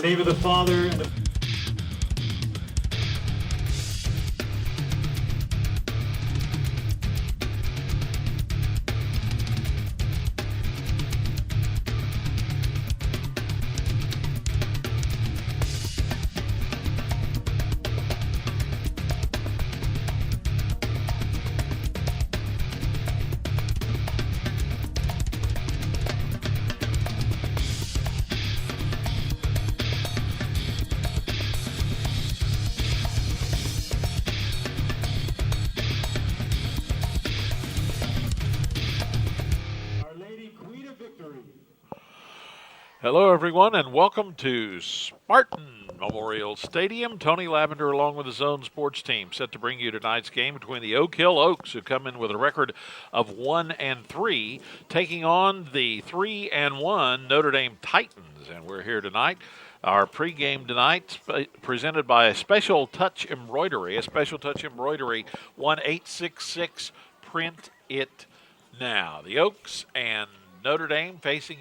name of the Father, and the Hello, everyone, and welcome to Spartan Memorial Stadium. Tony Lavender, along with his own sports team, set to bring you tonight's game between the Oak Hill Oaks, who come in with a record of 1-3, taking on the 3-1 Notre Dame Titans. And we're here tonight. Our pregame tonight presented by a Special Touch Embroidery. A Special Touch Embroidery 1-866 Print It Now. The Oaks and Notre Dame facing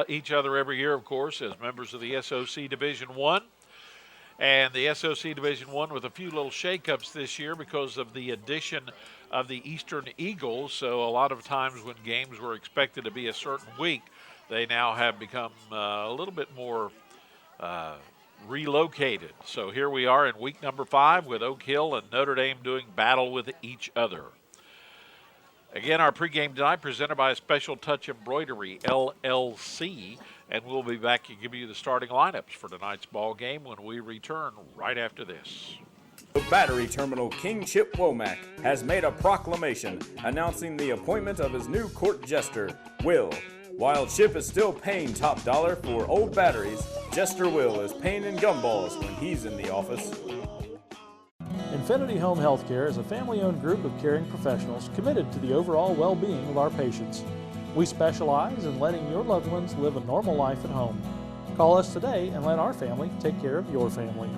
each other every year, of course, as members of the SOC Division I. And the SOC Division I with a few little shakeups this year because of the addition of the Eastern Eagles. So a lot of times when games were expected to be a certain week, they now have become a little bit more relocated. So here we are in week number 5 with Oak Hill and Notre Dame doing battle with each other. Again, our pregame tonight presented by a Special Touch Embroidery, LLC, and we'll be back to give you the starting lineups for tonight's ball game when we return right after this. The Battery Terminal King Chip Womack has made a proclamation announcing the appointment of his new court jester, Will. While Chip is still paying top dollar for old batteries, Jester Will is paying in gumballs when he's in the office. Infinity Home Healthcare is a family-owned group of caring professionals committed to the overall well-being of our patients. We specialize in letting your loved ones live a normal life at home. Call us today and let our family take care of your family.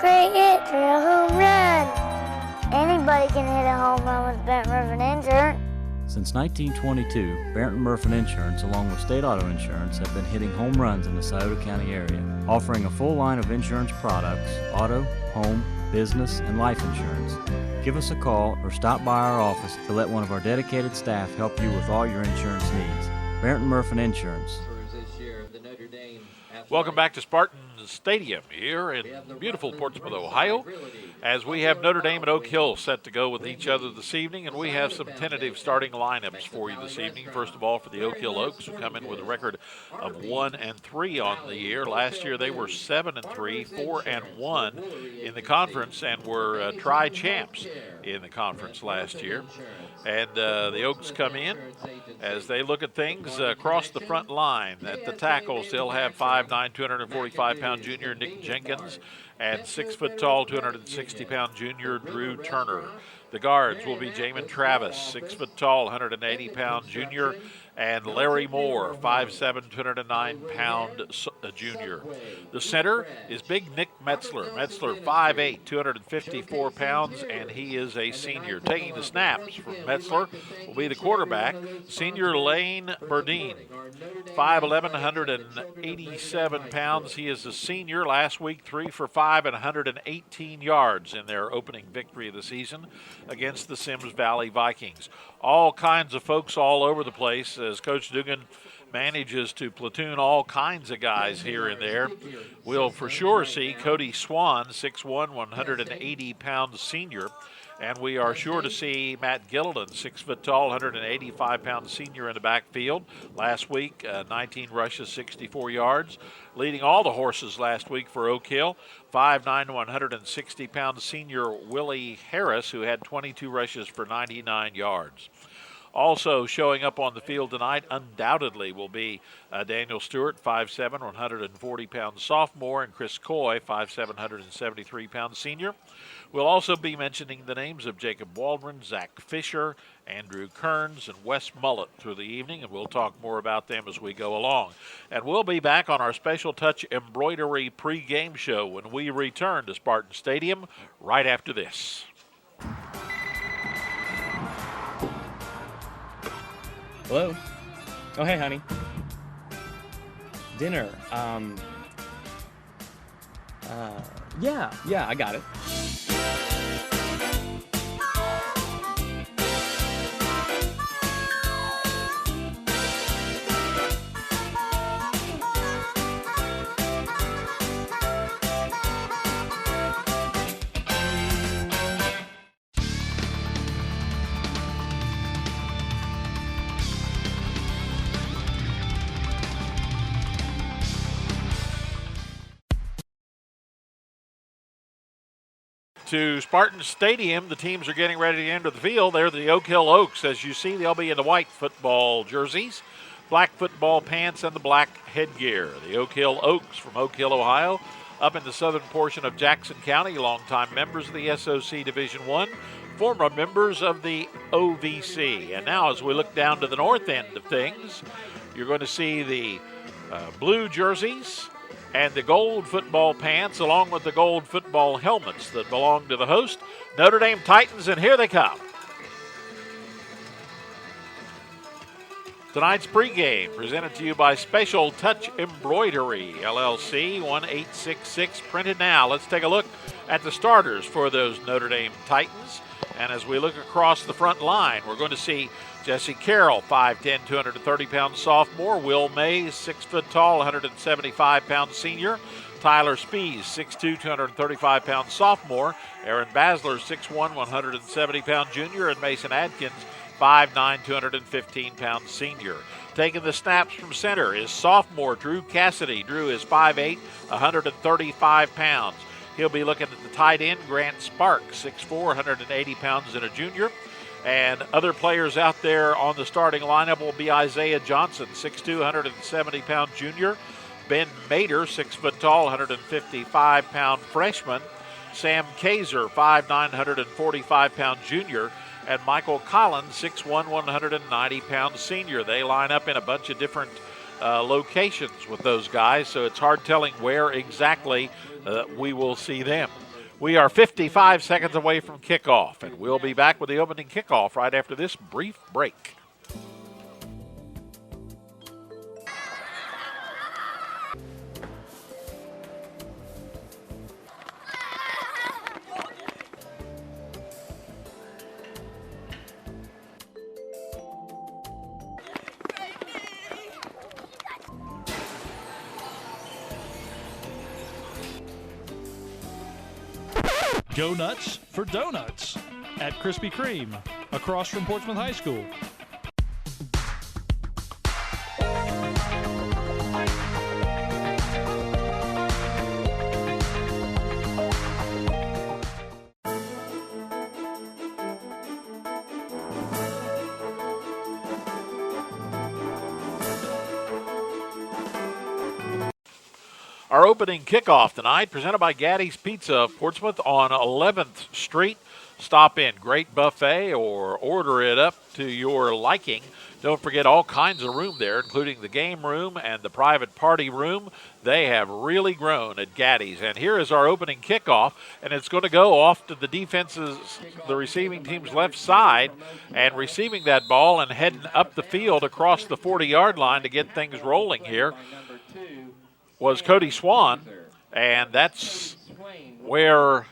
Great hit for a home run. Anybody can hit a home run with Bent Murphy Insurance. Since 1922, Barrington Murphy Insurance, along with State Auto Insurance, have been hitting home runs in the Scioto County area, offering a full line of insurance products, auto, home, business, and life insurance. Give us a call or stop by our office to let one of our dedicated staff help you with all your insurance needs. Barrington Murphy Insurance. Welcome back to Spartan Stadium here in beautiful Portsmouth, Ohio, as we have Notre Dame and Oak Hill set to go with each other this evening, and we have some tentative starting lineups for you this evening. First of all, for the Oak Hill Oaks, who come in with a record of 1-3 on the year. Last year they were 7-3, 4-1 in the conference, and were tri-champs in the conference last year. And the Oaks come in as they look at things across the front line. At the tackles, they'll have 5'9", 245-pound junior Nick Jenkins and 6-foot-tall, 260-pound junior Drew Turner. The guards will be Jamin Travis, 6-foot-tall, 180-pound junior, and Larry Moore, 5'7", 209-pound junior. The center is big Nick Metzler. Metzler, 5'8", 254 pounds, and he is a senior. Taking the snaps from Metzler will be the quarterback, senior Lane Burdine, 5'11", 187 pounds. He is a senior. Last week, 3 for 5 and 118 yards in their opening victory of the season against the Sims Valley Vikings. All kinds of folks all over the place as Coach Dugan manages to platoon all kinds of guys here and there. We'll for sure see Cody Swan, 6'1", 180-pound senior. And we are sure to see Matt Gilliland, 6-foot-tall, 185-pound senior in the backfield. Last week, 19 rushes, 64 yards. Leading all the horses last week for Oak Hill, 5'9", 160-pound senior Willie Harris, who had 22 rushes for 99 yards. Also showing up on the field tonight undoubtedly will be Daniel Stewart, 5'7", 140-pound sophomore, and Chris Coy, 5'7", 173-pound senior. We'll also be mentioning the names of Jacob Waldron, Zach Fisher, Andrew Kearns, and Wes Mullet through the evening, and we'll talk more about them as we go along. And we'll be back on our Special Touch Embroidery pregame show when we return to Spartan Stadium right after this. Hello? Oh, hey, honey. Dinner. Yeah, I got it. To Spartan Stadium, the teams are getting ready to enter the field. They're the Oak Hill Oaks. As you see, they'll be in the white football jerseys, black football pants, and the black headgear. The Oak Hill Oaks from Oak Hill, Ohio, up in the southern portion of Jackson County, longtime members of the SOC Division I, former members of the OVC. And now as we look down to the north end of things, you're going to see the blue jerseys and the gold football pants along with the gold football helmets that belong to the host, Notre Dame Titans, and here they come. Tonight's pregame presented to you by Special Touch Embroidery, LLC, 1866, printed now. Let's take a look at the starters for those Notre Dame Titans. And as we look across the front line, we're going to see Jesse Carroll, 5'10", 230-pound sophomore. Will Mays, 6 foot tall, 175-pound senior. Tyler Spees, 6'2", 235-pound sophomore. Aaron Basler, 6'1", 170-pound junior. And Mason Adkins, 5'9", 215-pound senior. Taking the snaps from center is sophomore Drew Cassidy. Drew is 5'8", 135 pounds. He'll be looking at the tight end, Grant Spark, 6'4", 180 pounds and a junior. And other players out there on the starting lineup will be Isaiah Johnson, 6'2", 170-pound junior. Ben Mader, 6 foot tall, 155-pound freshman. Sam Kaiser, 5'9", 145-pound junior. And Michael Collins, 6'1", 190-pound senior. They line up in a bunch of different locations with those guys, so it's hard telling where exactly we will see them. We are 55 seconds away from kickoff, and we'll be back with the opening kickoff right after this brief break. Go nuts for donuts at Krispy Kreme, across from Portsmouth High School. Our opening kickoff tonight, presented by Gaddy's Pizza of Portsmouth on 11th Street. Stop in, great buffet, or order it up to your liking. Don't forget all kinds of room there, including the game room and the private party room. They have really grown at Gaddy's. And here is our opening kickoff, and it's going to go off to the receiving team's left side, and receiving that ball and heading up the field across the 40-yard line to get things rolling here was Cody Swan, and that's where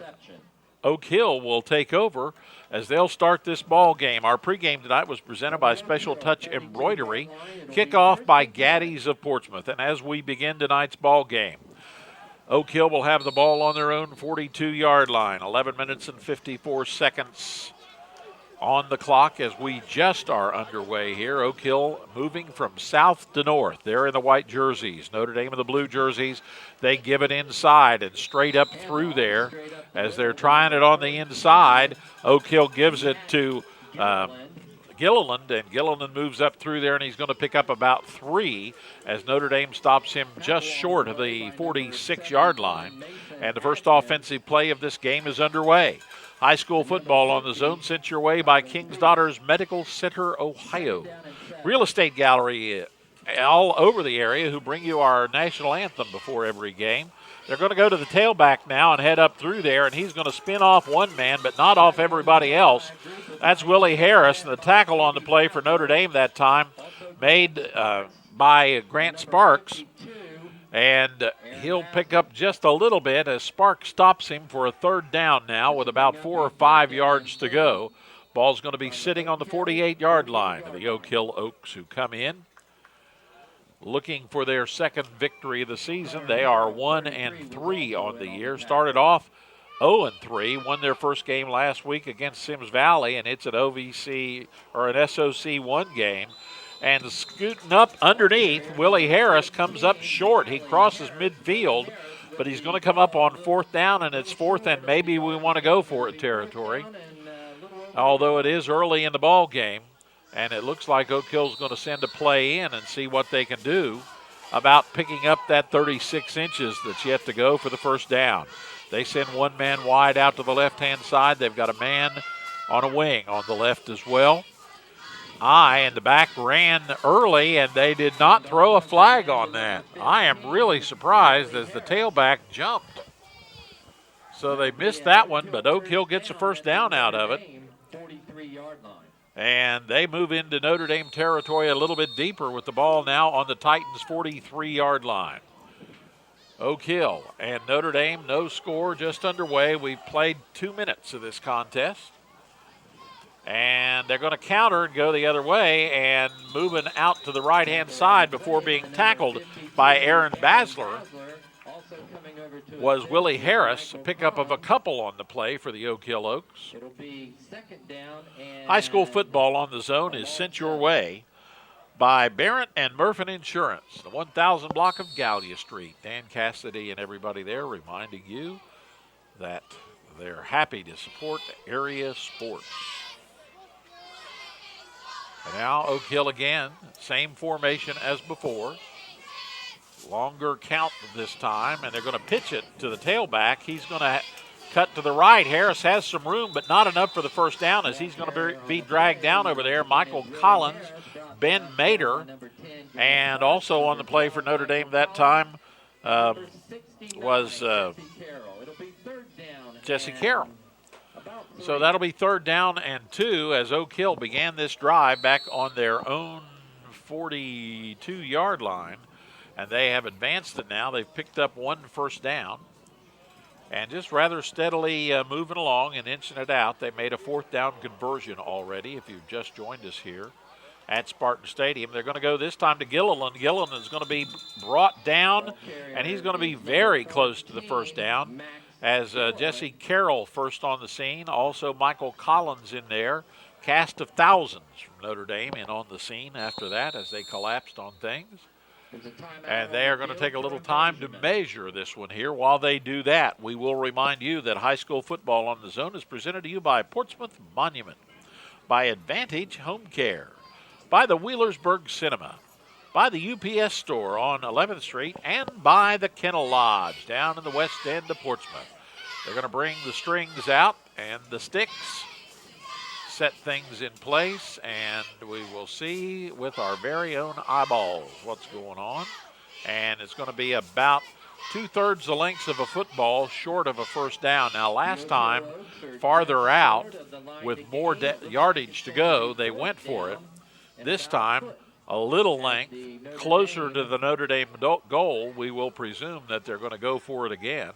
Oak Hill will take over as they'll start this ball game. Our pregame tonight was presented by Special Touch Embroidery, kickoff by Gaddy's of Portsmouth. And as we begin tonight's ball game, Oak Hill will have the ball on their own 42-yard line, 11 minutes and 54 seconds on the clock as we just are underway here. Oak Hill moving from south to north. They're in the white jerseys. Notre Dame in the blue jerseys. They give it inside and straight up through there as they're trying it on the inside. Oak Hill gives it to Gilliland, and Gilliland moves up through there, and he's going to pick up about 3 as Notre Dame stops him just short of the 46-yard line. And the first offensive play of this game is underway. High school football on the zone sent your way by King's Daughters Medical Center, Ohio. Real estate gallery all over the area who bring you our national anthem before every game. They're going to go to the tailback now and head up through there, and he's going to spin off one man, but not off everybody else. That's Willie Harris, and the tackle on the play for Notre Dame that time made by Grant Sparks. And he'll pick up just a little bit as Sparks stops him for a third down now with about 4 or 5 yards to go. Ball's going to be sitting on the 48-yard line of the Oak Hill Oaks, who come in looking for their second victory of the season. They are 1-3 on the year. Started off 0-3, won their first game last week against Sims Valley, and it's an OVC or an SOC1 game. And scooting up underneath, Willie Harris comes up short. He crosses midfield, but he's going to come up on 4th down, and it's 4th and maybe we want to go for it territory. Although it is early in the ball game, and it looks like Oak Hill's going to send a play in and see what they can do about picking up that 36 inches that's yet to go for the first down. They send one man wide out to the left-hand side. They've got a man on a wing on the left as well. In the back ran early, and they did not throw a flag on that. I am really surprised as the tailback jumped. So they missed that one, but Oak Hill gets a first down out of it. And they move into Notre Dame territory a little bit deeper with the ball now on the Titans' 43-yard line. Oak Hill and Notre Dame, no score, just underway. We've played 2 minutes of this contest. And they're going to counter and go the other way, and moving out to the right-hand side before being tackled by Aaron Basler was Willie Harris, a pickup of a couple on the play for the Oak Hill Oaks. High school football on the zone is sent your way by Barrett and Murphin Insurance, the 1000 block of Gallia Street. Dan Cassidy and everybody there reminding you that they're happy to support area sports. And now Oak Hill again, same formation as before. Longer count this time, and they're going to pitch it to the tailback. He's going to cut to the right. Harris has some room, but not enough for the first down as he's going to be dragged down over there. Michael Collins, Ben Mader, and also on the play for Notre Dame that time was Jesse Carroll. So that'll be 3rd down and 2 as Oak Hill began this drive back on their own 42-yard line. And they have advanced it now. They've picked up 1 first down. And just rather steadily moving along and inching it out. They made a 4th down conversion already, if you've just joined us here at Spartan Stadium. They're going to go this time to Gilliland. Gilliland is going to be brought down, and he's going to be very close to the first down. As Jesse Carroll first on the scene, also Michael Collins in there. Cast of thousands from Notre Dame in on the scene after that as they collapsed on things. And they are going to take a little time to measure this one here. While they do that, we will remind you that high school football on the zone is presented to you by Portsmouth Monument, by Advantage Home Care, by the Wheelersburg Cinema, by the UPS store on 11th Street, and by the Kennel Lodge down in the west end of Portsmouth. They're going to bring the strings out and the sticks, set things in place, and we will see with our very own eyeballs what's going on. And it's going to be about 2/3 the length of a football short of a first down. Now, last time, farther out with more yardage to go, they went for it. This time, a little length closer to the Notre Dame goal, we will presume that they're going to go for it again.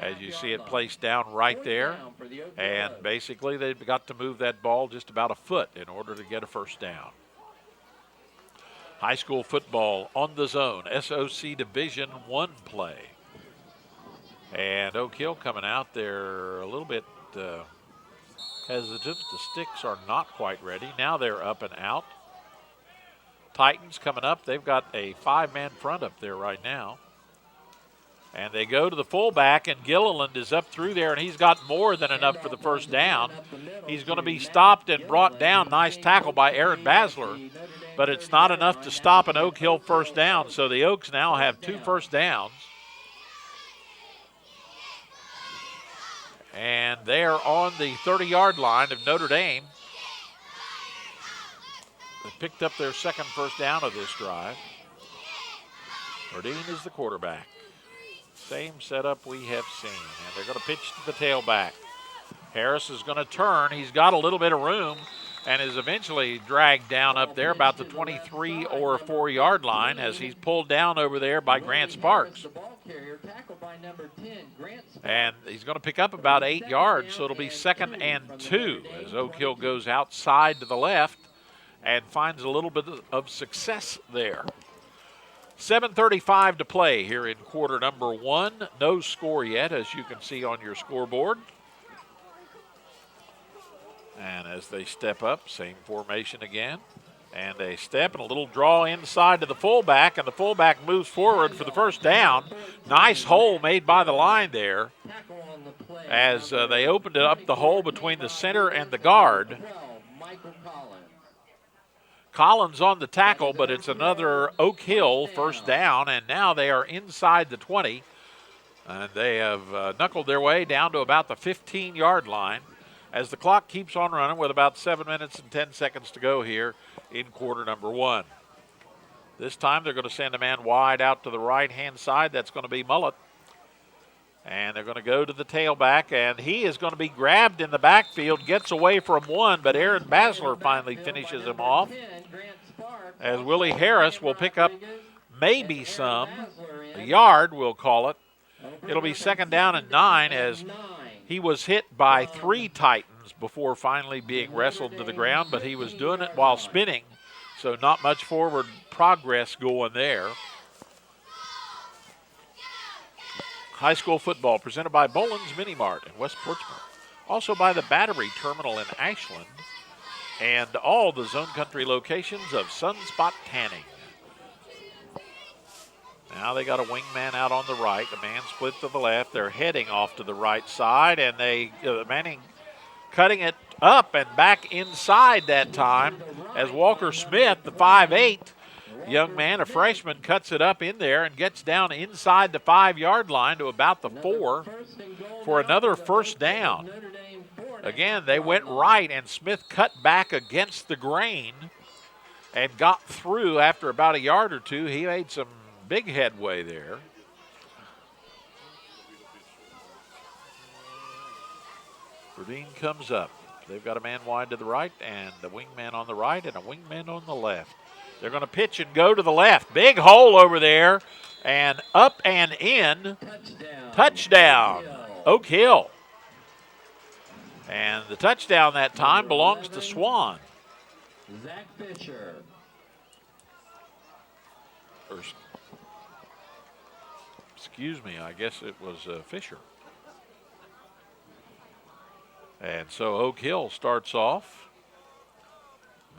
As you see it placed down right there. And basically they've got to move that ball just about a foot in order to get a first down. High school football on the zone, SOC Division I play. And Oak Hill coming out there a little bit hesitant. The sticks are not quite ready. Now they're up and out. Titans coming up. They've got a 5-man front up there right now. And they go to the fullback, and Gilliland is up through there, and he's got more than enough for the first down. He's going to be stopped and brought down. Nice tackle by Aaron Basler, but it's not enough to stop an Oak Hill first down. So the Oaks now have 2 first downs. And they are on the 30-yard line of Notre Dame. They picked up their 2nd first down of this drive. Verdine is the quarterback. Same setup we have seen. And they're going to pitch to the tailback. Harris is going to turn. He's got a little bit of room, and is eventually dragged down up there about the 23 or 4-yard line as he's pulled down over there by Grant Sparks. And he's going to pick up about 8 yards, so it'll be 2nd and 2 as Oak Hill goes outside to the left and finds a little bit of success there. 7:35 to play here in quarter number 1. No score yet, as you can see on your scoreboard. And as they step up, same formation again. And a step and a little draw inside to the fullback, and the fullback moves forward for the first down. Nice hole made by the line there as they opened up the hole between the center and the guard. Collins on the tackle, but it's another Oak Hill first down, and now they are inside the 20. And they have knuckled their way down to about the 15-yard line as the clock keeps on running with about 7 minutes and 10 seconds to go here in quarter number 1. This time they're going to send a man wide out to the right-hand side. That's going to be Mullet. And they're going to go to the tailback, and he is going to be grabbed in the backfield, gets away from one, but Aaron Basler finally finishes him off as Willie Harris will pick up maybe a yard, we'll call it. It'll be 2nd down and 9 as he was hit by 3 Titans before finally being wrestled to the ground, but he was doing it while spinning, so not much forward progress going there. High school football presented by Boland's Mini Mart in West Portsmouth. Also by the Battery Terminal in Ashland and all the Zone Country locations of Sunspot Tanning. Now they got a wingman out on the right, a man split to the left. They're heading off to the right side, and Manning cutting it up and back inside that time as Walker Smith, the 5'8", young man, a freshman, cuts it up in there and gets down inside the 5-yard line to about the 4 for another first down. Again, they went right, and Smith cut back against the grain and got through after about a yard or two. He made some big headway there. Verdeen comes up. They've got a man wide to the right and a wingman on the right and a wingman on the left. They're going to pitch and go to the left. Big hole over there and up and in. Touchdown. Oak Hill. And the touchdown that time belongs to Swan. Zach Fisher. Excuse me, I guess it was Fisher. And so Oak Hill starts off,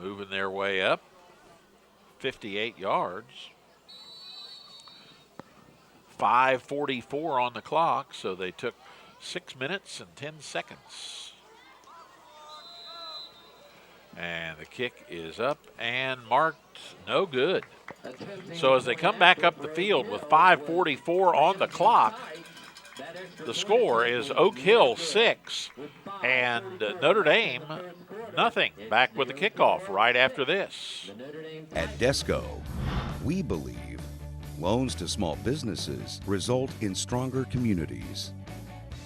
moving their way up, 58 yards. 5:44 on the clock, so they took 6 minutes and 10 seconds. And the kick is up and marked no good. So as they come back up the field with 5:44 on the clock, the score is Oak Hill 6 and Notre Dame nothing. Back with the kickoff right after this. At Desco, we believe loans to small businesses result in stronger communities.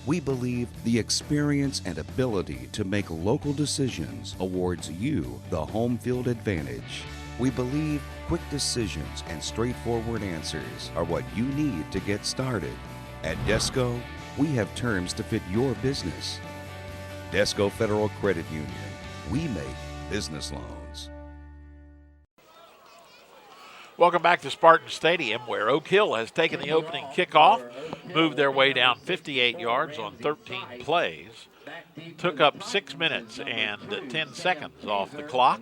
We believe the experience and ability to make local decisions awards you the home field advantage. We believe quick decisions and straightforward answers are what you need to get started. At Desco, we have terms to fit your business. Desco Federal Credit Union. We make business loans. Welcome back to Spartan Stadium, where Oak Hill has taken the opening kickoff, moved their way down 58 yards on 13 plays, took up 6 minutes and 10 seconds off the clock,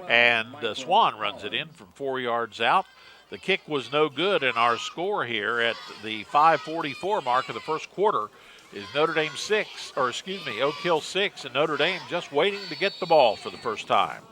and Swan runs it in from 4 yards out. The kick was no good, and our score here at the 5:44 mark of the first quarter is Oak Hill 6, and Notre Dame just waiting to get the ball for the first time.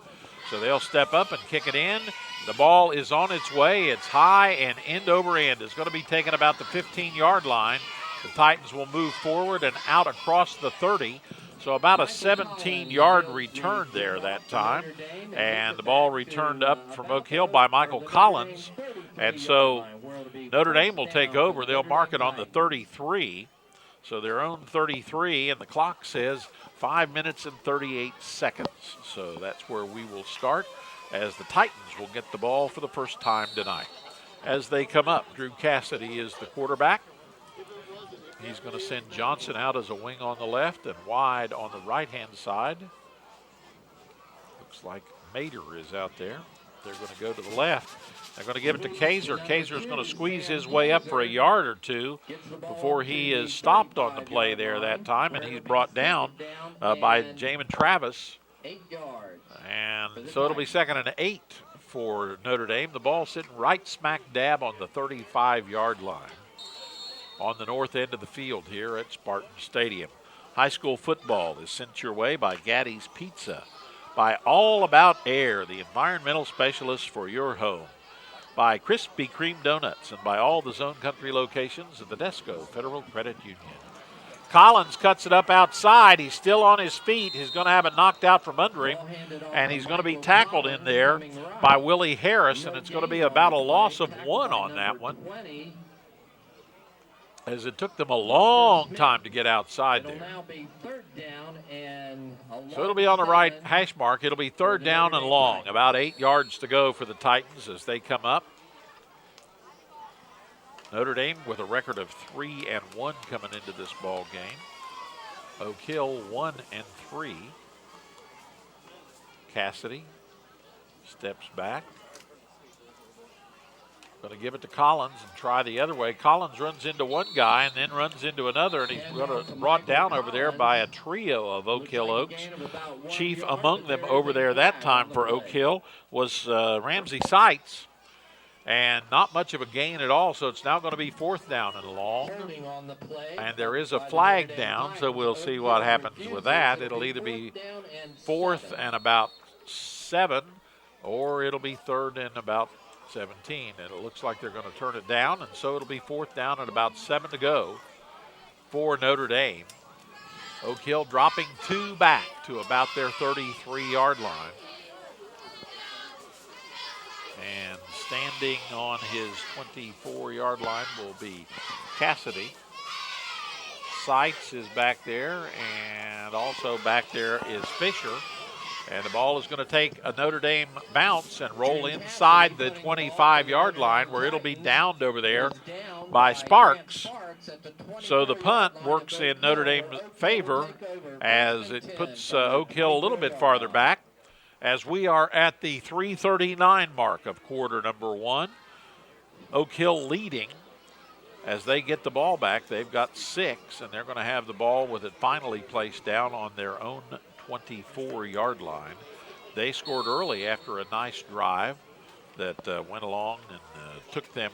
So they'll step up and kick it in. The ball is on its way. It's high and end over end. It's going to be taken about the 15-yard line. The Titans will move forward and out across the 30. So about a 17-yard return there that time. And the ball returned up from Oak Hill by Michael Collins. And so Notre Dame will take over. They'll mark it on the 33. So their own 33, and the clock says 5 minutes and 38 seconds. So that's where we will start, as the Titans will get the ball for the first time tonight. As they come up, Drew Cassidy is the quarterback. He's going to send Johnson out as a wing on the left and wide on the right-hand side. Looks like Mater is out there. They're going to go to the left. They're going to give it to Kaiser. Kaiser's going to squeeze his way up for a yard or two before he is stopped on the play there that time, and he's brought down by Jamin Travis. And so it'll be 2nd and 8 for Notre Dame. The ball sitting right smack dab on the 35-yard line on the north end of the field here at Spartan Stadium. High school football is sent your way by Gaddy's Pizza, by All About Air, the environmental specialist for your home, by Krispy Kreme Donuts, and by all the Zone Country locations of the Desco Federal Credit Union. Collins cuts it up outside. He's still on his feet. He's going to have it knocked out from under him, and he's going to be tackled in there by Willie Harris, and it's going to be about a loss of 1 on that one, as it took them a long time to get outside there. So it'll be on the right hash mark. It'll be 3rd down and long. About 8 yards to go for the Titans as they come up. Notre Dame with a record of 3-1 coming into this ball game. Oak Hill 1-3. Cassidy steps back. Going to give it to Collins and try the other way. Collins runs into one guy and then runs into another, and he's brought down over there by a trio of Oak Hill Oaks. Chief among them over there that time for Oak Hill was Ramsey Seitz, and not much of a gain at all, so it's now going to be 4th down and long. And there is a flag down, so we'll see what happens with that. It'll either be 4th and about 7, or it'll be 3rd and about 17, and it looks like they're going to turn it down, and so it'll be 4th down and about 7 to go for Notre Dame. Oak Hill dropping 2 back to about their 33-yard line. And standing on his 24-yard line will be Cassidy. Seitz is back there, and also back there is Fisher. And the ball is going to take a Notre Dame bounce and roll inside the 25-yard line, where it'll be downed over there by Sparks. So the punt works in Notre Dame's favor, as it puts Oak Hill a little bit farther back, as we are at the 3:39 mark of quarter number 1. Oak Hill leading as they get the ball back. They've got 6, and they're going to have the ball with it finally placed down on their own 24-yard line. They scored early after a nice drive that went along and took them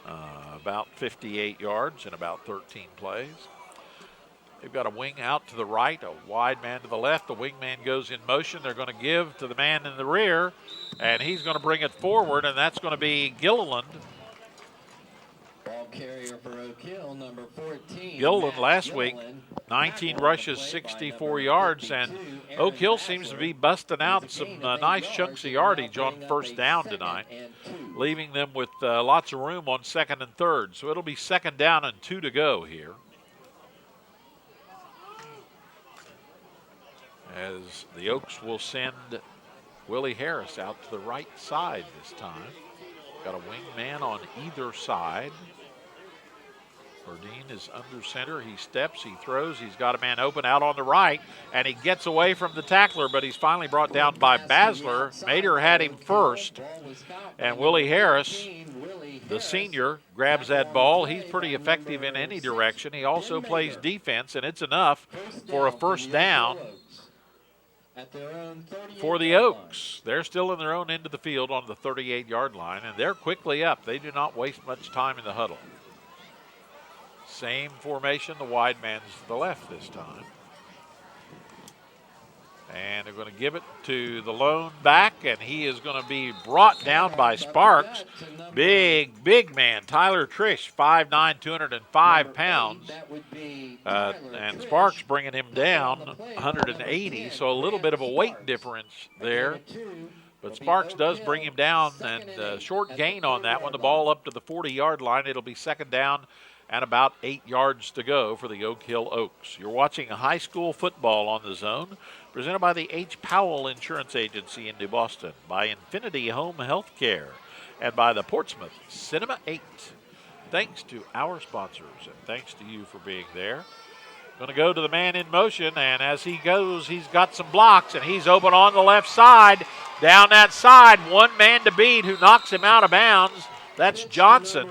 about 58 yards in about 13 plays. They've got a wing out to the right, a wide man to the left. The wing man goes in motion. They're going to give to the man in the rear, and he's going to bring it forward, and that's going to be Gilliland. Ball carrier for Oak Hill, number 14. Gilliland last week, 19 rushes, 64 yards, and Oak Hill seems to be busting out some nice chunks of yardage on 1st down tonight, leaving them with lots of room on 2nd and 3rd. So it'll be 2nd down and 2 to go here, as the Oaks will send Willie Harris out to the right side this time. Got a wing man on either side. Verdeen is under center. He steps, he throws. He's got a man open out on the right, and he gets away from the tackler, but he's finally brought down by Basler. Mater had him first, and Willie Harris, the senior, grabs that ball. He's pretty effective in any direction. He also plays defense, and it's enough for a 1st down for the Oaks. They're still in their own end of the field on the 38-yard line, and they're quickly up. They do not waste much time in the huddle. Same formation, the wide man's to the left this time. And they're going to give it to the lone back, and he is going to be brought down by Sparks. Big man, Tyler Trish, 5'9", 205 pounds. And Sparks bringing him down 180, so a little bit of a weight difference there. But Sparks does bring him down, and short gain on that one. The ball up to the 40-yard line. It'll be 2nd down and about 8 yards to go for the Oak Hill Oaks. You're watching high school football on the Zone, presented by the H. Powell Insurance Agency in New Boston, by Infinity Home Healthcare, and by the Portsmouth Cinema 8. Thanks to our sponsors, and thanks to you for being there. Going to go to the man in motion, and as he goes, he's got some blocks, and he's open on the left side. Down that side, one man to beat who knocks him out of bounds. That's Johnson.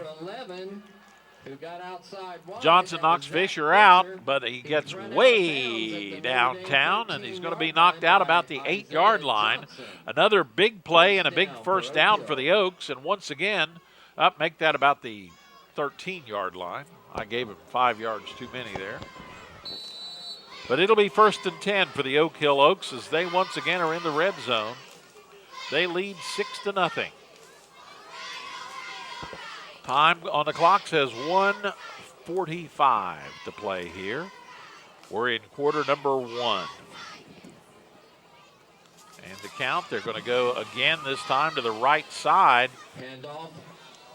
Johnson knocks Fisher out, but he gets way downtown, and he's going to be knocked out about the 8-yard line. Another big play and a big first down for the Oaks, and once again, make that about the 13-yard line. I gave him 5 yards too many there. But it'll be 1st and 10 for the Oak Hill Oaks as they once again are in the red zone. They lead 6-0. Time on the clock says 1:45 to play here. We're in quarter number 1. And the count, they're going to go again this time to the right side.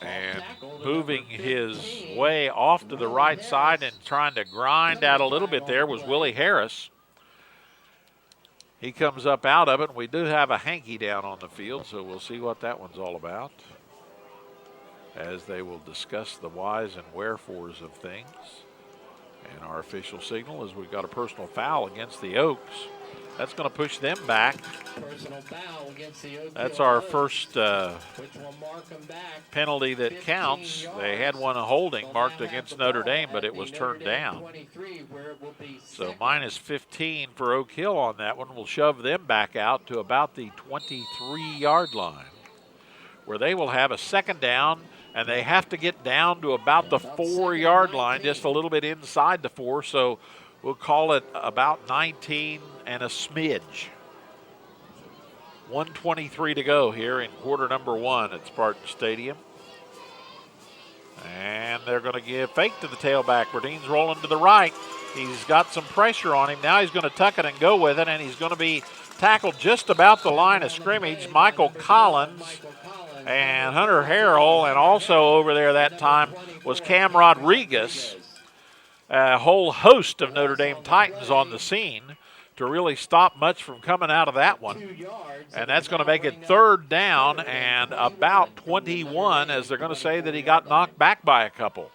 And moving his way off to the right side and trying to grind out a little bit there was Willie Harris. He comes up out of it, and we do have a hanky down on the field, so we'll see what that one's all about as they will discuss the whys and wherefores of things. And our official signal is we've got a personal foul against the Oaks. That's going to push them back. Personal foul against the Oak That's our first penalty that counts. They had one holding marked against Notre Dame, but it was turned down. So minus 15 for Oak Hill on that one will shove them back out to about the 23-yard line, where they will have a second down, and they have to get down to about the 4-yard line, just a little bit inside the 4. So we'll call it about 19 and a smidge. 1:23 to go here in quarter number 1 at Spartan Stadium. And they're going to give fake to the tailback. Radine's rolling to the right. He's got some pressure on him. Now he's going to tuck it and go with it, and he's going to be tackled just about the line of scrimmage. Michael Collins and Hunter Harrell, and also over there that time was Cam Rodriguez. A whole host of Notre Dame Titans on the scene to really stop much from coming out of that one. And that's going to make it 3rd down and about 21, as they're going to say that he got knocked back by a couple.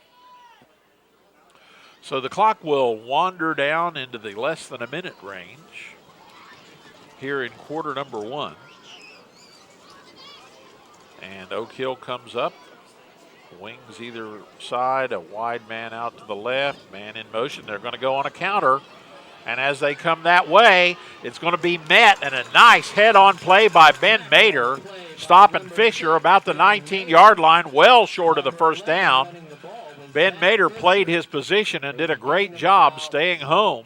So the clock will wander down into the less than a minute range here in quarter number 1. And Oak Hill comes up. Wings either side, a wide man out to the left, man in motion. They're going to go on a counter. And as they come that way, it's going to be met, and a nice head-on play by Ben Mader, stopping Fisher about the 19-yard line, well short of the first down. Ben Mader played his position and did a great job staying home.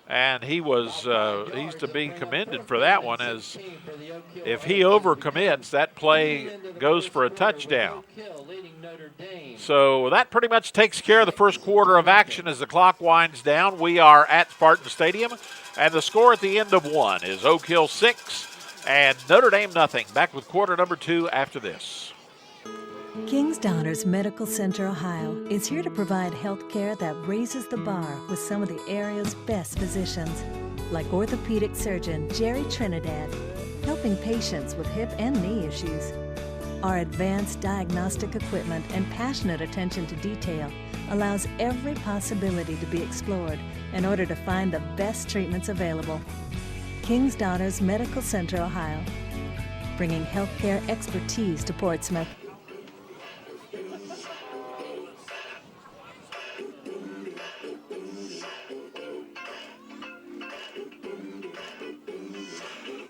And he's to be commended for that one, as if he overcommits, that play goes for a touchdown. So that pretty much takes care of the first quarter of action as the clock winds down. We are at Spartan Stadium, and the score at the end of 1 is Oak Hill 6 and Notre Dame nothing. Back with quarter number 2 after this. King's Daughters Medical Center, Ohio is here to provide health care that raises the bar with some of the area's best physicians, like orthopedic surgeon Jerry Trinidad, helping patients with hip and knee issues. Our advanced diagnostic equipment and passionate attention to detail allows every possibility to be explored in order to find the best treatments available. King's Daughters Medical Center, Ohio, bringing healthcare expertise to Portsmouth.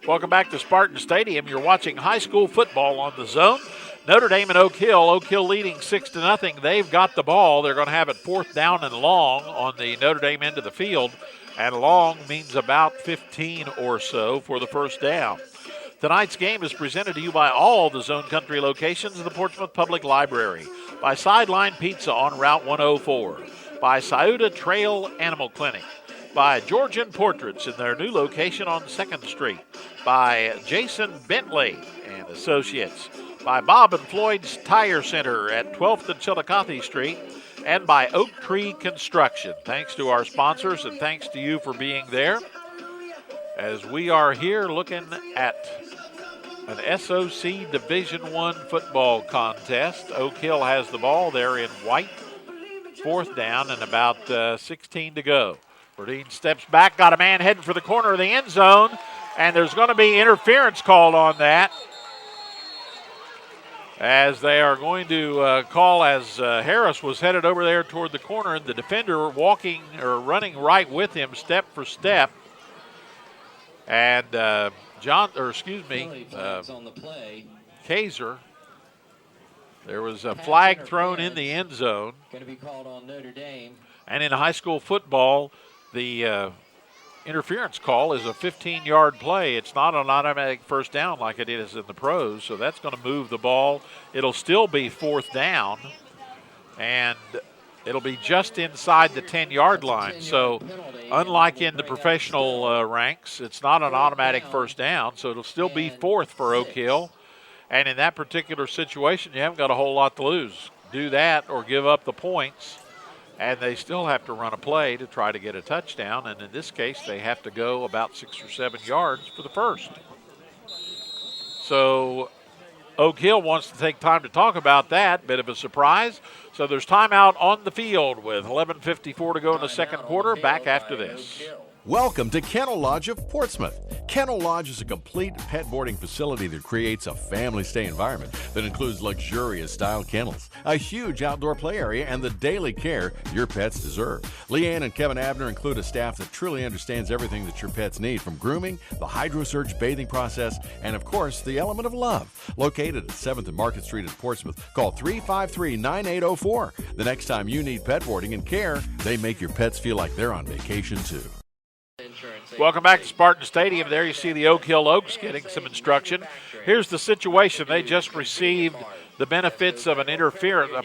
Welcome back to Spartan Stadium. You're watching high school football on the Zone. Notre Dame and Oak Hill. Oak Hill leading 6-0. They've got the ball. They're going to have it 4th down and long on the Notre Dame end of the field. And long means about 15 or so for the first down. Tonight's game is presented to you by all the Zone Country locations of the Portsmouth Public Library, by Sideline Pizza on Route 104, by Scioto Trail Animal Clinic, by Georgian Portraits in their new location on 2nd Street, by Jason Bentley and Associates, by Bob and Floyd's Tire Center at 12th and Chillicothe Street, and by Oak Tree Construction. Thanks to our sponsors and thanks to you for being there. As we are here looking at an SOC Division I football contest. Oak Hill has the ball there in white. 4th down and about 16 to go. Burdine steps back, got a man heading for the corner of the end zone, and there's going to be interference called on that, as they are going to call as Harris was headed over there toward the corner, and the defender walking or running right with him step for step. And Kaiser, there was a flag thrown in the end zone. Going to be called on Notre Dame. And in high school football, the interference call is a 15-yard play. It's not an automatic first down like it is in the pros, so that's going to move the ball. It'll still be 4th down, and it'll be just inside the 10-yard line. So unlike in the professional ranks, it's not an automatic first down, so it'll still be 4th for Oak Hill. And in that particular situation, you haven't got a whole lot to lose. Do that or give up the points, and they still have to run a play to try to get a touchdown. And in this case, they have to go about 6 or 7 yards for the first. So Oak Hill wants to take time to talk about that. Bit of a surprise. So there's timeout on the field with 11:54 to go in the second quarter. Back after this. Welcome to Kennel Lodge of Portsmouth. Kennel Lodge is a complete pet boarding facility that creates a family stay environment that includes luxurious style kennels, a huge outdoor play area, and the daily care your pets deserve. Leanne and Kevin Abner include a staff that truly understands everything that your pets need, from grooming, the HydroSurge bathing process, and of course, the element of love. Located at 7th and Market Street in Portsmouth, call 353-9804. The next time you need pet boarding and care, they make your pets feel like they're on vacation too. Welcome back to Spartan Stadium. There you see the Oak Hill Oaks getting some instruction. Here's the situation. They just received the benefits of a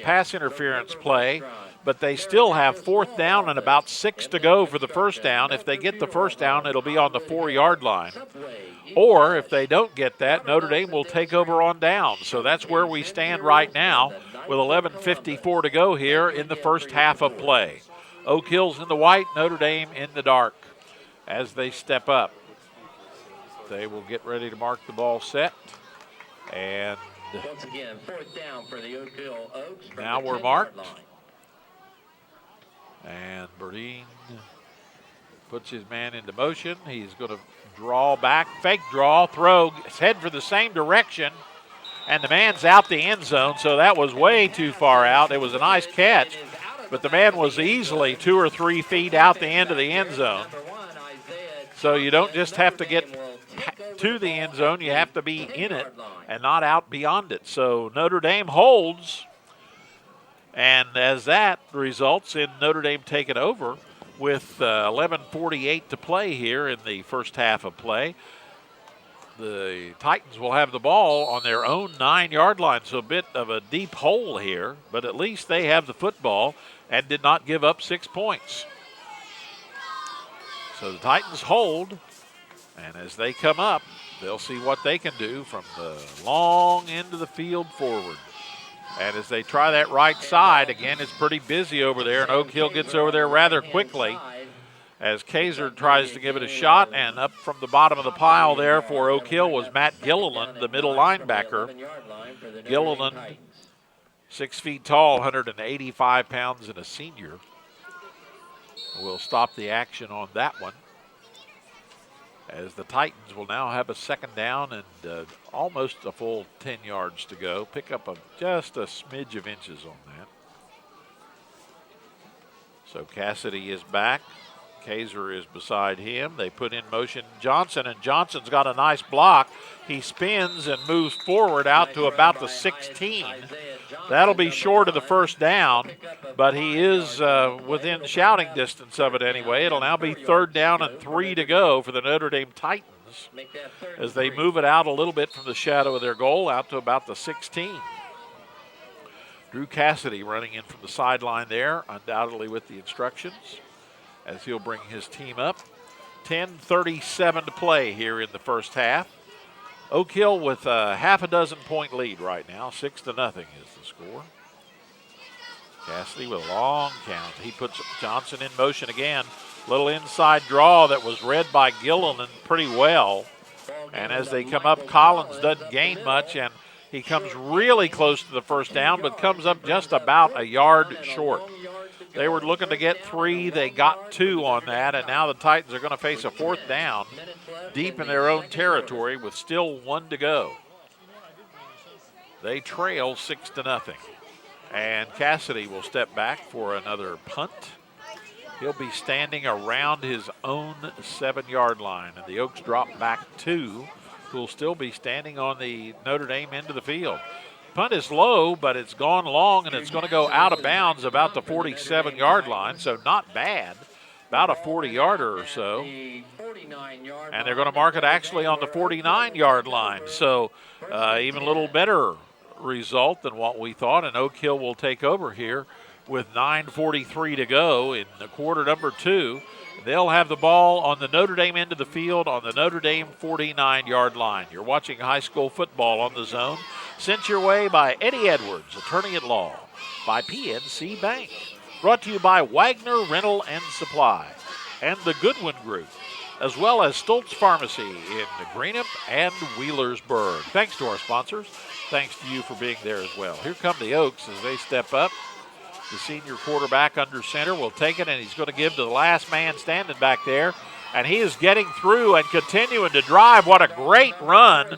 pass interference play, but they still have 4th down and about 6 to go for the first down. If they get the first down, it'll be on the 4-yard line. Or if they don't get that, Notre Dame will take over on down. So that's where we stand right now with 11:54 to go here in the first half of play. Oak Hill's in the white, Notre Dame in the dark. As they step up, they will get ready to mark the ball set. And once again, 4th down for the Oak Hill Oaks. Now we're marked. And Burdine puts his man into motion. He's going to draw back, fake draw, throw, head for the same direction. And the man's out the end zone, so that was way too far out. It was a nice catch, but the man was easily 2 or 3 feet out the end of the end zone. So you don't just have to get to the end zone, you have to be in it and not out beyond it. So Notre Dame holds, and as that results in Notre Dame taking over with 11:48 to play here in the first half of play. The Titans will have the ball on their own 9-yard line, so a bit of a deep hole here, but at least they have the football and did not give up 6 points. So the Titans hold, and as they come up, they'll see what they can do from the long end of the field forward. And as they try that right side, again, it's pretty busy over there, and Oak Hill gets over there rather quickly as Kaiser tries to give it a shot, and up from the bottom of the pile there for Oak Hill was Matt Gilliland, the middle linebacker. Gilliland, 6 feet tall, 185 pounds, and a senior. We'll stop the action on that one, as the Titans will now have a second down and almost a full 10 yards to go. Pick up just a smidge of inches on that. So Cassidy is back. Kaiser is beside him. They put in motion Johnson, and Johnson's got a nice block. He spins and moves forward out to about the 16. That'll be short of the first down, but he is within shouting distance of it anyway. It'll now be 3rd down and 3 to go for the Notre Dame Titans as they move it out a little bit from the shadow of their goal out to about the 16. Drew Cassidy running in from the sideline there, undoubtedly with the instructions, as he'll bring his team up. 10:37 to play here in the first half. Oak Hill with a half a dozen point lead right now. 6-0 is the score. Cassidy with a long count. He puts Johnson in motion again. Little inside draw that was read by Gilliland pretty well. And as they come up, Collins doesn't gain much, and he comes really close to the first down, but comes up just about a yard short. They were looking to get 3. They got 2 on that, and now the Titans are going to face a 4th down deep in their own territory with still 1 to go. They trail 6-0. And Cassidy will step back for another punt. He'll be standing around his own 7-yard line. And the Oaks drop back 2, who'll still be standing on the Notre Dame end of the field. Punt is low, but it's gone long, and it's going to go out of bounds about the 47-yard line, so not bad. About a 40-yarder or so. And they're going to mark it actually on the 49-yard line. So even a little better result than what we thought, and Oak Hill will take over here with 9:43 to go in the quarter number 2. They'll have the ball on the Notre Dame end of the field on the Notre Dame 49-yard line. You're watching high school football on the Zone, sent your way by Eddie Edwards, attorney at law, by PNC Bank, brought to you by Wagner Rental and Supply, and the Goodwin Group, as well as Stoltz Pharmacy in Greenup and Wheelersburg. Thanks to our sponsors. Thanks to you for being there as well. Here come the Oaks as they step up. The senior quarterback under center will take it, and he's going to give to the last man standing back there. And he is getting through and continuing to drive. What a great run.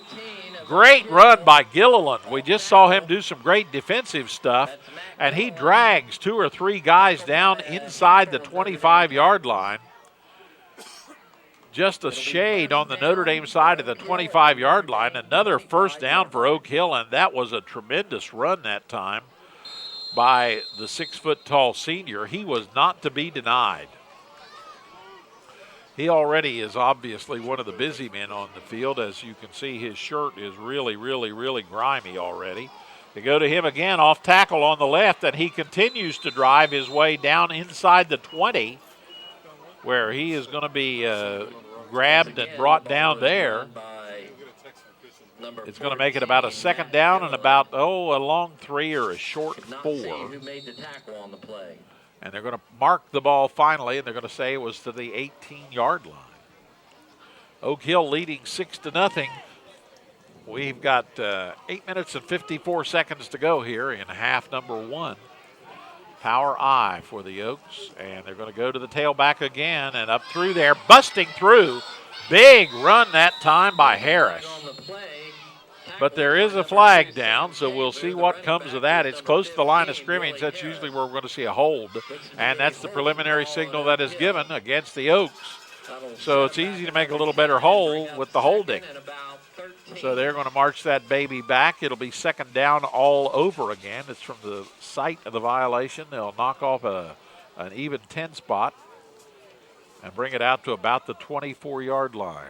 Great run by Gilliland. We just saw him do some great defensive stuff, and he drags 2 or 3 guys down inside the 25-yard line. Just a shade on the Notre Dame side of the 25-yard line. Another first down for Oak Hill, and that was a tremendous run that time by the 6-foot-tall senior. He was not to be denied. He already is obviously one of the busy men on the field. As you can see, his shirt is really, really, really grimy already. They go to him again off tackle on the left, and he continues to drive his way down inside the 20, where he is going to be grabbed and brought down there. It's going to make it about a 2nd down and about, a long 3 or a short 4. And they're going to mark the ball finally, and they're going to say it was to the 18-yard line. Oak Hill leading 6-0. We've got 8 minutes and 54 seconds to go here in half number 1. Power I for the Oaks, and they're going to go to the tailback again and up through there, busting through. Big run that time by Harris. But there is a flag down, so we'll see what comes of that. It's close to the line of scrimmage. That's usually where we're going to see a hold, and that's the preliminary signal that is given against the Oaks. So it's easy to make a little better hole with the holding. So they're going to march that baby back. It'll be 2nd down all over again. It's from the site of the violation. They'll knock off an even 10 spot and bring it out to about the 24-yard line,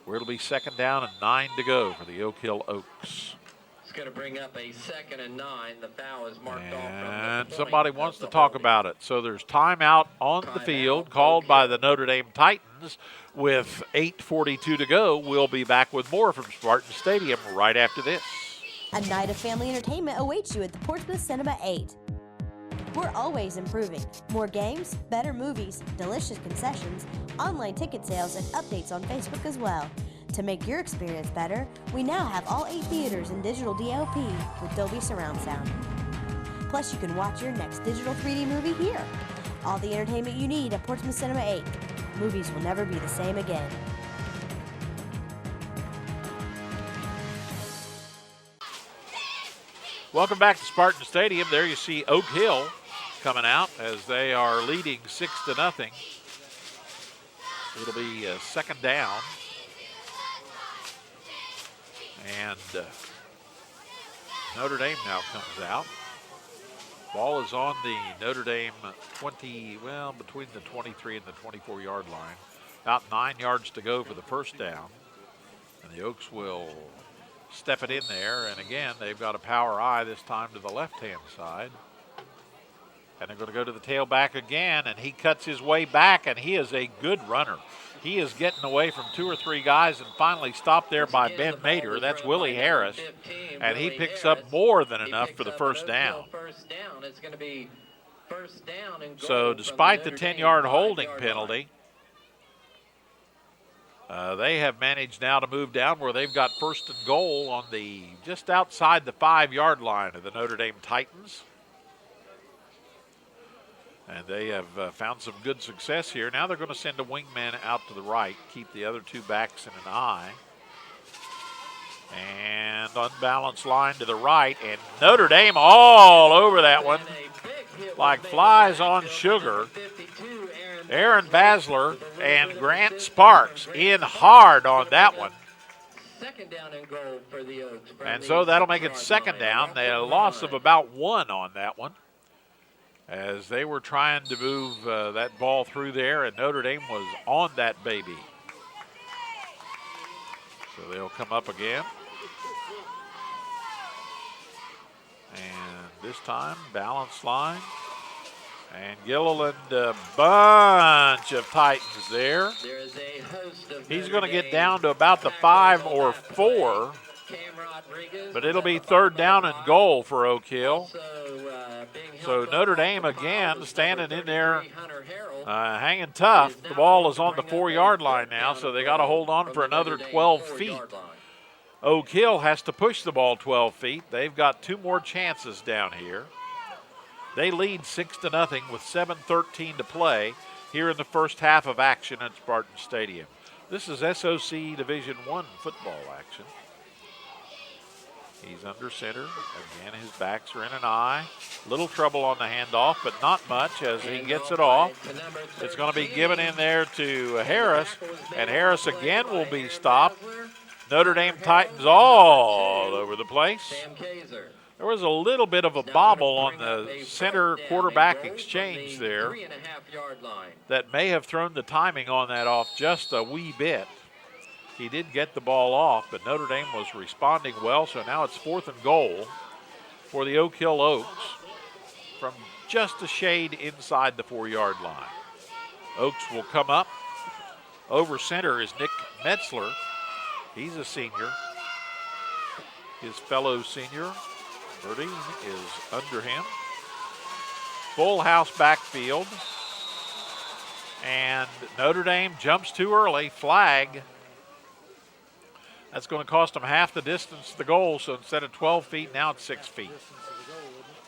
where it'll be 2nd down and 9 to go for the Oak Hill Oaks. It's going to bring up a 2nd and 9. The foul is marked off. And somebody wants to talk about it. So there's timeout on the field called by the Notre Dame Titans with 8:42 to go. We'll be back with more from Spartan Stadium right after this. A night of family entertainment awaits you at the Portsmouth Cinema 8. We're always improving. More games, better movies, delicious concessions, online ticket sales, and updates on Facebook as well. To make your experience better, we now have all 8 theaters in digital DLP with Dolby Surround Sound. Plus, you can watch your next digital 3D movie here. All the entertainment you need at Portsmouth Cinema 8. Movies will never be the same again. Welcome back to Spartan Stadium. There you see Oak Hill coming out as they are leading 6-0. It'll be 2nd down. And Notre Dame now comes out. Ball is on the Notre Dame 20, between the 23 and the 24-yard line. About 9 yards to go for the first down. And the Oaks will step it in there. And again, they've got a power I this time to the left-hand side. And they're going to go to the tailback again, and he cuts his way back, and he is a good runner. He is getting away from 2 or 3 guys and finally stopped there by Ben Mater. That's Willie Harris, and he picks up more than enough for the first down. So despite the 10-yard holding penalty, they have managed now to move down where they've got first and goal on the just outside the 5-yard line of the Notre Dame Titans. And they have found some good success here. Now they're going to send a wingman out to the right, keep the other 2 backs in an eye. And unbalanced line to the right, and Notre Dame all over that one like flies on sugar. Aaron Basler and Grant Sparks in hard on that one. And so that'll make it second down. A loss of about 1 on that one, as they were trying to move that ball through there, and Notre Dame was on that baby. So they'll come up again. And this time, balanced line. And Gilliland, a bunch of Titans there. He's going to get down to about the 5 or 4. But it'll be third down and goal for Oak Hill. So Notre Dame again standing in there, hanging tough. The ball is on the 4-yard line now, so they got to hold on for another 12 feet. Oak Hill has to push the ball 12 feet. They've got 2 more chances down here. They lead 6-0 with 7:13 to play here in the first half of action at Spartan Stadium. This is SOC Division I football action. He's under center. Again, his backs are in an eye. Little trouble on the handoff, but not much as he gets it off. It's going to be given in there to Harris, and Harris again will be stopped. Notre Dame Titans all over the place. There was a little bit of a bobble on the center quarterback exchange there that may have thrown the timing on that off just a wee bit. He did get the ball off, but Notre Dame was responding well, so now it's 4th and goal for the Oak Hill Oaks from just a shade inside the 4-yard line. Oaks will come up. Over center is Nick Metzler. He's a senior. His fellow senior, Birdie, is under him. Full house backfield. And Notre Dame jumps too early. Flag. That's going to cost them half the distance to the goal, so instead of 12 feet, now it's 6 feet.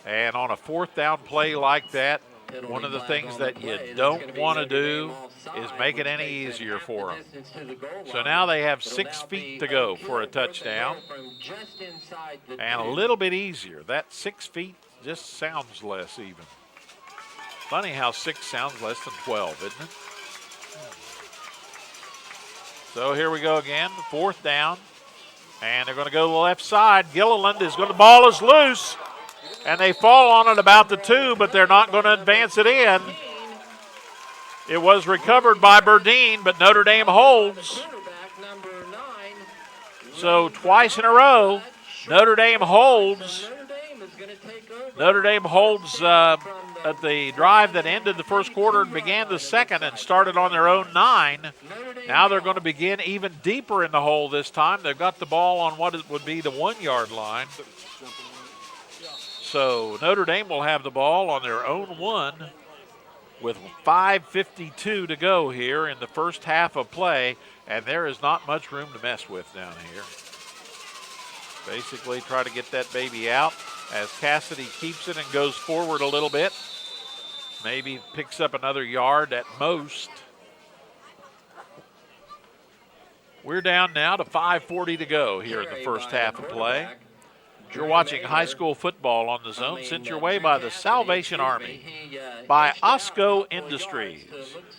And on a 4th down play like that, one of the things that you don't want to do is make it any easier for them. So now they have 6 feet to go for a touchdown. And a little bit easier. That 6 feet just sounds less even. Funny how 6 sounds less than 12, isn't it? So here we go again, 4th down. And they're going to go to the left side. Gilliland is going to, the ball is loose. And they fall on it about the 2, but they're not going to advance it in. It was recovered by Burdine, but Notre Dame holds. So twice in a row, Notre Dame holds. Notre Dame holds at the drive that ended the first quarter and began the second and started on their own 9. Now they're going to begin even deeper in the hole this time. They've got the ball on what would be the 1-yard line. So Notre Dame will have the ball on their own 1 with 5:52 to go here in the first half of play, and there is not much room to mess with down here. Basically try to get that baby out as Cassidy keeps it and goes forward a little bit. Maybe picks up another yard at most. We're down now to 5:40 to go here in the first half of play. You're watching high school football on the Zone, sent your way by the Salvation Army, by Osco Industries,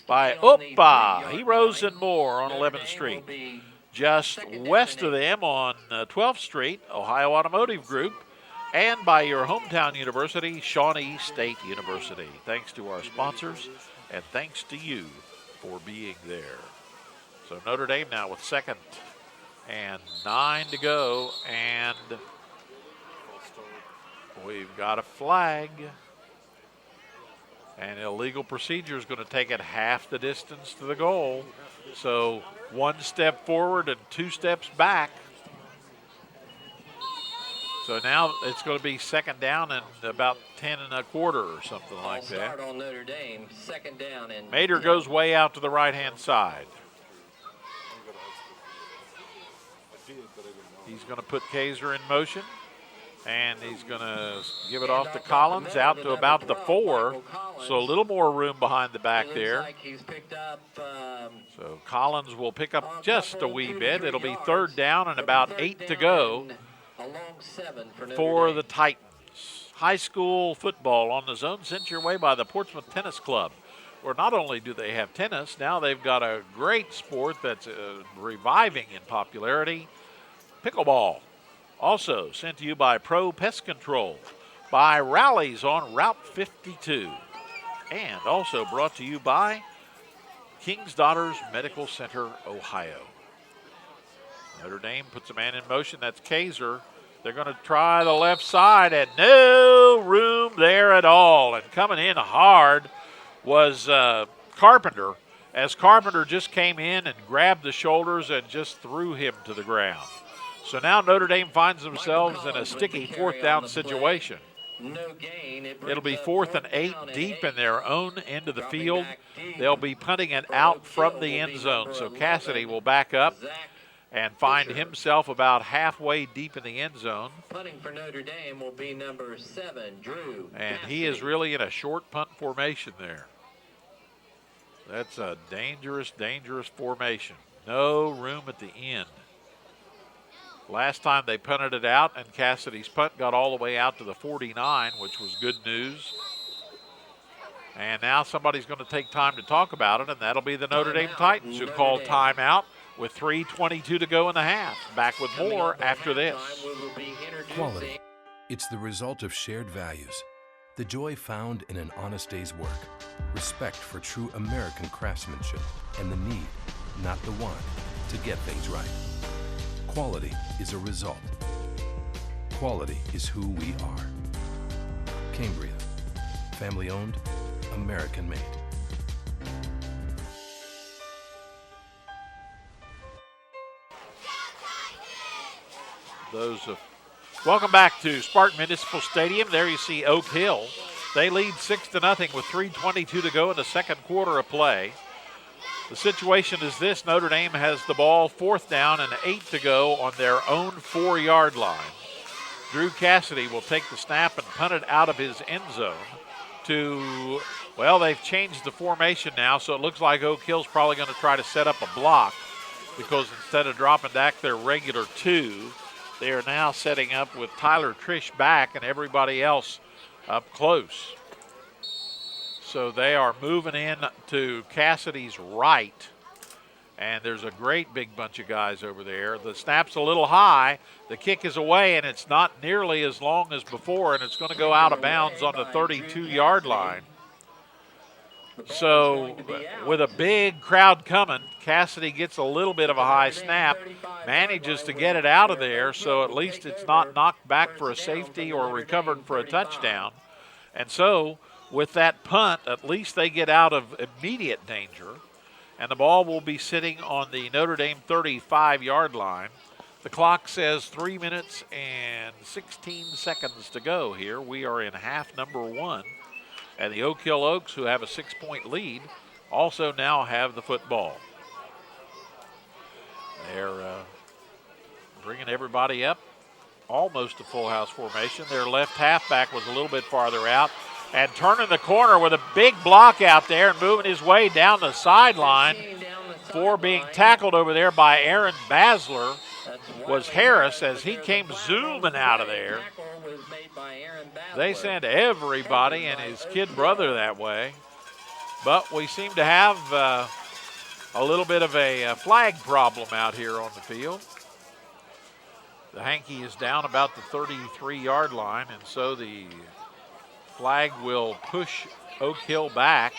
by Oppa, Heroes and More on 11th Street. Just west of them on 12th Street, Ohio Automotive Group, and by your hometown university, Shawnee State University. Thanks to our sponsors, and thanks to you for being there. So Notre Dame now with 2nd and 9 to go, and we've got a flag. And illegal procedure is going to take it half the distance to the goal. So 1 step forward and 2 steps back. So now it's going to be second down and about 10 1/4 or something like that. Start on Notre Dame, second down and Mater goes way out to the right-hand side. He's going to put Kaiser in motion, and he's going to give it off to Collins out to about the 4. So a little more room behind the back there. So Collins will pick up just a wee bit. It'll be third down and about 8 to go for the Titans. High school football on the zone sent your way by the Portsmouth Tennis Club, where not only do they have tennis, now they've got a great sport that's reviving in popularity, pickleball. Also sent to you by Pro Pest Control, by Rallies on Route 52, and also brought to you by King's Daughters Medical Center, Ohio. Notre Dame puts a man in motion. That's Kaiser. They're going to try the left side, and no room there at all. And coming in hard was Carpenter, as Carpenter just came in and grabbed the shoulders and just threw him to the ground. So now Notre Dame finds themselves in a sticky fourth down situation. It'll be 4th and 8 deep in their own end of the field. They'll be punting it out from the end zone. So Cassidy will back up and find himself about halfway deep in the end zone. punting for Notre Dame will be number 7, Drew. And he is really in a short punt formation there. That's a dangerous, dangerous formation. No room at the end. Last time they punted it out, and Cassidy's punt got all the way out to the 49, which was good news. And now somebody's going to take time to talk about it, and that'll be the Notre Dame Titans, who call timeout with 3:22 to go in the half. Back with more after this. Quality. It's the result of shared values. The joy found in an honest day's work. Respect for true American craftsmanship, and the need, not the want, to get things right. Quality is a result. Quality is who we are. Cambria. Family owned, American made. Welcome back to Spartan Municipal Stadium. There you see Oak Hill. They lead 6-0 with 3:22 to go in the second quarter of play. The situation is this: Notre Dame has the ball 4th down and 8 to go on their own 4-yard line. Drew Cassidy will take the snap and punt it out of his end zone to, well, they've changed the formation now, so it looks like Oak Hill's probably going to try to set up a block, because instead of dropping back their regular 2, they are now setting up with Tyler Trish back and everybody else up close. So they are moving in to Cassidy's right, and there's a great big bunch of guys over there. The snap's a little high. The kick is away, and it's not nearly as long as before, and it's going to go out of bounds on the 32-yard line. So with a big crowd coming, Cassidy gets a little bit of a high snap, manages to get it out of there, so at least it's not knocked back for a safety or recovered for a touchdown. And so with that punt, at least they get out of immediate danger, and the ball will be sitting on the Notre Dame 35-yard line. The clock says 3 minutes and 16 seconds to go here. We are in half number 1. And the Oak Hill Oaks, who have a 6-point lead, also now have the football. They're bringing everybody up, almost a full house formation. Their left halfback was a little bit farther out, and turning the corner with a big block out there and moving his way down the sideline for being tackled over there by Aaron Basler was Harris, as he came zooming out of there. They sent everybody and his kid brother that way. But we seem to have a little bit of a flag problem out here on the field. The hanky is down about the 33-yard line, and so the flag will push Oak Hill back.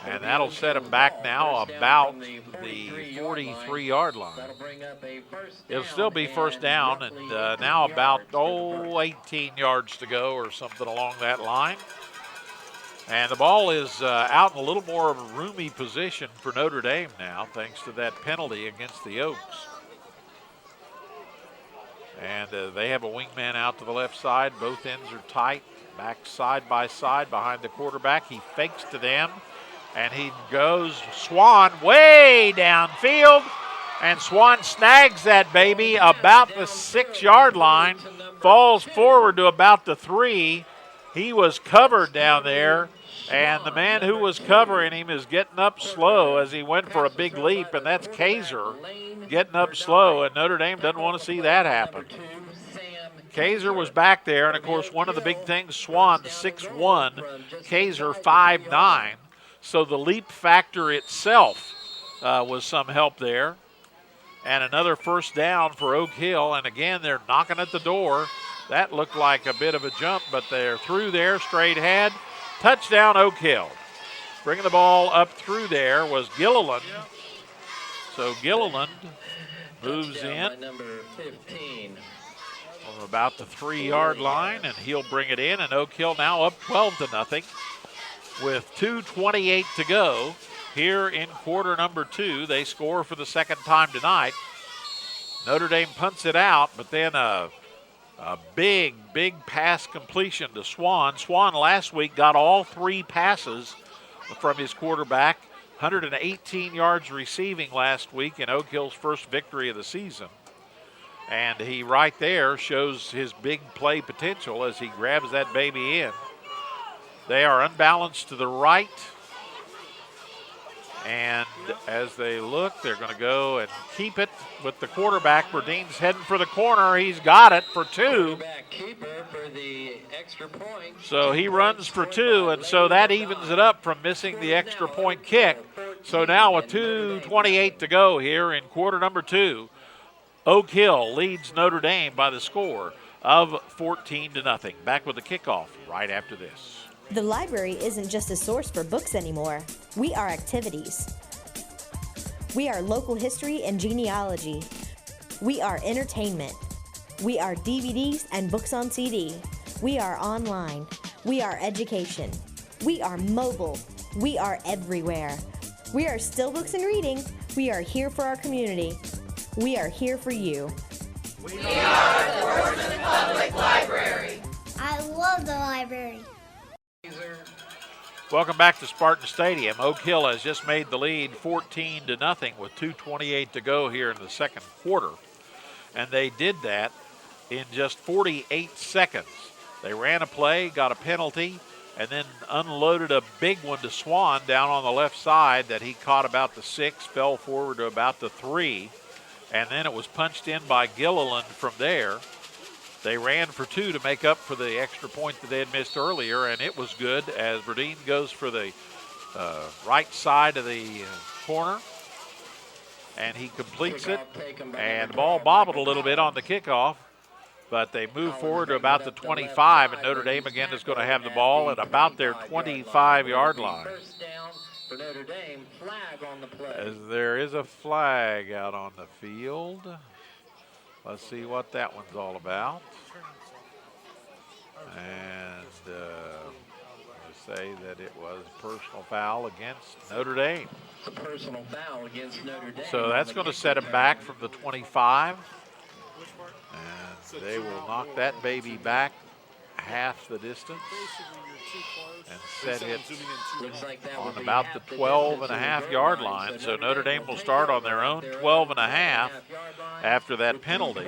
And that'll set him back now about the 43-yard line. It'll still be first down, and now about 18 yards to go or something along that line. And the ball is out in a little more of a roomy position for Notre Dame now, thanks to that penalty against the Oaks. And they have a wingman out to the left side. Both ends are tight, back side by side behind the quarterback. He fakes to them, and he goes Swan way downfield, and Swan snags that baby about the 6-yard line, falls forward to about the 3. He was covered down there, and the man who was covering him is getting up slow as he went for a big leap, and that's Kaiser getting up slow, and Notre Dame doesn't want to see that happen. Kaiser was back there, and of course one of the big things, Swan 6'1", Kaiser 5'9", so the leap factor itself was some help there. And another first down for Oak Hill, and again they're knocking at the door. That looked like a bit of a jump, but they're through there, straight ahead. Touchdown, Oak Hill. Bringing the ball up through there was Gilliland. So Gilliland moves in from about the 3-yard line, and he'll bring it in, and Oak Hill now up 12-0 with 2:28 to go here in quarter number 2. They score for the second time tonight. Notre Dame punts it out, but then a big pass completion to Swan. Swan last week got all 3 passes from his quarterback, 118 yards receiving last week in Oak Hill's first victory of the season. And he right there shows his big play potential as he grabs that baby in. They are unbalanced to the right. And as they look, they're going to go and keep it with the quarterback. Burdeen's heading for the corner. He's got it for 2. So he runs for 2, and so that evens it up from missing the extra point kick. So now with 2:28 to go here in quarter number 2, Oak Hill leads Notre Dame by the score of 14-0. Back with the kickoff right after this. The library isn't just a source for books anymore. We are activities. We are local history and genealogy. We are entertainment. We are DVDs and books on CD. We are online. We are education. We are mobile. We are everywhere. We are still books and reading. We are here for our community. We are here for you. We are the Portsmouth Public Library. I love the library. Welcome back to Spartan Stadium. Oak Hill has just made the lead 14-0 with 2:28 to go here in the second quarter. And they did that in just 48 seconds. They ran a play, got a penalty, and then unloaded a big one to Swan down on the left side that he caught about the 6, fell forward to about the 3, and then it was punched in by Gilliland from there. They ran for 2 to make up for the extra point that they had missed earlier, and it was good as Burdeen goes for the right side of the corner, and he completes it, and the ball bobbled a little bit on the kickoff, but they move forward to about the 25, and Notre Dame again is going to have the ball at about their 25-yard line. As there is a flag out on the field. Let's see what that one's all about. And say that it was personal foul against Notre Dame. A personal foul against Notre Dame. So that's going to set him back from the 25. And they will knock that baby back half the distance and set it on about the 12.5-yard line. So Notre Dame will start on their own 12.5 after that penalty.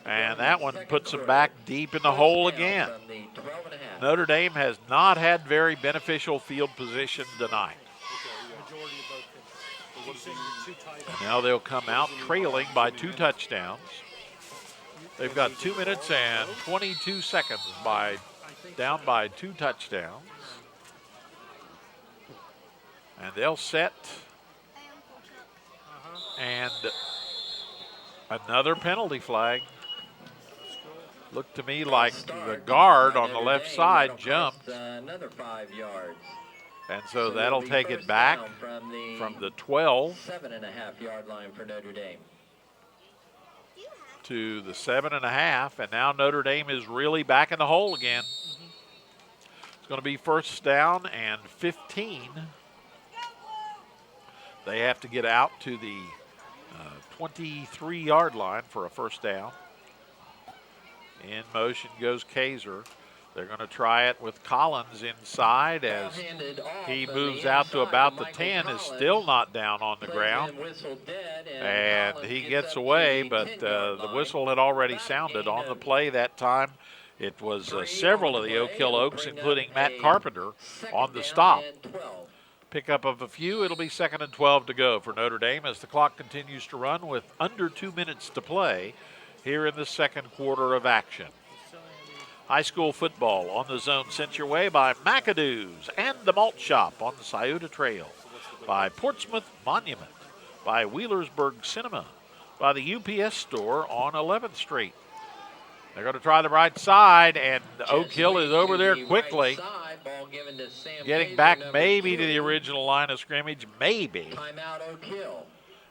And that one puts them back deep in the hole again. Notre Dame has not had very beneficial field position tonight. And now they'll come out trailing by 2 touchdowns. They've got 2 minutes and 22 seconds down by 2 touchdowns. And they'll set. And another penalty flag. Looked to me like the guard on the left side jumped. Another 5 yards. And so that'll take it back from the 12. 7.5-yard line for Notre Dame. To the 7.5, and now Notre Dame is really back in the hole again. It's going to be first down and 15. They have to get out to the 23-yard line for a first down. In motion goes Kaiser. They're going to try it with Collins inside as he moves out to about the 10, is still not down on the ground. And he gets away, but the whistle had already sounded on the play that time. It was several of the Oak Hill Oaks, including Matt Carpenter, on the stop. Pickup of a few, it'll be 2nd and 12 to go for Notre Dame as the clock continues to run with under 2 minutes to play here in the second quarter of action. High school football on the zone sent your way by McAdoo's and the Malt Shop on the Scioto Trail, by Portsmouth Monument, by Wheelersburg Cinema, by the UPS store on 11th Street. They're going to try the right side, and Oak Hill is over there quickly, getting back maybe to the original line of scrimmage, maybe.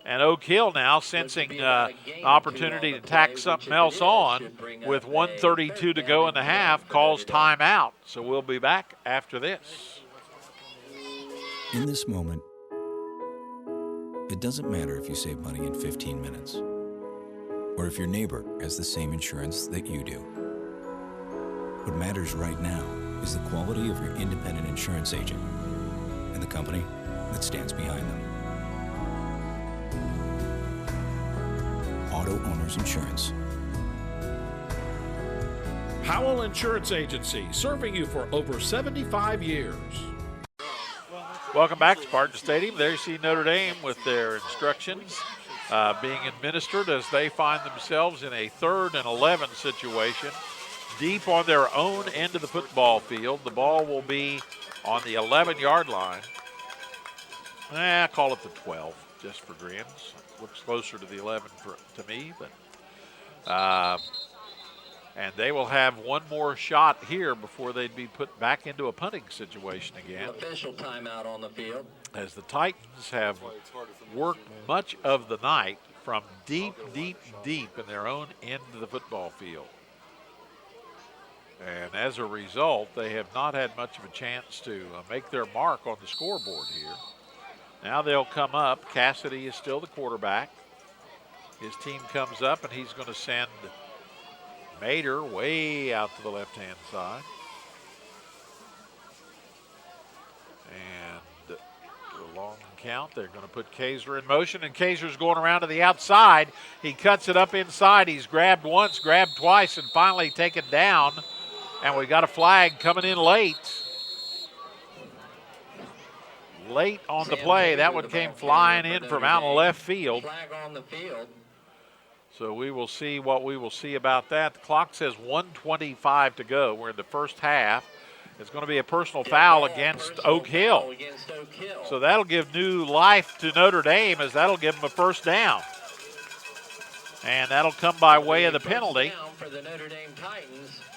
And Oak Hill now sensing an opportunity to tack something else on with 1:32 to go in the half, calls timeout. So we'll be back after this. In this moment, it doesn't matter if you save money in 15 minutes or if your neighbor has the same insurance that you do. What matters right now is the quality of your independent insurance agent and the company that stands behind them. Auto Owners Insurance. Howell Insurance Agency, serving you for over 75 years. Welcome back to Spartan Stadium. There you see Notre Dame with their instructions being administered as they find themselves in a 3rd and 11 situation, deep on their own end of the football field. The ball will be on the 11-yard line. Call it the 12, just for grins. Looks closer to the 11 to me, but and they will have one more shot here before they'd be put back into a punting situation again. Official timeout on the field. As the Titans have worked much of the night from deep in their own end of the football field. And as a result, they have not had much of a chance to make their mark on the scoreboard here. Now they'll come up. Cassidy is still the quarterback. His team comes up, and he's going to send Mater way out to the left-hand side. And a long count. They're going to put Kaiser in motion, and Kaiser's going around to the outside. He cuts it up inside. He's grabbed once, grabbed twice, and finally taken down. And we got a flag coming in late. Late on the play. That one came flying in from out in left field. Flag on the field. So we will see what we will see about that. The clock says 1:25 to go. We're in the first half. It's going to be a personal foul against Oak Hill. So that'll give new life to Notre Dame, as that'll give them a first down. And that'll come by way of the penalty.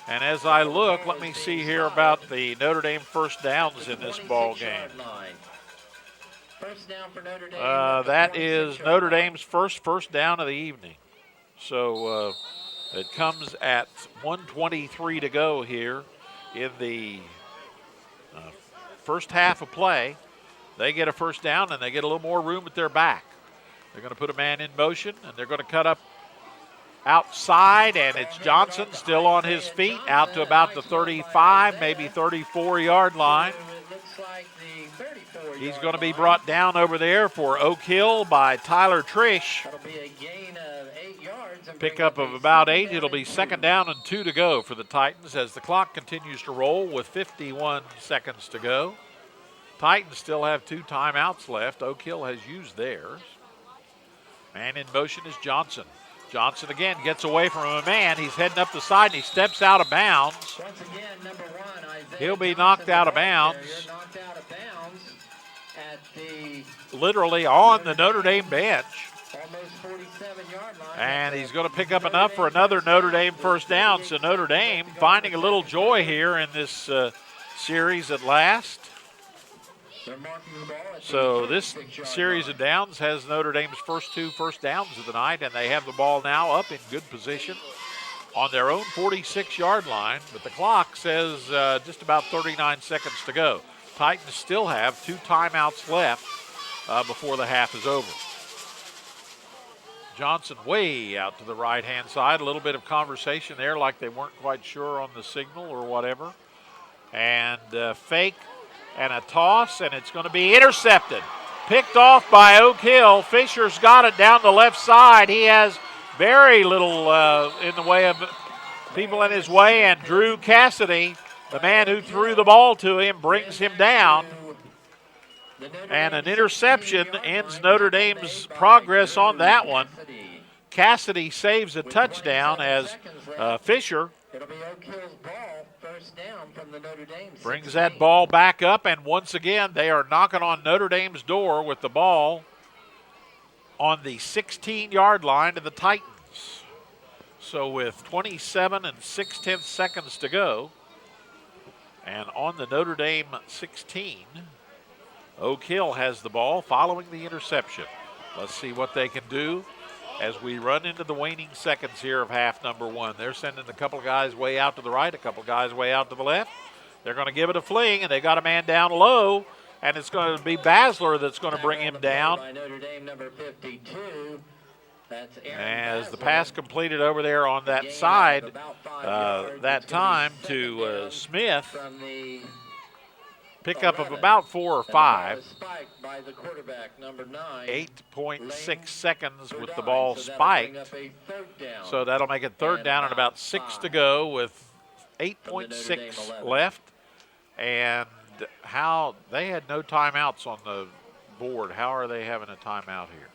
And as I look, let me see here about the Notre Dame first downs in this ball game. That is Notre Dame's first down of the evening. So it comes at 1:23 to go here in the first half of play. They get a first down, and they get a little more room at their back. They're going to put a man in motion, and they're going to cut up outside, and it's Johnson still on his feet out to about the 35, maybe 34-yard line. He's going to be brought down over there for Oak Hill by Tyler Trish. That'll be a gain of 8 yards. Pickup of about 8. It'll be 2nd down and 2 to go for the Titans as the clock continues to roll with 51 seconds to go. Titans still have 2 timeouts left. Oak Hill has used theirs. Man in motion is Johnson. Johnson again gets away from a man. He's heading up the side, and he steps out of bounds. Once again, number 1, Isaiah He'll be knocked out of bounds. knocked out of bounds at the literally on the Notre Dame bench. almost 47-yard line. And he's going to pick up enough for another Notre Dame first down. So Notre Dame finding a little joy here in this series at last. So this series of downs has Notre Dame's first 2 first downs of the night, and they have the ball now up in good position on their own 46-yard line, but the clock says just about 39 seconds to go. Titans still have 2 timeouts left before the half is over. Johnson way out to the right-hand side. A little bit of conversation there, like they weren't quite sure on the signal or whatever. And fake and a toss, and it's going to be intercepted. Picked off by Oak Hill. Fisher's got it down the left side. He has very little in the way of people in his way, and Drew Cassidy, the man who threw the ball to him, brings him down. And an interception ends Notre Dame's progress on that one. Cassidy saves a touchdown as Fisher brings that ball back up, and once again they are knocking on Notre Dame's door with the ball on the 16-yard line of the Titans. So with 27 6/10 seconds to go, and on the Notre Dame 16, Oak Hill has the ball following the interception. Let's see what they can do as we run into the waning seconds here of half number 1. They're sending a couple of guys way out to the right, a couple of guys way out to the left. They're going to give it a fling, and they got a man down low, and it's going to be Basler that's going to bring him down. As the pass completed over there on that side, that time to Smith. Pickup of about 4 or 5. 8.6 seconds with the ball spiked. So that'll make it third down and about 6 to go with 8.6 left. And how they had no timeouts on the board. How are they having a timeout here?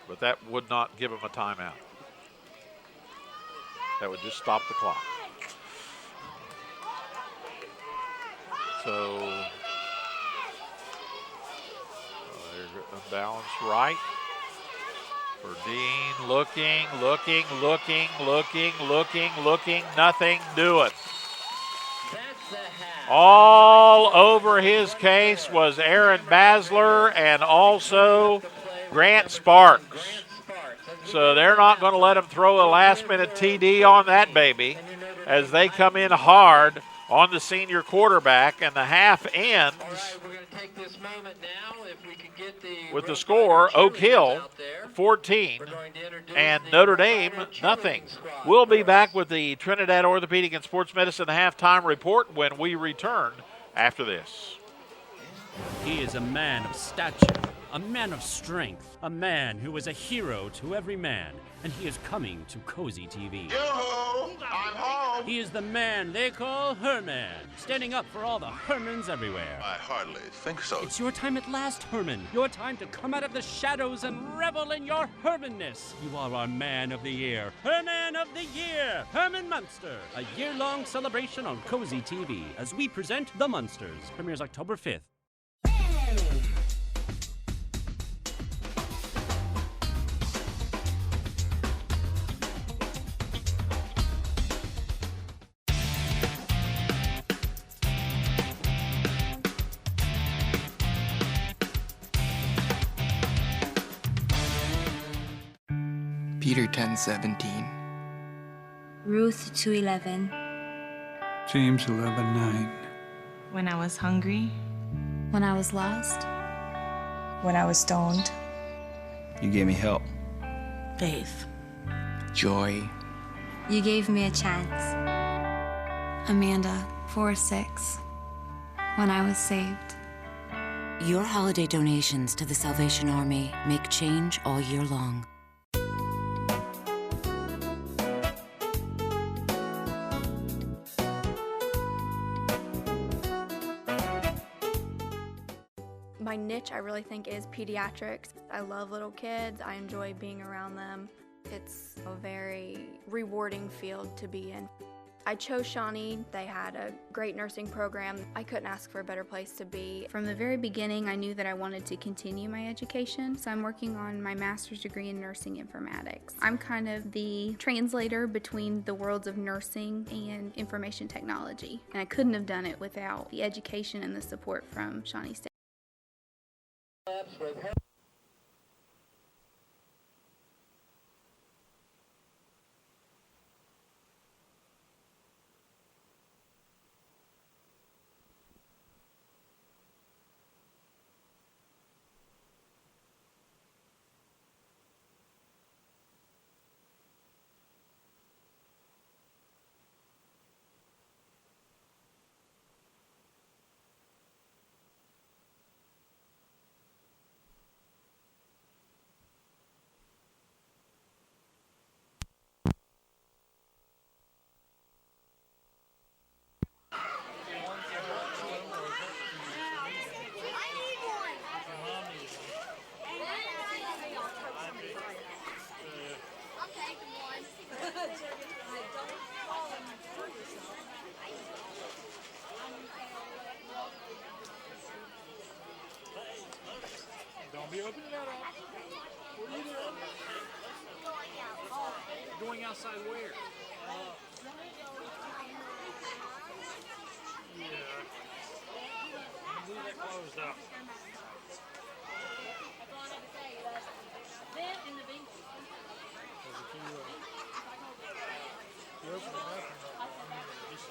But that would not give them a timeout. That would just stop the clock. So they're unbalanced right. Verdeen looking, nothing doing. All over his case was Aaron Basler and also Grant Sparks. So they're not going to let him throw a last-minute TD on that baby as they come in hard on the senior quarterback, and the half ends with the score, Oak Hill 14 and Notre Dame nothing. We'll be back with the Trinidad Orthopedic and Sports Medicine halftime report when we return after this. He is a man of stature, a man of strength, a man who is a hero to every man, and he is coming to Cozy TV. Yo-ho! I'm home! He is the man they call Herman, standing up for all the Hermans everywhere. I hardly think so. It's your time at last, Herman. Your time to come out of the shadows and revel in your Hermanness. You are our man of the year. Herman of the Year, Herman Munster. A year-long celebration on Cozy TV as we present The Munsters. Premieres October 5th. Peter 10:17. Ruth 2:11. James 11:9. When I was hungry. When I was lost. When I was stoned. You gave me help. Faith. Joy. You gave me a chance. Amanda 4:6. When I was saved. Your holiday donations to the Salvation Army make change all year long. My niche, I really think, is pediatrics. I love little kids. I enjoy being around them. It's a very rewarding field to be in. I chose Shawnee. They had a great nursing program. I couldn't ask for a better place to be. From the very beginning, I knew that I wanted to continue my education, so I'm working on my master's degree in nursing informatics. I'm kind of the translator between the worlds of nursing and information technology, and I couldn't have done it without the education and the support from Shawnee State. Open that up. What are you doing? Going outside where? Yeah. Leave that closed up. You open it up and just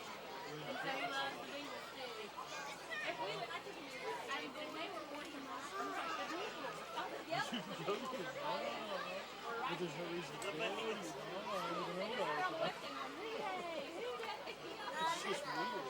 but there's no reason to do it. It's just weird.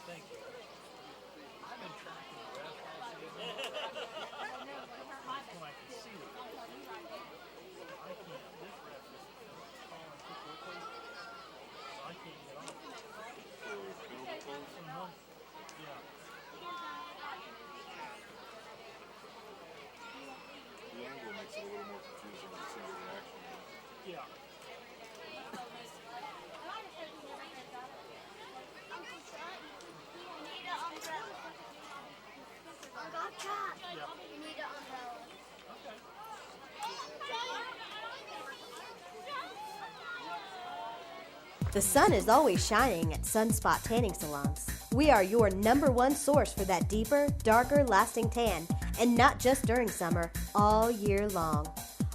Thank you. I've been tracking the ref all season. When I can see it. I can't. This ref is calling too quickly. I can't get off. Yeah. The angle makes it a little more confusing to see the reaction. Yeah. The sun is always shining at Sunspot Tanning Salons. We are your #1 source for that deeper, darker, lasting tan, and not just during summer, all year long.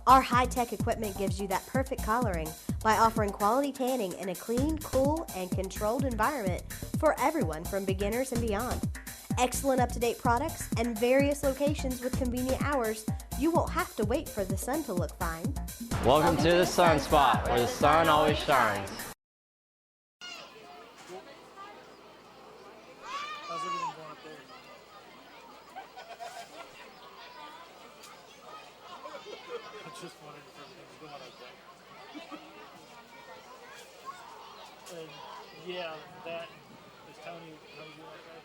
Our high-tech equipment gives you that perfect coloring by offering quality tanning in a clean, cool, and controlled environment for everyone from beginners and beyond. Excellent up-to-date products and various locations with convenient hours. You won't have to wait for the sun to look fine. Welcome to the Sunspot, where the sun always shines. How's everything going up there? I just wondered if everything's going okay. And yeah, that is Tony. How you doing, okay?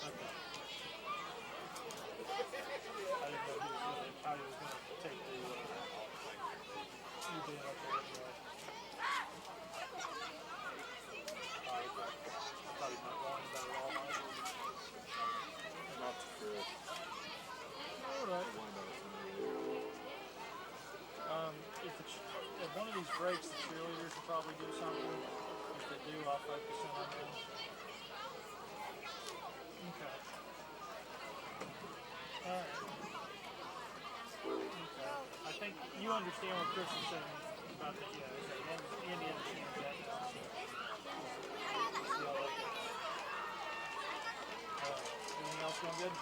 Okay. I didn't know how he was going to take the. You doing okay anyway? If one of these breaks, the cheerleaders will probably do something. If they do, I'll focus in on them. Okay. Alright. Okay. I think you understand what Chris is saying about the, yeah, Andy understands that. Anything else going good?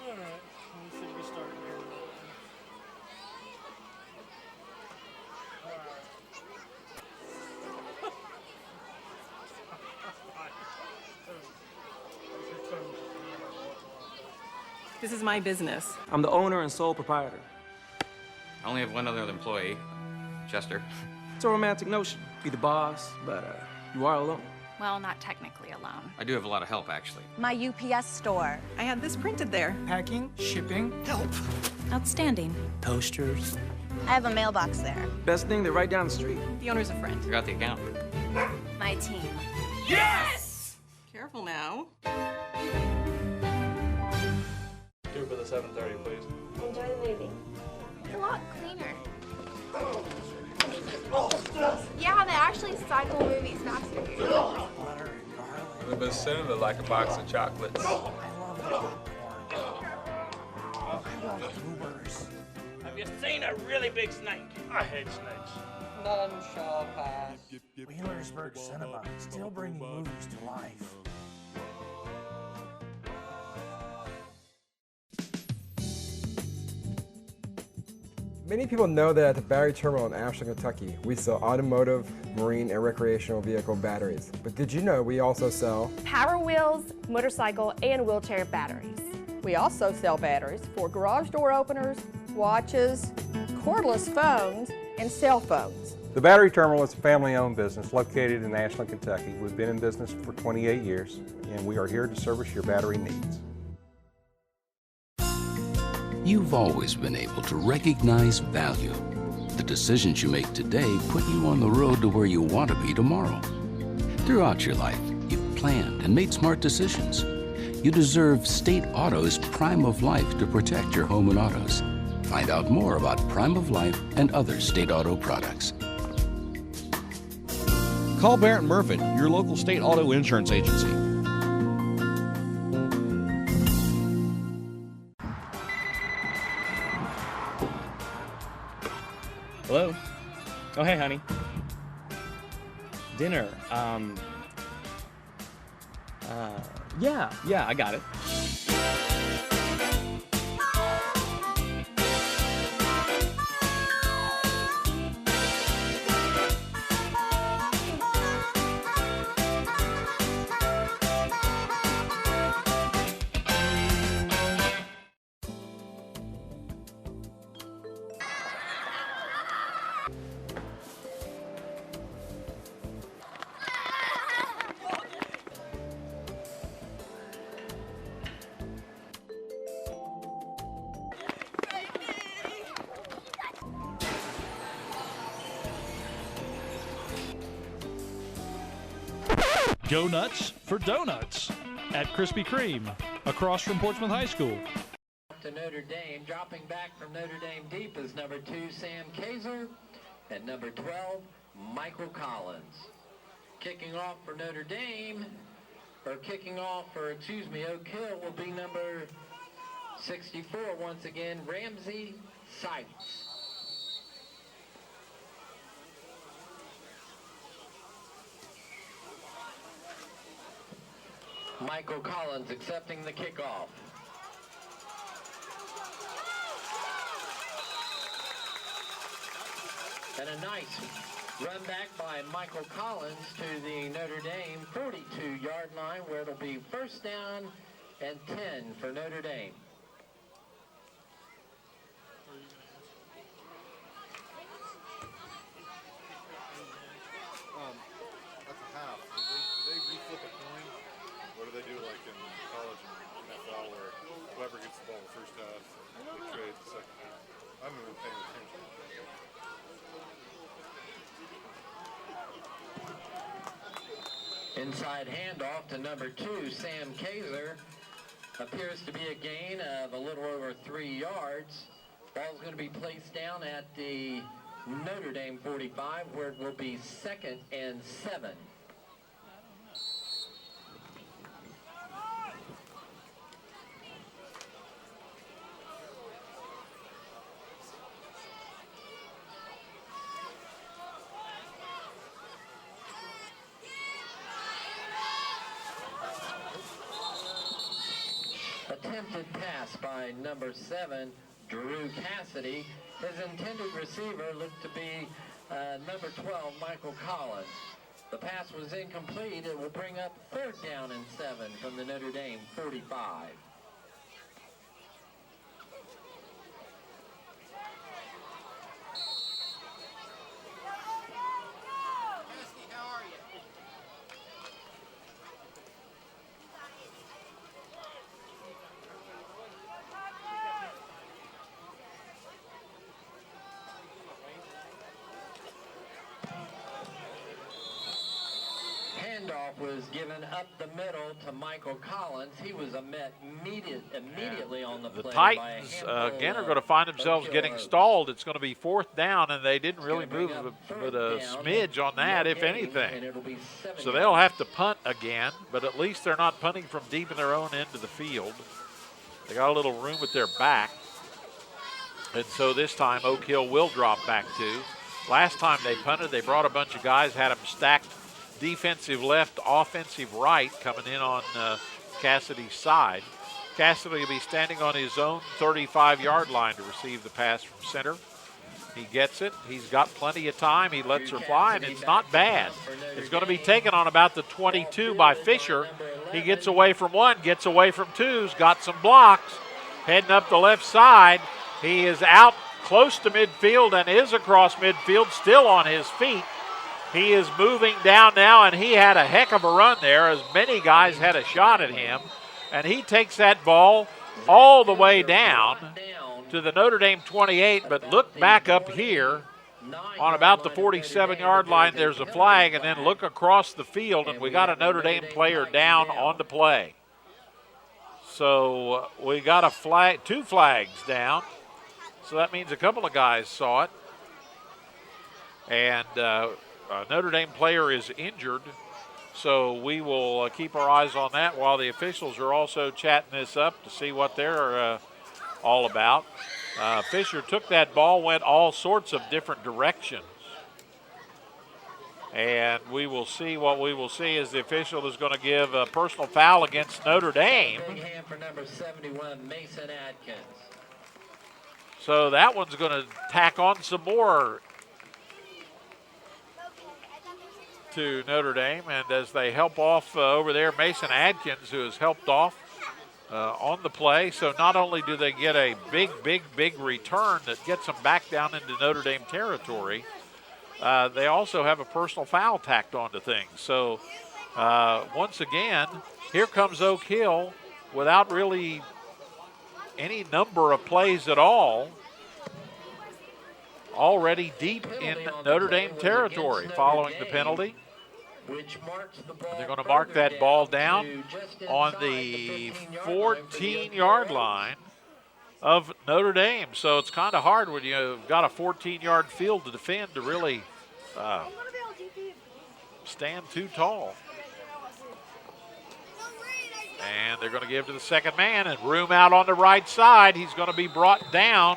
Okay. This is my business. I'm the owner and sole proprietor. I only have one other employee, Chester. It's a romantic notion. Be the boss, but you are alone. Well, not technically alone. I do have a lot of help, actually. My UPS store. I had this printed there. Packing, shipping, help. Outstanding. Posters. I have a mailbox there. Best thing, they're right down the street. The owner's a friend. I got the account. My team. Yes! Careful now. 2 for the 7:30, please. Enjoy the movie. It's a lot cleaner. Yeah, they actually cycle movies faster. The best cinema like a box of chocolates. Have you seen a really big snake? I hate snakes. None shall pass. Wheelersburg Cinema, still bringing movies to life. Many people know that at the battery terminal in Ashland, Kentucky, we sell automotive, marine, and recreational vehicle batteries. But did you know we also sell Power Wheels, motorcycle, and wheelchair batteries. We also sell batteries for garage door openers, watches, cordless phones, and cell phones. The Battery Terminal is a family-owned business located in Ashland, Kentucky. We've been in business for 28 years, and we are here to service your battery needs. You've always been able to recognize value. The decisions you make today put you on the road to where you want to be tomorrow. Throughout your life, you've planned and made smart decisions. You deserve State Auto's Prime of Life to protect your home and autos. Find out more about Prime of Life and other State Auto products. Call Barrett Murphy, your local State Auto Insurance Agency. Hello? Oh, hey, honey. Dinner. Yeah, I got it. Go nuts for donuts at Krispy Kreme, across from Portsmouth High School. To Notre Dame, dropping back from Notre Dame deep is number 2, Sam Kaiser, and number 12, Michael Collins. Kicking off for Notre Dame, or kicking off for, Oak Hill will be number 64, once again, Ramsey Sykes. Michael Collins accepting the kickoff. And a nice run back by Michael Collins to the Notre Dame 42-yard line, where it'll be first down and 10 for Notre Dame. At the half, do they reflip a coin? What do they do like in college and NFL where whoever gets the ball in the first half, they trade the second half? I haven't been paying attention. Inside handoff to number 2, Sam Kaiser. Appears to be a gain of a little over 3 yards. Ball's going to be placed down at the Notre Dame 45, where it will be 2nd and 7. Attempted pass by number 7, Drew Cassidy. His intended receiver looked to be number 12, Michael Collins. The pass was incomplete. It will bring up 3rd down and 7 from the Notre Dame 45. handoff was given up the middle to Michael Collins. He was met immediately on the play. The Titans, again, are going to find themselves getting stalled. It's going to be 4th down, and they didn't really move but a smidge on that, if anything. So they'll have to punt again, but at least they're not punting from deep in their own end of the field. They got a little room at their back. And so this time Oak Hill will drop back too. Last time they punted, they brought a bunch of guys, had them stacked defensive left, offensive right, coming in on Cassidy's side. Cassidy will be standing on his own 35-yard line to receive the pass from center. He gets it. He's got plenty of time. He lets her fly, and it's not bad. It's going to be taken on about the 22 by Fisher. He gets away from one, gets away from two's, got some blocks. Heading up the left side. He is out close to midfield and is across midfield, still on his feet. He is moving down now, and he had a heck of a run there as many guys had a shot at him. And he takes that ball all the way down to the Notre Dame 28, but look back up here on about the 47-yard line. There's a flag, and then look across the field, and we got a Notre Dame player down on the play. So we got a flag, 2 flags down. So that means a couple of guys saw it. And a Notre Dame player is injured. So we will keep our eyes on that while the officials are also chatting this up to see what they're all about. Fisher took that ball, went all sorts of different directions. And we will see what we will see is the official is going to give a personal foul against Notre Dame. Big hand for number 71, Mason Adkins. So that one's going to tack on some more to Notre Dame. And as they help off over there, Mason Adkins, who has helped off on the play. So not only do they get a big return that gets them back down into Notre Dame territory, they also have a personal foul tacked onto things. So once again, here comes Oak Hill without really any number of plays at all, already deep in Notre Dame territory following the penalty. They're going to mark that ball down on the 14-yard line of Notre Dame. So it's kind of hard when you've got a 14-yard field to defend to really stand too tall. And they're going to give to the second man, and room out on the right side. He's going to be brought down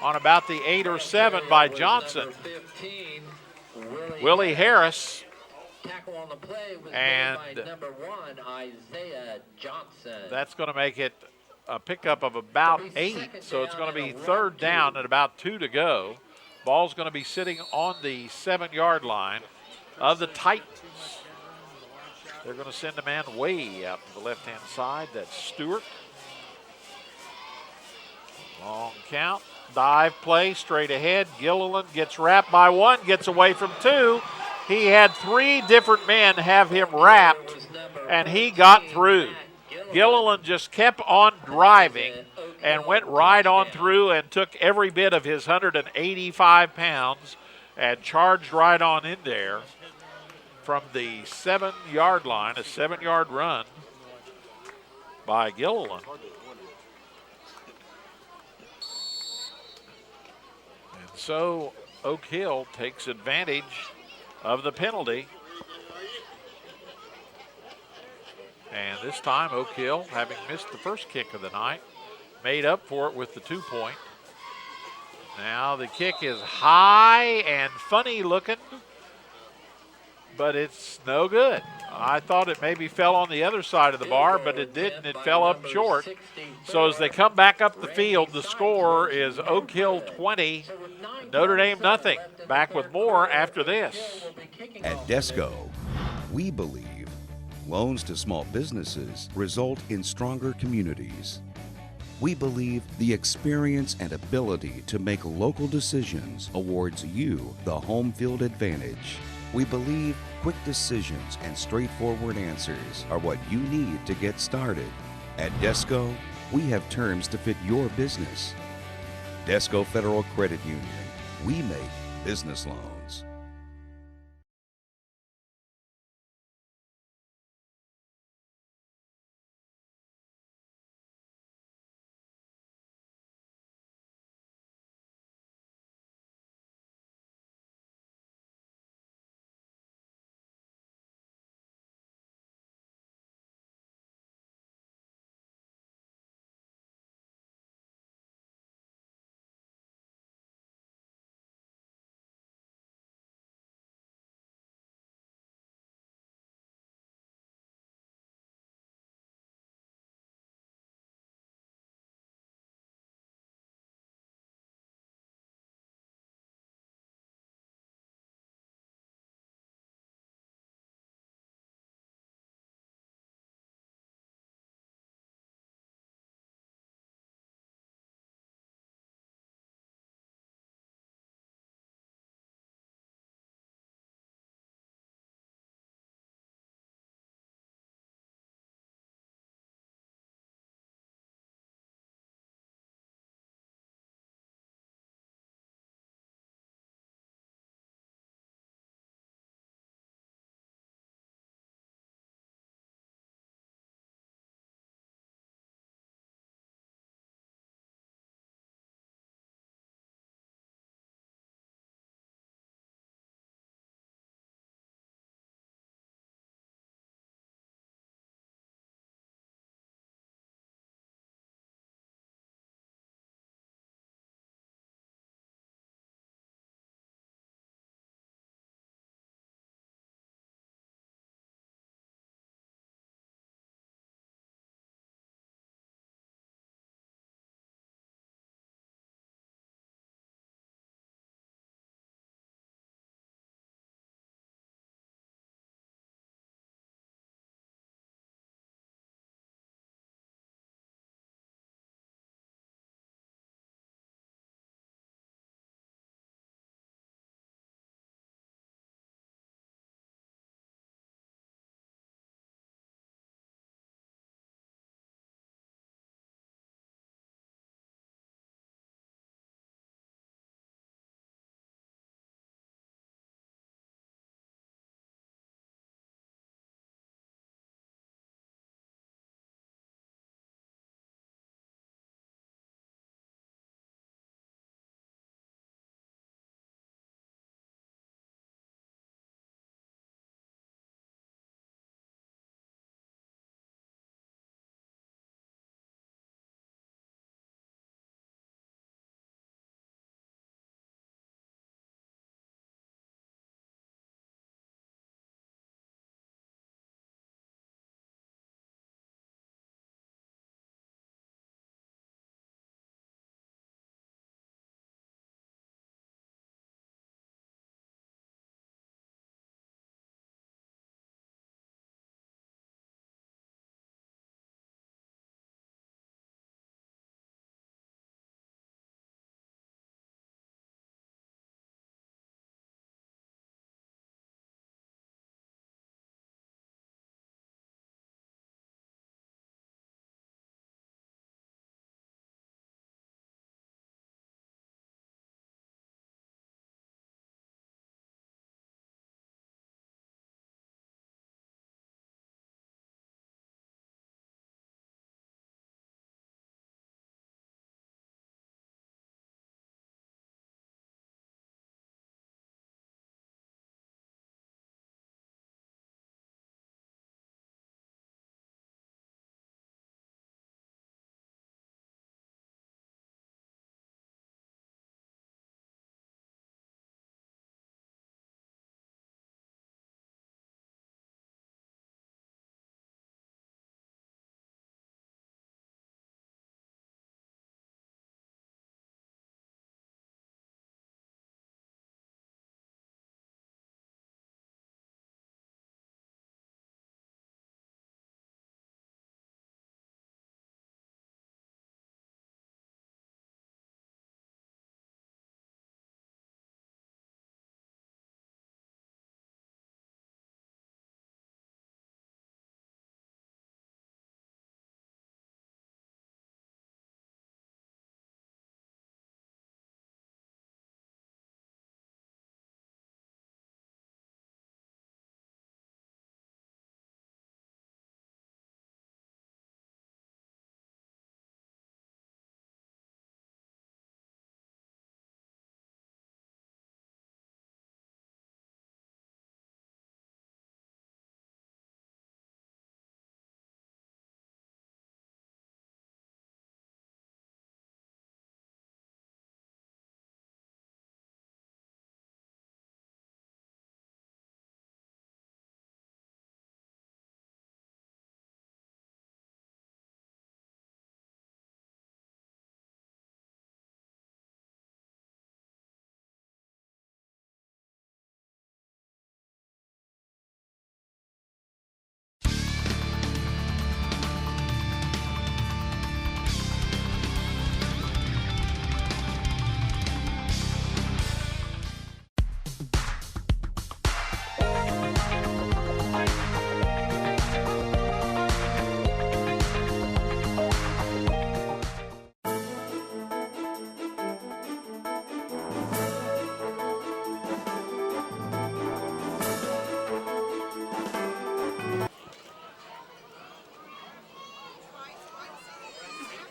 on about the 8 or 7 by Johnson. Willie Harris. Tackle on the play was and made by number 1, Isaiah Johnson. That's going to make it a pickup of about 8, so it's going to be 3rd down and about 2 to go. Ball's going to be sitting on the 7-yard line of the Titans. They're going to send a man way out to the left-hand side. That's Stewart. Long count. Dive play straight ahead. Gilliland gets wrapped by 1, gets away from 2. He had 3 different men have him wrapped, and he got through. Gilliland just kept on driving and went right on through and took every bit of his 185 pounds and charged right on in there from the 7-yard line, a 7-yard run by Gilliland. And so Oak Hill takes advantage of the penalty. And this time Oak Hill, having missed the first kick of the night, made up for it with the 2-point. Now the kick is high and funny looking, but it's no good. I thought it maybe fell on the other side of the bar, but it didn't. It fell up short. So as they come back up the field, the score is Oak Hill 20, Notre Dame nothing. Back with more after this. At Desco, we believe loans to small businesses result in stronger communities. We believe the experience and ability to make local decisions awards you the home field advantage. We believe quick decisions and straightforward answers are what you need to get started. At Desco, we have terms to fit your business. Desco Federal Credit Union. We make business loans.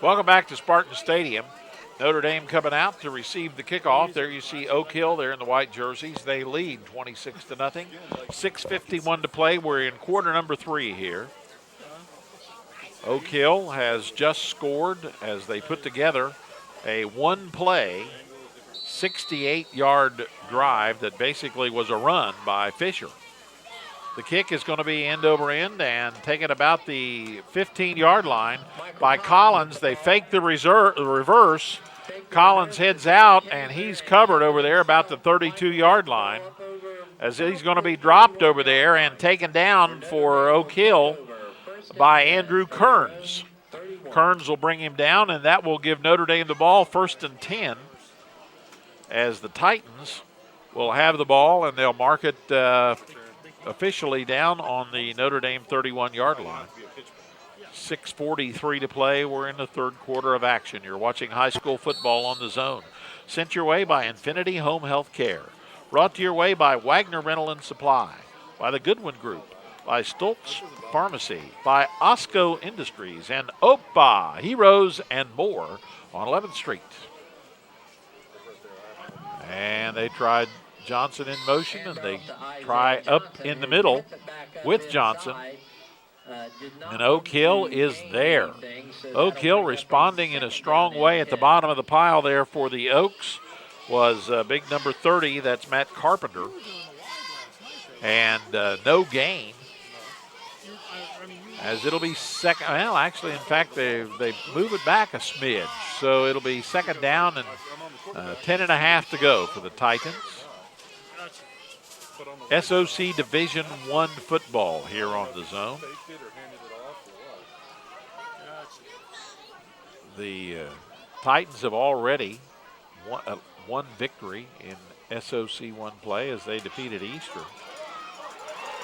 Welcome back to Spartan Stadium. Notre Dame coming out to receive the kickoff. There you see Oak Hill there in the white jerseys. They lead 26-0. 6:51 to play. We're in quarter number 3 here. Oak Hill has just scored as they put together a one-play, 68-yard drive that basically was a run by Fisher. The kick is going to be end over end and taken about the 15-yard line by Collins. They fake the reverse. Collins heads out, and he's covered over there about the 32-yard line as he's going to be dropped over there and taken down for Oak Hill by Andrew Kearns. Kearns will bring him down, and that will give Notre Dame the ball 1st and 10 as the Titans will have the ball, and they'll mark it officially down on the Notre Dame 31-yard line. 6:43 to play. We're in the third quarter of action. You're watching high school football on the Zone. Sent your way by Infinity Home Health Care. Brought to your way by Wagner Rental and Supply, by the Goodwin Group, by Stoltz Pharmacy, by Osco Industries, and Opa, Heroes, and more on 11th Street. And they tried Johnson in motion, and they try up in the middle with Johnson. And Oak Hill is there. Oak Hill responding in a strong way at the bottom of the pile there for the Oaks was big number 30. That's Matt Carpenter. And no gain. As it'll be second. Well, actually, in fact, they move it back a smidge. So it'll be second down and 10.5 to go for the Titans. SOC Division I football here on the Zone. The Titans have already won victory in SOC 1 play as they defeated Easter.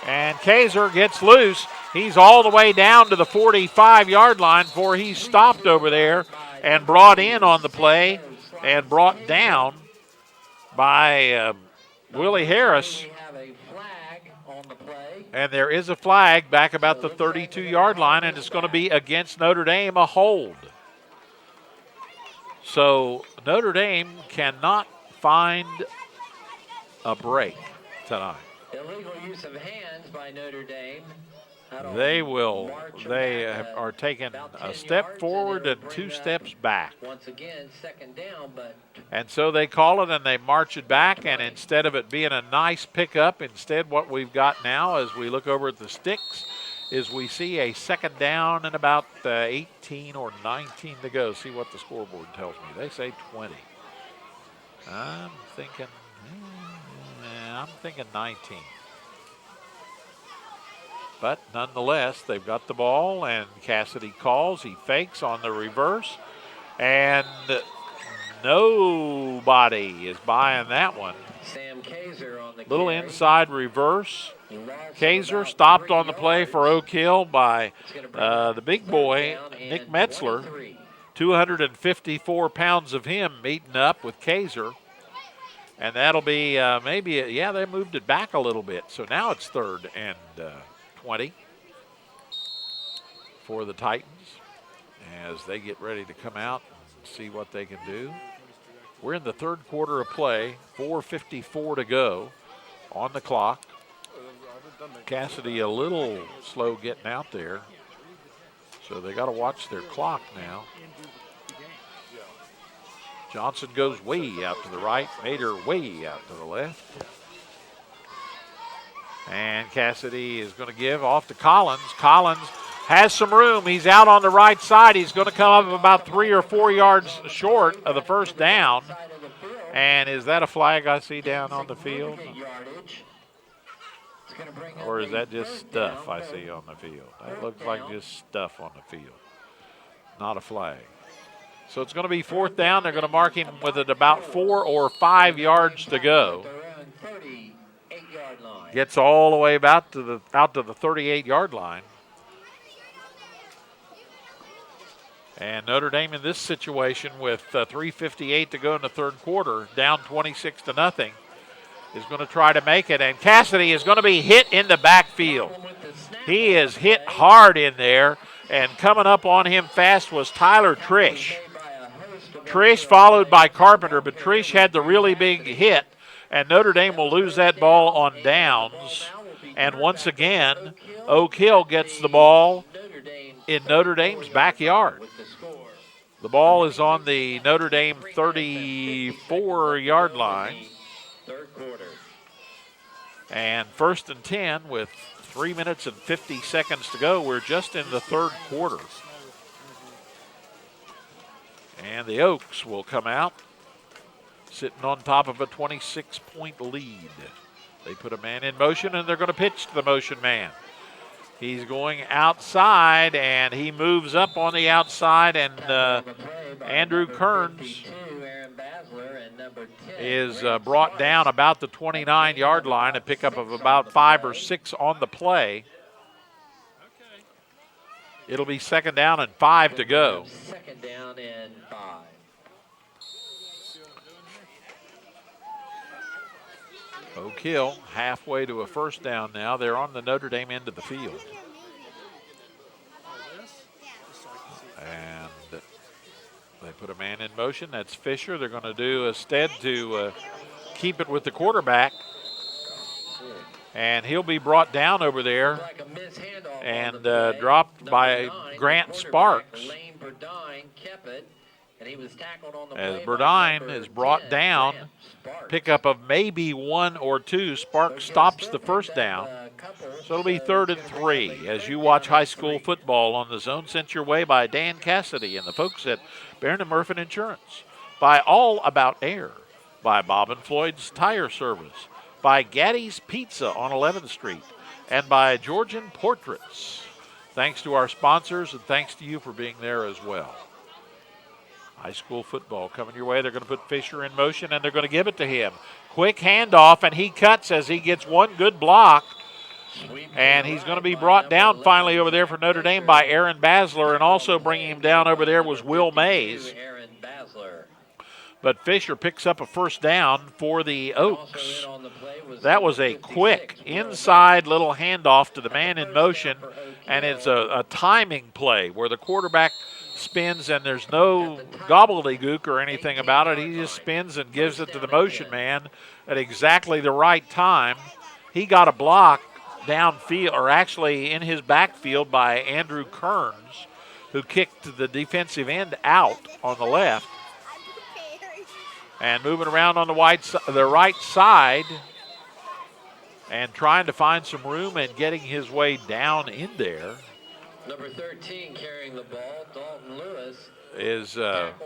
And Kaiser gets loose. He's all the way down to the 45-yard line before he's stopped over there and brought in on the play and brought down by Willie Harris. And there is a flag back about the 32-yard line, and it's going to be against Notre Dame, a hold. So Notre Dame cannot find a break tonight. Illegal use of hands by Notre Dame. They are taking a step forward and 2 steps back. Once again, second down, but. And so they call it and they march it back, and instead of it being a nice pickup, instead what we've got now as we look over at the sticks is we see a second down and about 18 or 19 to go. See what the scoreboard tells me. They say 20. I'm thinking 19. But nonetheless, they've got the ball, and Cassidy calls. He fakes on the reverse, and nobody is buying that one. Sam Kaiser on the little carry. Inside reverse. Kaiser stopped on the play for Oak Hill by the big boy, Nick Metzler. 254 pounds of him meeting up with Kaiser. And that'll be they moved it back a little bit. So now it's 3rd and 20 for the Titans as they get ready to come out and see what they can do. We're in the third quarter of play, 4:54 to go on the clock. Cassidy a little slow getting out there, so they got to watch their clock now. Johnson goes way out to the right, Mater way out to the left. And Cassidy is going to give off to Collins. Collins has some room. He's out on the right side. He's going to come up about 3 or 4 yards short of the first down. And is that a flag I see down on the field? Or is that just stuff I see on the field? That looks like just stuff on the field. Not a flag. So it's going to be 4th down. They're going to mark him with it about 4 or 5 yards to go. Gets all the way out to the 38-yard line. And Notre Dame in this situation with 3:58 to go in the third quarter, down 26-0, is going to try to make it. And Cassidy is going to be hit in the backfield. He is hit hard in there. And coming up on him fast was Tyler Trish. Trish followed by Carpenter, but Trish had the really big hit, and Notre Dame will lose that ball on downs. And once again, Oak Hill gets the ball in Notre Dame's backyard. The ball is on the Notre Dame 34-yard line. And 1st and 10 with 3 minutes and 50 seconds to go. We're just in the third quarter. And the Oaks will come out sitting on top of a 26-point lead. They put a man in motion, and they're going to pitch to the motion man. He's going outside, and he moves up on the outside, and Andrew Kearns is brought down about the 29-yard line, a pickup of about 5 or 6 on the play. It'll be 2nd down and 5 to go. 2nd down and 5. Oak Hill halfway to a 1st down now. They're on the Notre Dame end of the field. And they put a man in motion. That's Fisher. They're going to do a stead to keep it with the quarterback. And he'll be brought down over there and dropped by Grant Sparks. As Burdine is brought down, pickup of maybe 1 or 2. Sparks stops the 1st down. So it'll be 3rd and 3 as you watch high school football on the Zone, sent your way by Dan Cassidy and the folks at Barron & Murphy Insurance, by All About Air, by Bob and Floyd's Tire Service, by Gaddy's Pizza on 11th Street, and by Georgian Portraits. Thanks to our sponsors, and thanks to you for being there as well. High school football coming your way. They're going to put Fisher in motion, and they're going to give it to him. Quick handoff, and he cuts as he gets one good block. And he's going to be brought down finally over there for Notre Dame by Aaron Basler, and also bringing him down over there was Will Mays. But Fisher picks up a 1st down for the Oaks. That was a quick inside little handoff to the man in motion, and it's a timing play where the quarterback spins and there's no gobbledygook or anything about it. He just spins and gives it to the motion man at exactly the right time. He got a block downfield, or actually in his backfield, by Andrew Kearns, who kicked the defensive end out on the left. And moving around on the right side and trying to find some room and getting his way down in there. Number 13 carrying the ball, Dalton Lewis, is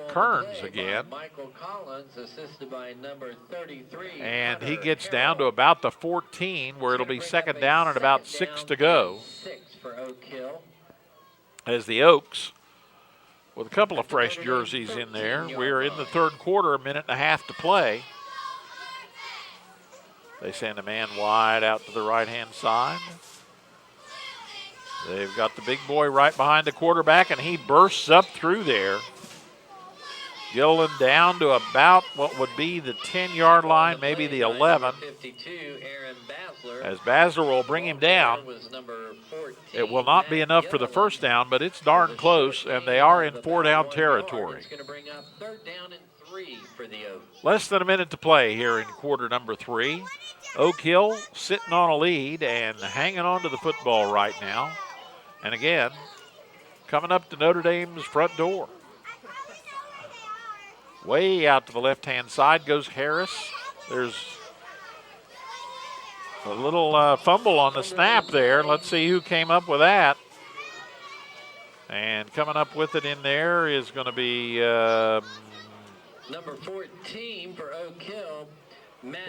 Kearns again. Michael Collins, assisted by number 33. And he gets down to about the 14, where it'll be 2nd down and about 6 to go. 6 for Oak Hill. As the Oaks, with a couple of fresh jerseys in there, we're in the 3rd quarter, a minute and a half to play. They send a man wide out to the right-hand side. They've got the big boy right behind the quarterback, and he bursts up through there. Gilliland down to about what would be the 10-yard line, maybe the 11. As Basler will bring him down. It will not be enough for the 1st down, but it's darn close, and they are in 4-down territory. Less than a minute to play here in quarter number 3. Oak Hill sitting on a lead and hanging on to the football right now. And again, coming up to Notre Dame's front door. Way out to the left-hand side goes Harris. There's a little fumble on the snap there. Let's see who came up with that. And coming up with it in there is going to be number 14 for Oak Hill.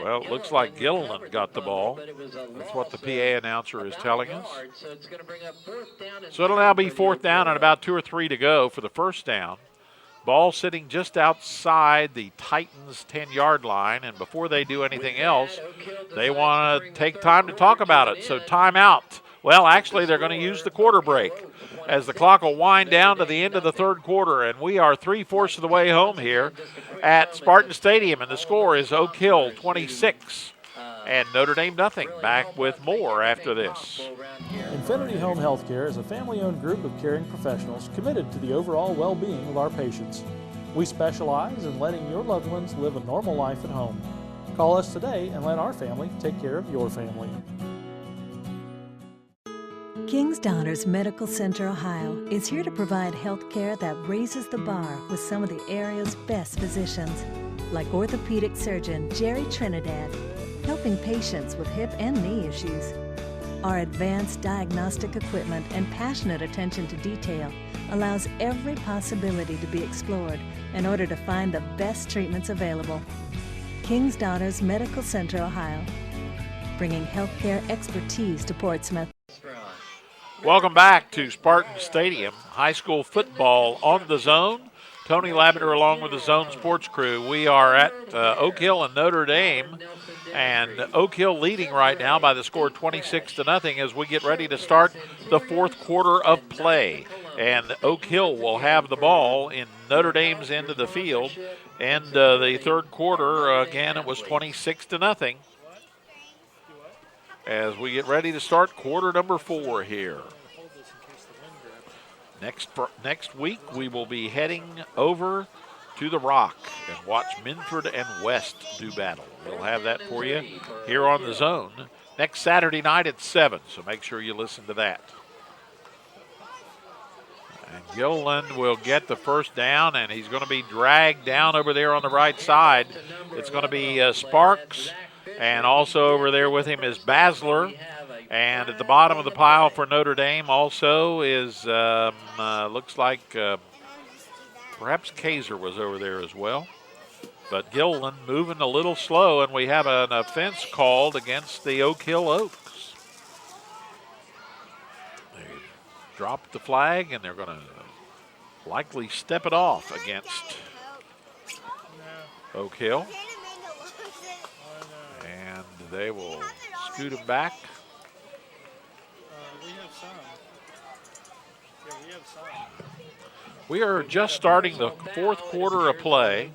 Well, it looks like Gilliland got the ball. That's what the PA announcer is telling us. So it'll now be 4th down and about 2 or 3 to go for the 1st down. Ball sitting just outside the Titans' 10-yard line, and before they do anything else, they want to take time to talk about it. So timeout. Well, actually, they're going to use the quarter break as the clock will wind down to the end of the 3rd quarter, and we are 3/4 of the way home here at Spartan Stadium, and the score is Oak Hill 26, And Notre Dame nothing. Back with more after this. Infinity Home Healthcare is a family-owned group of caring professionals committed to the overall well-being of our patients. We specialize in letting your loved ones live a normal life at home. Call us today and let our family take care of your family. King's Daughters Medical Center, Ohio is here to provide health care that raises the bar with some of the area's best physicians, like orthopedic surgeon Jerry Trinidad, helping patients with hip and knee issues. Our advanced diagnostic equipment and passionate attention to detail allows every possibility to be explored in order to find the best treatments available. King's Daughters Medical Center, Ohio, bringing healthcare expertise to Portsmouth. Welcome back to Spartan Stadium. High school football on the Zone. Tony Lavender along with the Zone Sports crew. We are at Oak Hill and Notre Dame, and Oak Hill leading right now by the score 26-0 as we get ready to start the fourth quarter of play. And Oak Hill will have the ball in Notre Dame's end of the field. And the third quarter, again, it was 26-0 as we get ready to start quarter number 4 here. Next week, we will be heading over to the Rock and watch Minford and West do battle. We'll have that for you here on the Zone next Saturday night at 7, so make sure you listen to that. And Gilliland will get the first down, and he's going to be dragged down over there on the right side. It's going to be Sparks, and also over there with him is Basler. And at the bottom of the pile for Notre Dame also is, looks like perhaps Kaiser was over there as well. But Gilliland moving a little slow, and we have an offense called against the Oak Hill Oaks. They dropped the flag, and they're going to likely step it off against Oak Hill. And they will scoot him back. We are just starting the fourth quarter of play.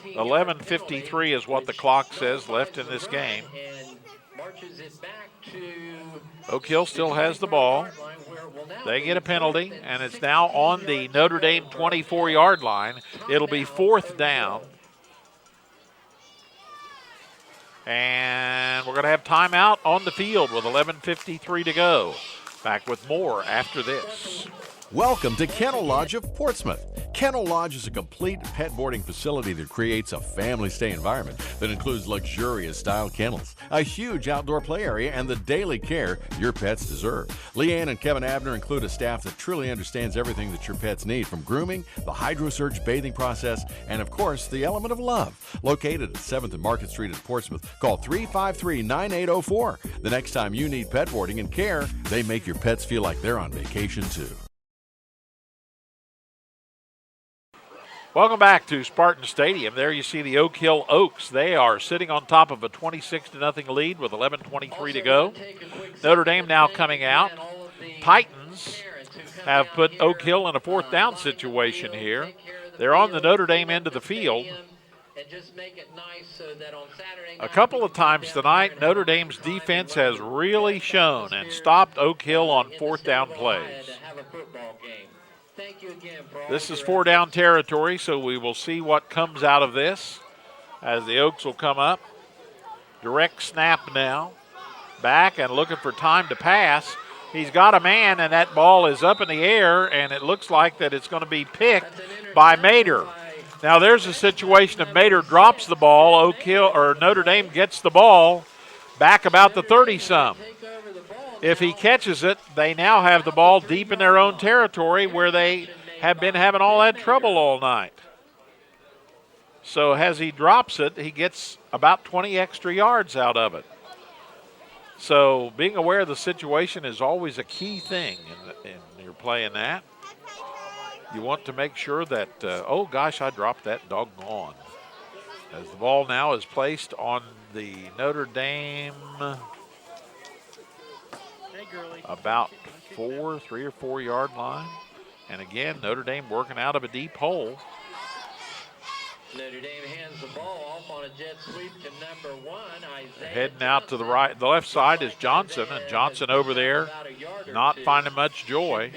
11:53 is what the clock says left in this game. Oak Hill still has the ball. They get a penalty, and it's now on the Notre Dame 24-yard line. It'll be fourth down. And we're going to have timeout on the field with 11:53 to go. Back with more after this. Welcome to Kennel Lodge of Portsmouth. Kennel Lodge is a complete pet boarding facility that creates a family stay environment that includes luxurious style kennels, a huge outdoor play area, and the daily care your pets deserve. Leanne and Kevin Abner include a staff that truly understands everything that your pets need, from grooming, the HydroSurge bathing process, and of course, the element of love. Located at 7th and Market Street in Portsmouth, call 353-9804. The next time you need pet boarding and care, they make your pets feel like they're on vacation too. Welcome back to Spartan Stadium. There you see the Oak Hill Oaks. They are sitting on top of a 26-0 lead with 11:23 to go. Notre Dame now coming out. Titans have put Oak Hill in a fourth down situation here. They're on the Notre Dame end of the field. A couple of times tonight, Notre Dame's defense has really shown and stopped Oak Hill on fourth down plays. This is 4-down territory, so we will see what comes out of this as the Oaks will come up. Direct snap now. Back and looking for time to pass. He's got a man, and that ball is up in the air, and it looks like that it's going to be picked by Mater. Now there's a situation if Mater drops the ball, Oak Hill or Notre Dame gets the ball back about the 30-some. If he catches it, they now have the ball deep in their own territory where they have been having all that trouble all night. So as he drops it, he gets about 20 extra yards out of it. So being aware of the situation is always a key thing in your playing that. You want to make sure that, oh gosh, I dropped that doggone. As the ball now is placed on the Notre Dame about 3 or 4 yard line. And again, Notre Dame working out of a deep hole. Notre Dame hands the ball off on a jet sweep to number 1, Isaiah. Heading out to the right, the left side is Johnson, and Johnson over there not finding much joy.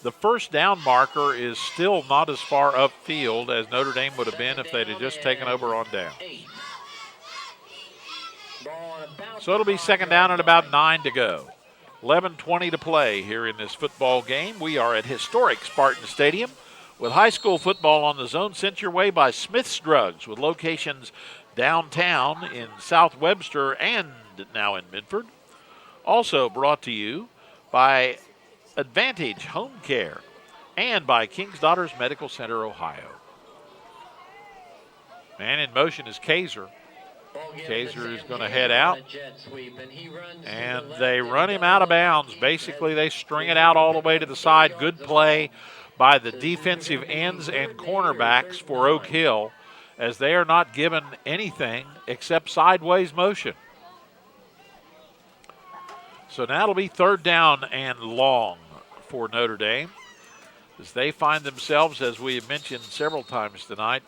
The first down marker is still not as far upfield as Notre Dame would have been if they'd have just taken over on down. So it'll be second down and about 9 to go. 11:20 to play here in this football game. We are at historic Spartan Stadium with high school football on the zone, sent your way by Smith's Drugs with locations downtown in South Webster and now in Midford. Also brought to you by Advantage Home Care and by King's Daughters Medical Center, Ohio. Man in motion is Kaiser. Kaiser is going to head out, and they run him out of bounds. Basically, they string it out all the way to the side. Good play by the defensive ends and cornerbacks for Oak Hill, as they are not given anything except sideways motion. So now it'll be third down and long for Notre Dame, as they find themselves, as we have mentioned several times tonight,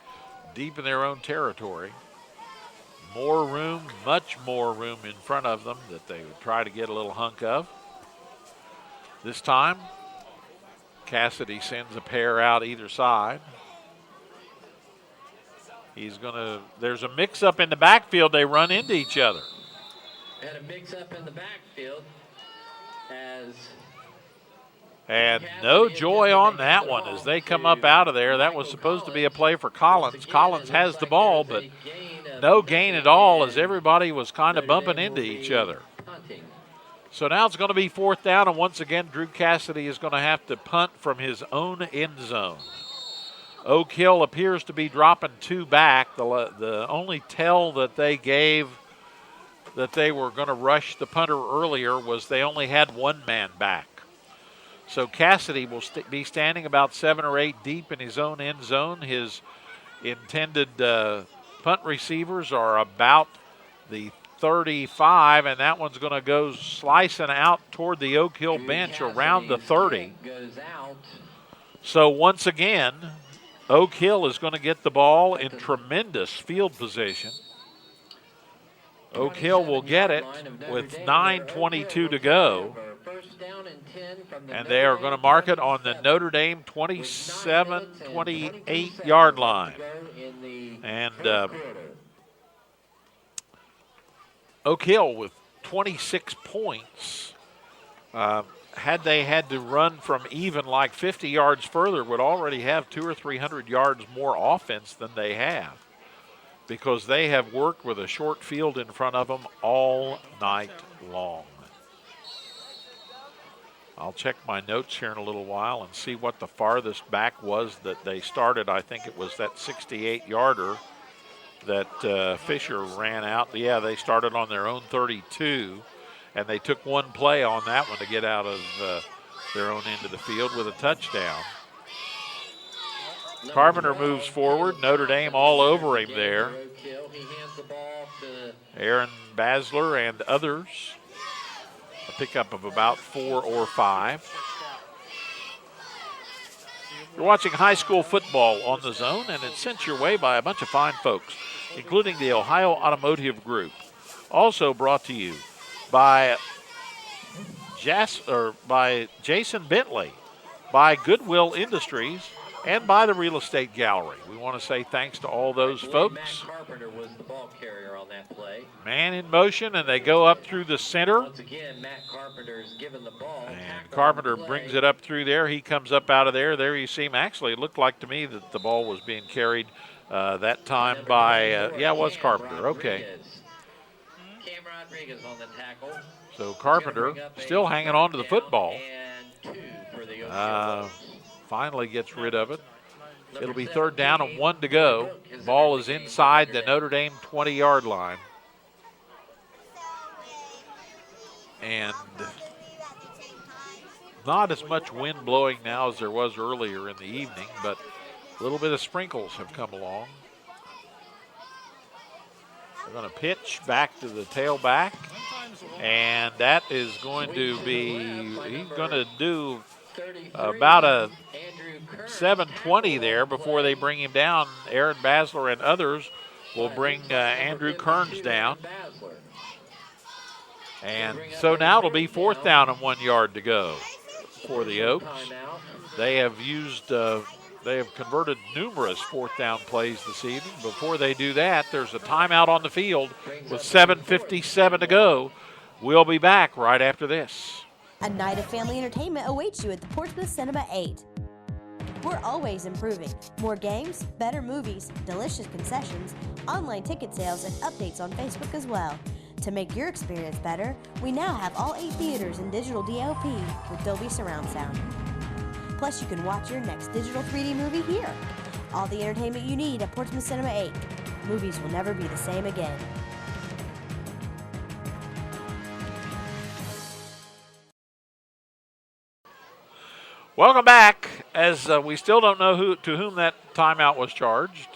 deep in their own territory. More room, much more room in front of them that they would try to get a little hunk of. This time, Cassidy sends a pair out either side. There's a mix-up in the backfield. They run into each other. And a mix-up in the backfield And no joy on that one as they come up out of there. That was supposed to be a play for Collins. Collins has the ball, but no gain at all as everybody was kind of bumping into each other. So now it's going to be fourth down, and once again, Drew Cassidy is going to have to punt from his own end zone. Oak Hill appears to be dropping 2 back. The only tell that they gave that they were going to rush the punter earlier was they only had 1 man back. So Cassidy will be standing about 7 or 8 deep in his own end zone. His intended punt receivers are about the 35, and that one's going to go slicing out toward the Oak Hill bench around the 30. So once again, Oak Hill is going to get the ball in tremendous field position. Oak Hill will get it with 9:22 to go. And they are going to mark it on the Notre Dame 27, 28-yard line. And Oak Hill with 26 points. Had they had to run from even like 50 yards further, would already have 200 or 300 yards more offense than they have, because they have worked with a short field in front of them all night long. I'll check my notes here in a little while and see what the farthest back was that they started. I think it was that 68-yarder that Fisher ran out. Yeah, they started on their own 32, and they took 1 play on that one to get out of their own end of the field with a touchdown. Carpenter moves forward. Notre Dame all over him there. Aaron Basler and others. A pickup of about 4 or 5. You're watching high school football on the zone, and it's sent your way by a bunch of fine folks, including the Ohio Automotive Group. Also brought to you by Jason Bentley, by Goodwill Industries, and by the Real Estate Gallery. We want to say thanks to all those folks. Matt Carpenter was the ball carrier on that play. Man in motion, and they go up through the center. Once again, Matt Carpenter is given the ball. And Carpenter brings it up through there. He comes up out of there. There you see him. Actually, it looked like to me that the ball was being carried that time by, it was Carpenter. Okay. Cam Rodriguez on the tackle. So Carpenter still hanging on to the football. Finally gets rid of it. It'll be third down and 1 to go. Ball is inside the Notre Dame 20-yard line. And not as much wind blowing now as there was earlier in the evening, but a little bit of sprinkles have come along. They're going to pitch back to the tailback, and that is going to be, he's going to do about a 7:20 there before they bring him down. Aaron Basler and others will bring Andrew Kearns down. And so now it'll be 4th down and 1 yard to go for the Oaks. They have converted numerous 4th down plays this evening. Before they do that, there's a timeout on the field with 7:57 to go. We'll be back right after this. A night of family entertainment awaits you at the Portsmouth Cinema 8. We're always improving. More games, better movies, delicious concessions, online ticket sales, and updates on Facebook as well. To make your experience better, we now have all 8 theaters in digital DLP with Dolby Surround Sound. Plus, you can watch your next digital 3D movie here. All the entertainment you need at Portsmouth Cinema 8. Movies will never be the same again. Welcome back, as we still don't know to whom that timeout was charged.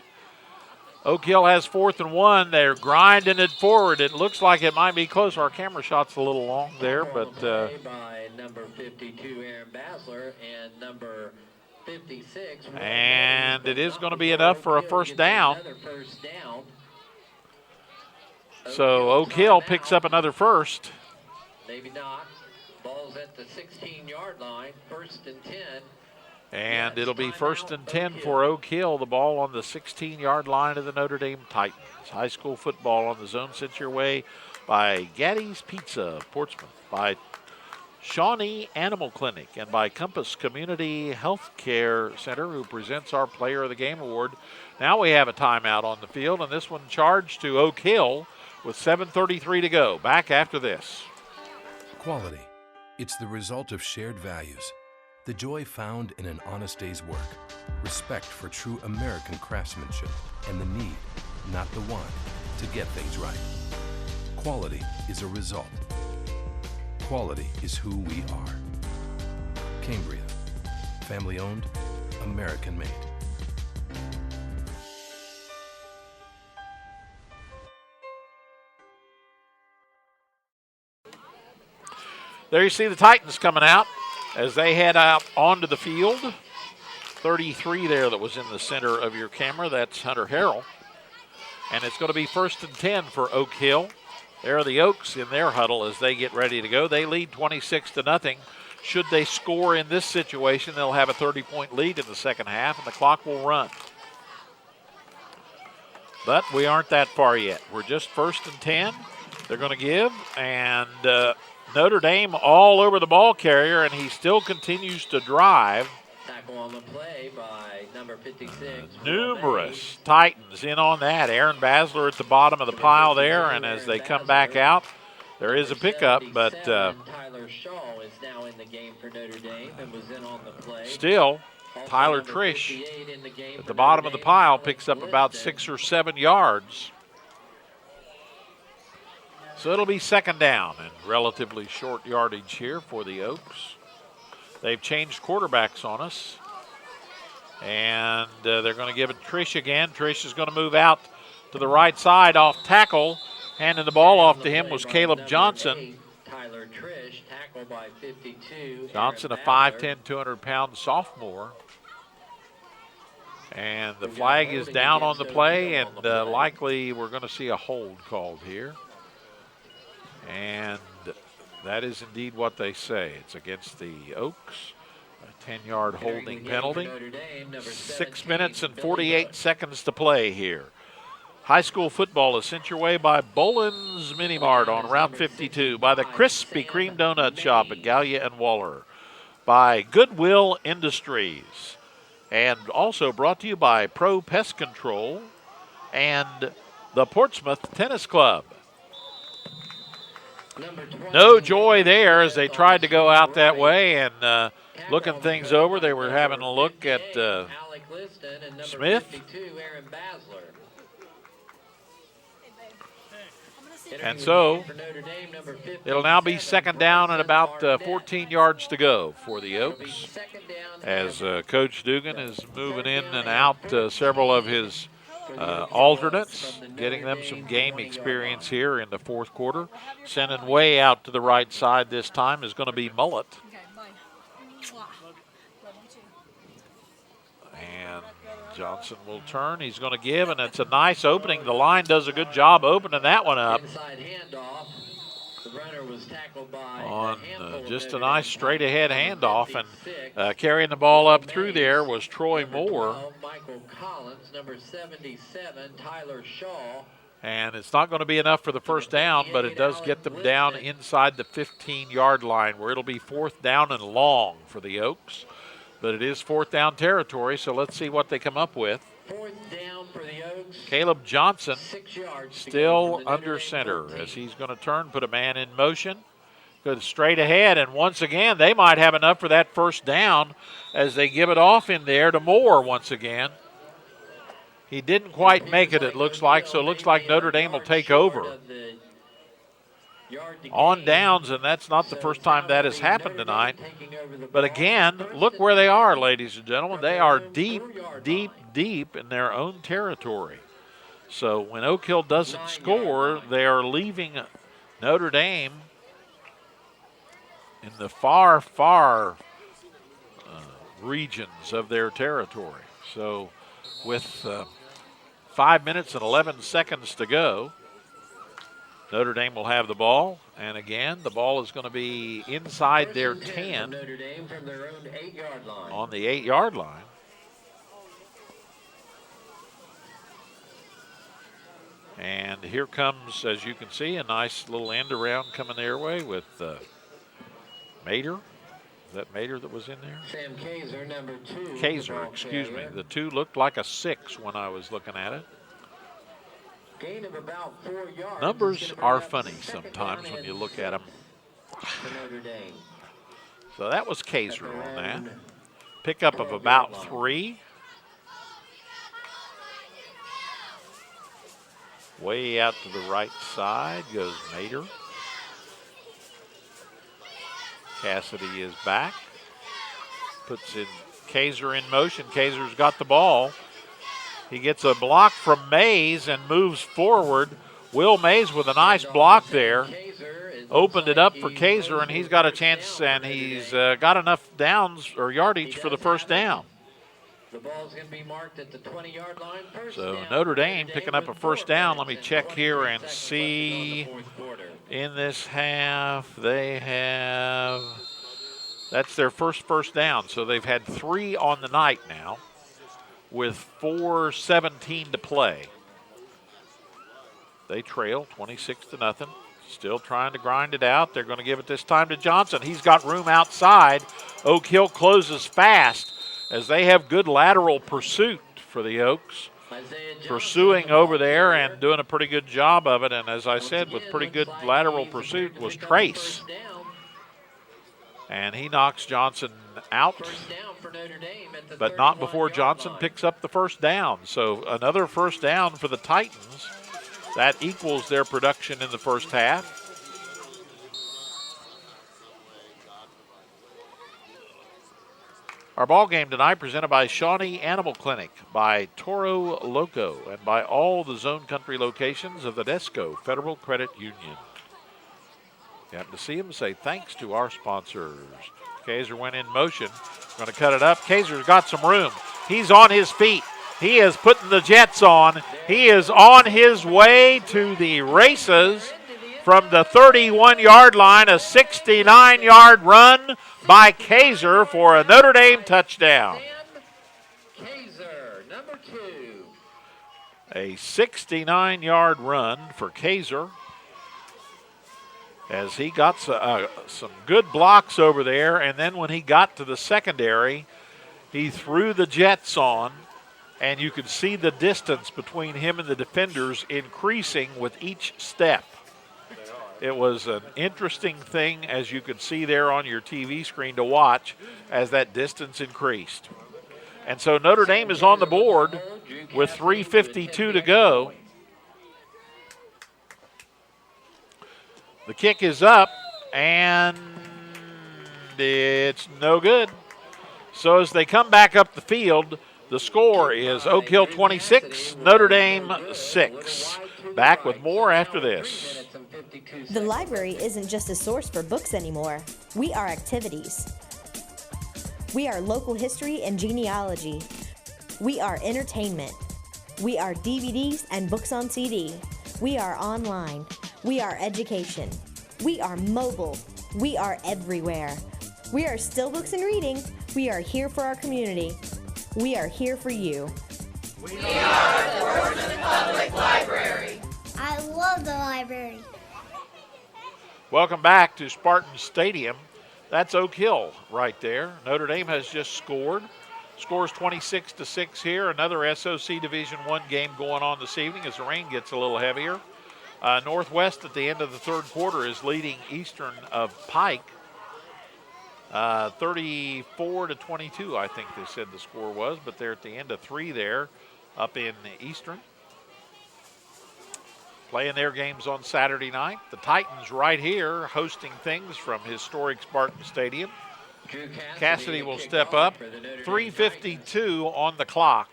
Oak Hill has 4th and 1. They're grinding it forward. It looks like it might be close. Our camera shot's a little long there, but by number 52 Aaron Basler and number 56. And it is going to be enough for a 1st down. So Oak Hill picks up another 1st. Maybe not. Ball's at the 16-yard line. 1st and 10. And it'll be 1st and 10 for Oak Hill. The ball on the 16-yard line of the Notre Dame Titans. High school football on the zone sent your way by Gaddy's Pizza of Portsmouth, by Shawnee Animal Clinic, and by Compass Community Health Care Center, who presents our Player of the Game Award. Now we have a timeout on the field, and this one charged to Oak Hill with 7:33 to go. Back after this. Quality. It's the result of shared values. The joy found in an honest day's work, respect for true American craftsmanship, and the need, not the want, to get things right. Quality is a result. Quality is who we are. Cambria, family owned, American made. There you see the Titans coming out as they head out onto the field. 33 there that was in the center of your camera. That's Hunter Harrell. And it's going to be 1st and 10 for Oak Hill. There are the Oaks in their huddle as they get ready to go. They lead 26-0. Should they score in this situation, they'll have a 30-point lead in the second half, and the clock will run. But we aren't that far yet. We're just 1st and 10. They're going to give, and Notre Dame all over the ball carrier, and he still continues to drive. Tackle on the play by number 56. Numerous Titans in on that. Aaron Basler at the bottom of the pile there, and as they come back out, there is a pickup, but Tyler Shaw is now in the game for Notre Dame and was in on the play. Still, Tyler Trish at the bottom of the pile picks up about 6 or 7 yards. So it'll be 2nd down and relatively short yardage here for the Oaks. They've changed quarterbacks on us. And they're going to give it Trish again. Trish is going to move out to the right side off tackle. Handing the ball off to him was Caleb Johnson. Tyler Trish, tackled by 52. Johnson, a 5'10", 200-pound sophomore. And the flag is down on the play, and likely we're going to see a hold called here. And that is indeed what they say. It's against the Oaks, a 10-yard holding penalty. 6 minutes and 48 seconds to play here. High school football is sent your way by Boland's Mini Mart on Route 52, by the Krispy Kreme Donut Shop at Gallia and Waller, by Goodwill Industries, and also brought to you by Pro Pest Control and the Portsmouth Tennis Club. No joy there as they tried to go out that way and looking things over. They were having a look at Smith. And so it'll now be 2nd down and about 14 yards to go for the Oaks as Coach Dugan is moving in and out several of his alternates, getting them some game experience here in the 4th quarter. Sending way out to the right side this time is going to be Mullet. Johnson will turn. He's going to give, and it's a nice opening. The line does a good job opening that one up. Inside handoff. The runner was tackled by On just a nice straight-ahead handoff, and carrying the ball up through there was Troy Moore. Michael Collins, number 77, Tyler Shaw. And it's not going to be enough for the first down, but it does get them down inside the 15-yard line, where it'll be 4th down and long for the Oaks. But it is 4th down territory, so let's see what they come up with. 4th down for the Oaks. Caleb Johnson 6 yards still under center as he's going to turn, put a man in motion. Go straight ahead, and once again, they might have enough for that first down as they give it off in there to Moore once again. He didn't quite make it looks like, so it looks like Notre Dame will take over on downs, and that's not the first time that has happened tonight. But again, look where they are, ladies and gentlemen. They are deep, deep, deep in their own territory. So when Oak Hill doesn't score, they are leaving Notre Dame in the far, far regions of their territory. So with 5 minutes and 11 seconds to go, Notre Dame will have the ball, and again, the ball is going to be inside their 10 Notre Dame from their own 8-yard line. on the 8-yard line. And here comes, as you can see, a nice little end around coming their way with Mater. Is that Mater that was in there? Sam Kaiser, number 2. Kaiser, excuse me. The 2 looked like a 6 when I was looking at it. Gain of about 4 yards. Numbers are funny sometimes when you look at them. So that was Kaiser on that. Pickup of about 3. Way out to the right side goes Mater. Cassidy is back. Puts in Kaiser in motion. Kaiser's got the ball. He gets a block from Mays and moves forward. Will Mays with a nice block there. Opened it up for Kaiser, and he's got a chance, and he's got enough downs or yardage for the first down. The ball's going to be marked at the 20-yard line. So Notre Dame picking up a first down. Let me check here and see. In this half, they have, that's their first down. So they've had 3 on the night now with 4:17 to play. They trail 26-0. Still trying to grind it out. They're going to give it this time to Johnson. He's got room outside. Oak Hill closes fast as they have good lateral pursuit for the Oaks. Pursuing over there and doing a pretty good job of it. And as I said, with pretty good lateral pursuit was Trace. And he knocks Johnson out, but not before Johnson picks up the first down. So another first down for the Titans. That equals their production in the first half. Our ball game tonight presented by Shawnee Animal Clinic, by Toro Loco, and by all the Zone Country locations of the Desco Federal Credit Union. You happen to see him, say thanks to our sponsors. Kaiser went in motion. Going to cut it up. Kaiser's got some room. He's on his feet. He is putting the Jets on. He is on his way to the races from the 31-yard line, a 69-yard run by Kaiser for a Notre Dame touchdown. Kaiser, number 2. A 69-yard run for Kaiser as he got some good blocks over there, and then when he got to the secondary, he threw the Jets on, and you could see the distance between him and the defenders increasing with each step. It was an interesting thing, as you could see there on your TV screen, to watch as that distance increased. And so Notre Dame is on the board with 3:52 to go. The kick is up, and it's no good. So as they come back up the field, the score is Oak Hill 26, Notre Dame 6. Back with more after this. The library isn't just a source for books anymore. We are activities. We are local history and genealogy. We are entertainment. We are DVDs and books on CD. We are online. We are education. We are mobile. We are everywhere. We are still books and reading. We are here for our community. We are here for you. We are the Portsmouth Public Library. I love the library. Welcome back to Spartan Stadium. That's Oak Hill right there. Notre Dame has just scored. Scores 26-6 here. Another SOC Division I game going on this evening as the rain gets a little heavier. Northwest at the end of the third quarter is leading Eastern of Pike. 34-22, I think they said the score was, but they're at the end of 3 there up in Eastern. Playing their games on Saturday night. The Titans right here hosting things from historic Spartan Stadium. Cassidy will step up. 3:52 on the clock.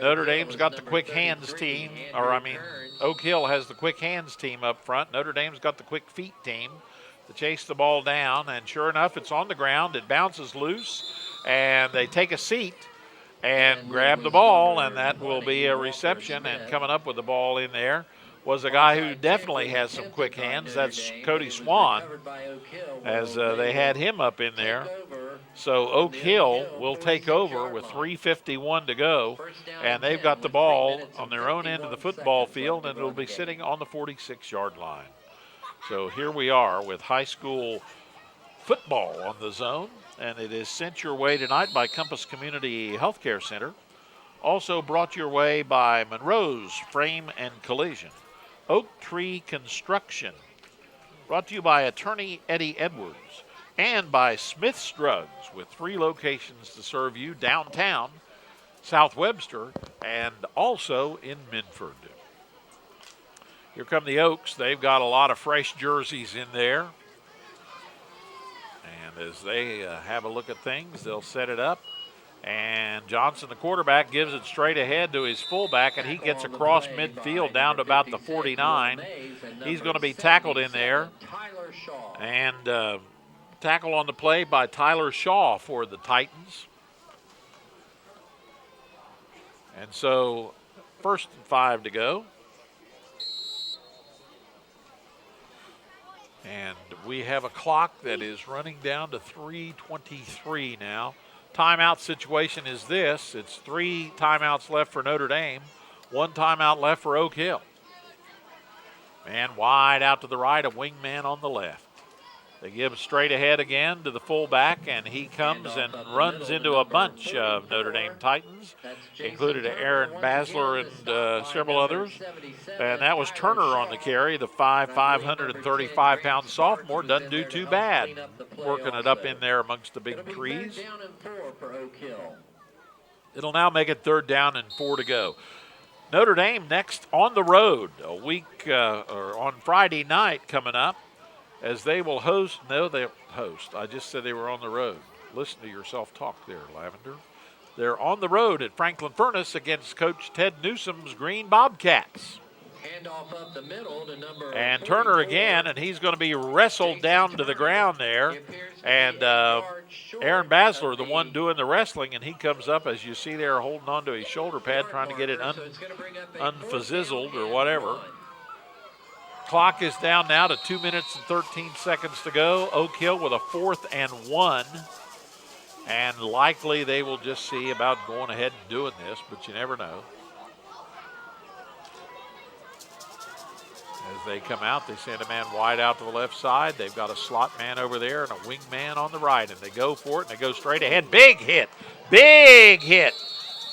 Notre Dame's got the quick hands team, Oak Hill has the quick hands team up front. Notre Dame's got the quick feet team to chase the ball down, and sure enough, it's on the ground. It bounces loose, and they take a seat and grab the ball, and that will be a reception. And coming up with the ball in there was a guy who definitely has some quick hands. That's Cody Swan, as they had him up in there. So Oak Hill will take over with 3:51 to go, and they've got the ball on their own end of the football field, and it'll be sitting on the 46-yard line. So here we are with high school football on the zone, and it is sent your way tonight by Compass Community Healthcare Center. Also brought your way by Monroe's Frame and Collision. Oak Tree Construction, brought to you by attorney Eddie Edwards, and by Smith's Drugs, with 3 locations to serve you downtown, South Webster, and also in Minford. Here come the Oaks. They've got a lot of fresh jerseys in there. And as they have a look at things, they'll set it up. And Johnson, the quarterback, gives it straight ahead to his fullback, and he gets across midfield down to about the 49. He's going to be tackled in there. And tackle on the play by Tyler Shaw for the Titans. And so 1st and 5 to go. And we have a clock that is running down to 3:23 now. Timeout situation is this. It's 3 timeouts left for Notre Dame, 1 timeout left for Oak Hill. Man wide out to the right, a wingman on the left. They give straight ahead again to the fullback, and he comes and runs into a bunch of Notre Dame Titans, included Aaron Basler and several others. And that was Turner on the carry, the 535-pound sophomore. Doesn't do too bad, working it up in there amongst the big trees. It'll now make it 3rd down and 4 to go. Notre Dame next on the road a week or on Friday night coming up, as they will host. No, they host. I just said they were on the road. Listen to yourself talk there, Lavender. They're on the road at Franklin Furnace against Coach Ted Newsom's Green Bobcats. Handoff up the middle to number and Turner again, and he's going to be wrestled down to the ground there. And Aaron Basler, the one doing the wrestling, and he comes up, as you see there, holding on to his shoulder pad, trying to get it unfazzizzled or whatever. Clock is down now to 2 minutes and 13 seconds to go. Oak Hill with a 4th and 1. And likely they will just see about going ahead and doing this, but you never know. As they come out, they send a man wide out to the left side. They've got a slot man over there and a wing man on the right, and they go for it, and they go straight ahead. Big hit. Big hit.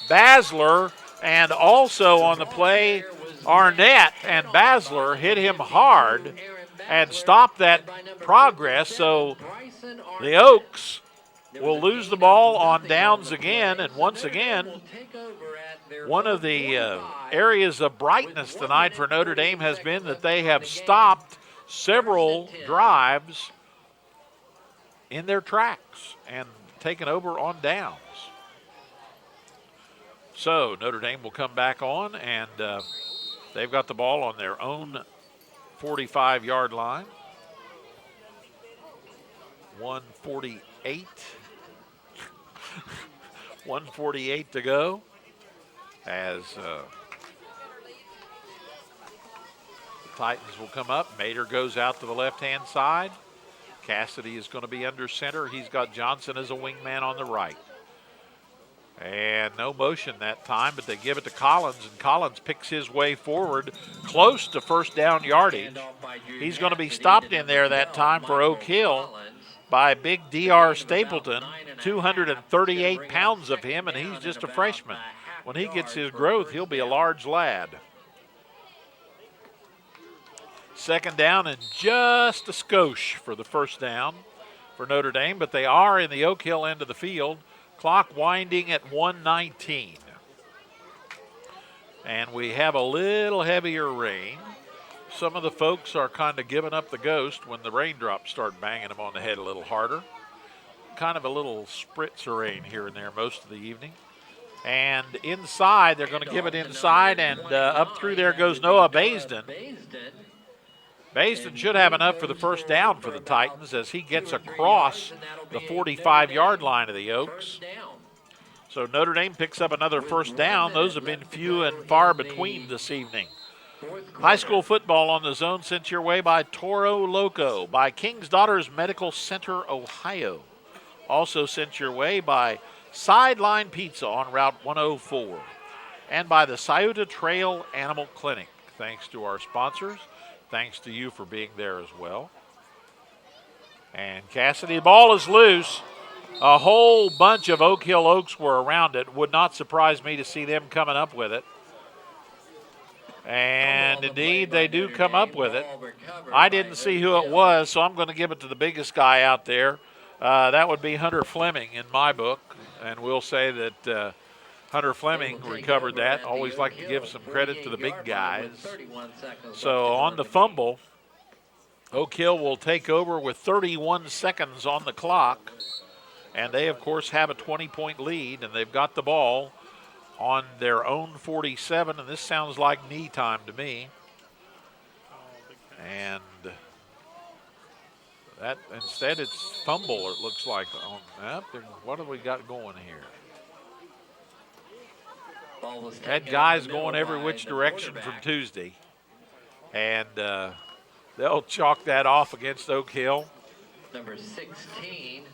Basler, and also on the play, Arnett, and Basler hit him hard and stopped that progress. So the Oaks will lose the ball on downs again, and once again, one of the areas of brightness tonight for Notre Dame has been that they have stopped several drives in their tracks and taken over on downs. So Notre Dame will come back on, and they've got the ball on their own 45-yard line. 148. 1:48 to go as the Titans will come up. Mater goes out to the left-hand side. Cassidy is going to be under center. He's got Johnson as a wingman on the right. And no motion that time, but they give it to Collins, and Collins picks his way forward close to first down yardage. He's going to be stopped in there that time for Oak Hill by big D.R. Stapleton, 238 pounds of him, and he's just a freshman. When he gets his growth, he'll be a large lad. Second down and just a skosh for the first down for Notre Dame, but they are in the Oak Hill end of the field. Clock winding at 1:19. And we have a little heavier rain. Some of the folks are kind of giving up the ghost when the raindrops start banging them on the head a little harder. Kind of a little spritz of rain here and there most of the evening. And inside, they're going to give it inside, and up through there goes Noah Baisden. Baisden should have enough for the first down for the Titans as he gets across the 45-yard line of the Oaks. So Notre Dame picks up another first down. Those have been few and far between this evening. High school football on the zone sent your way by Toro Loco, by King's Daughters Medical Center, Ohio. Also sent your way by Sideline Pizza on Route 104 and by the Scioto Trail Animal Clinic. Thanks to our sponsors. Thanks to you for being there as well. And Cassidy, the ball is loose. A whole bunch of Oak Hill Oaks were around it. Would not surprise me to see them coming up with it. And indeed, they do come up with it. I didn't see who it was, so I'm going to give it to the biggest guy out there. That would be Hunter Fleming in my book. And we'll say that Hunter Fleming recovered that. Always like to give some credit to the big guys. So on the fumble, Oak Hill will take over with 31 seconds on the clock. And they, of course, have a 20-point lead, and they've got the ball on their own 47. And this sounds like knee time to me. And that instead it's fumble, it looks like. On that. What have we got going here? Had guys going every which direction from Tuesday. And they'll chalk that off against Oak Hill. Number 16.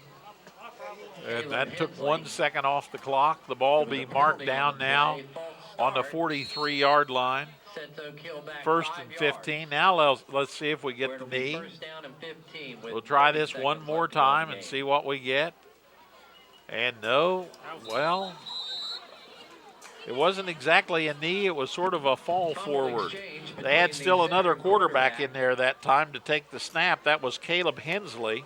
And that took 1 second off the clock. The ball be marked down now on the 43-yard line. First and 15. Now let's see if we get the knee. We'll try this one more time and see what we get. And no, well, it wasn't exactly a knee. It was sort of a fall forward. They had still another quarterback in there that time to take the snap. That was Caleb Hensley,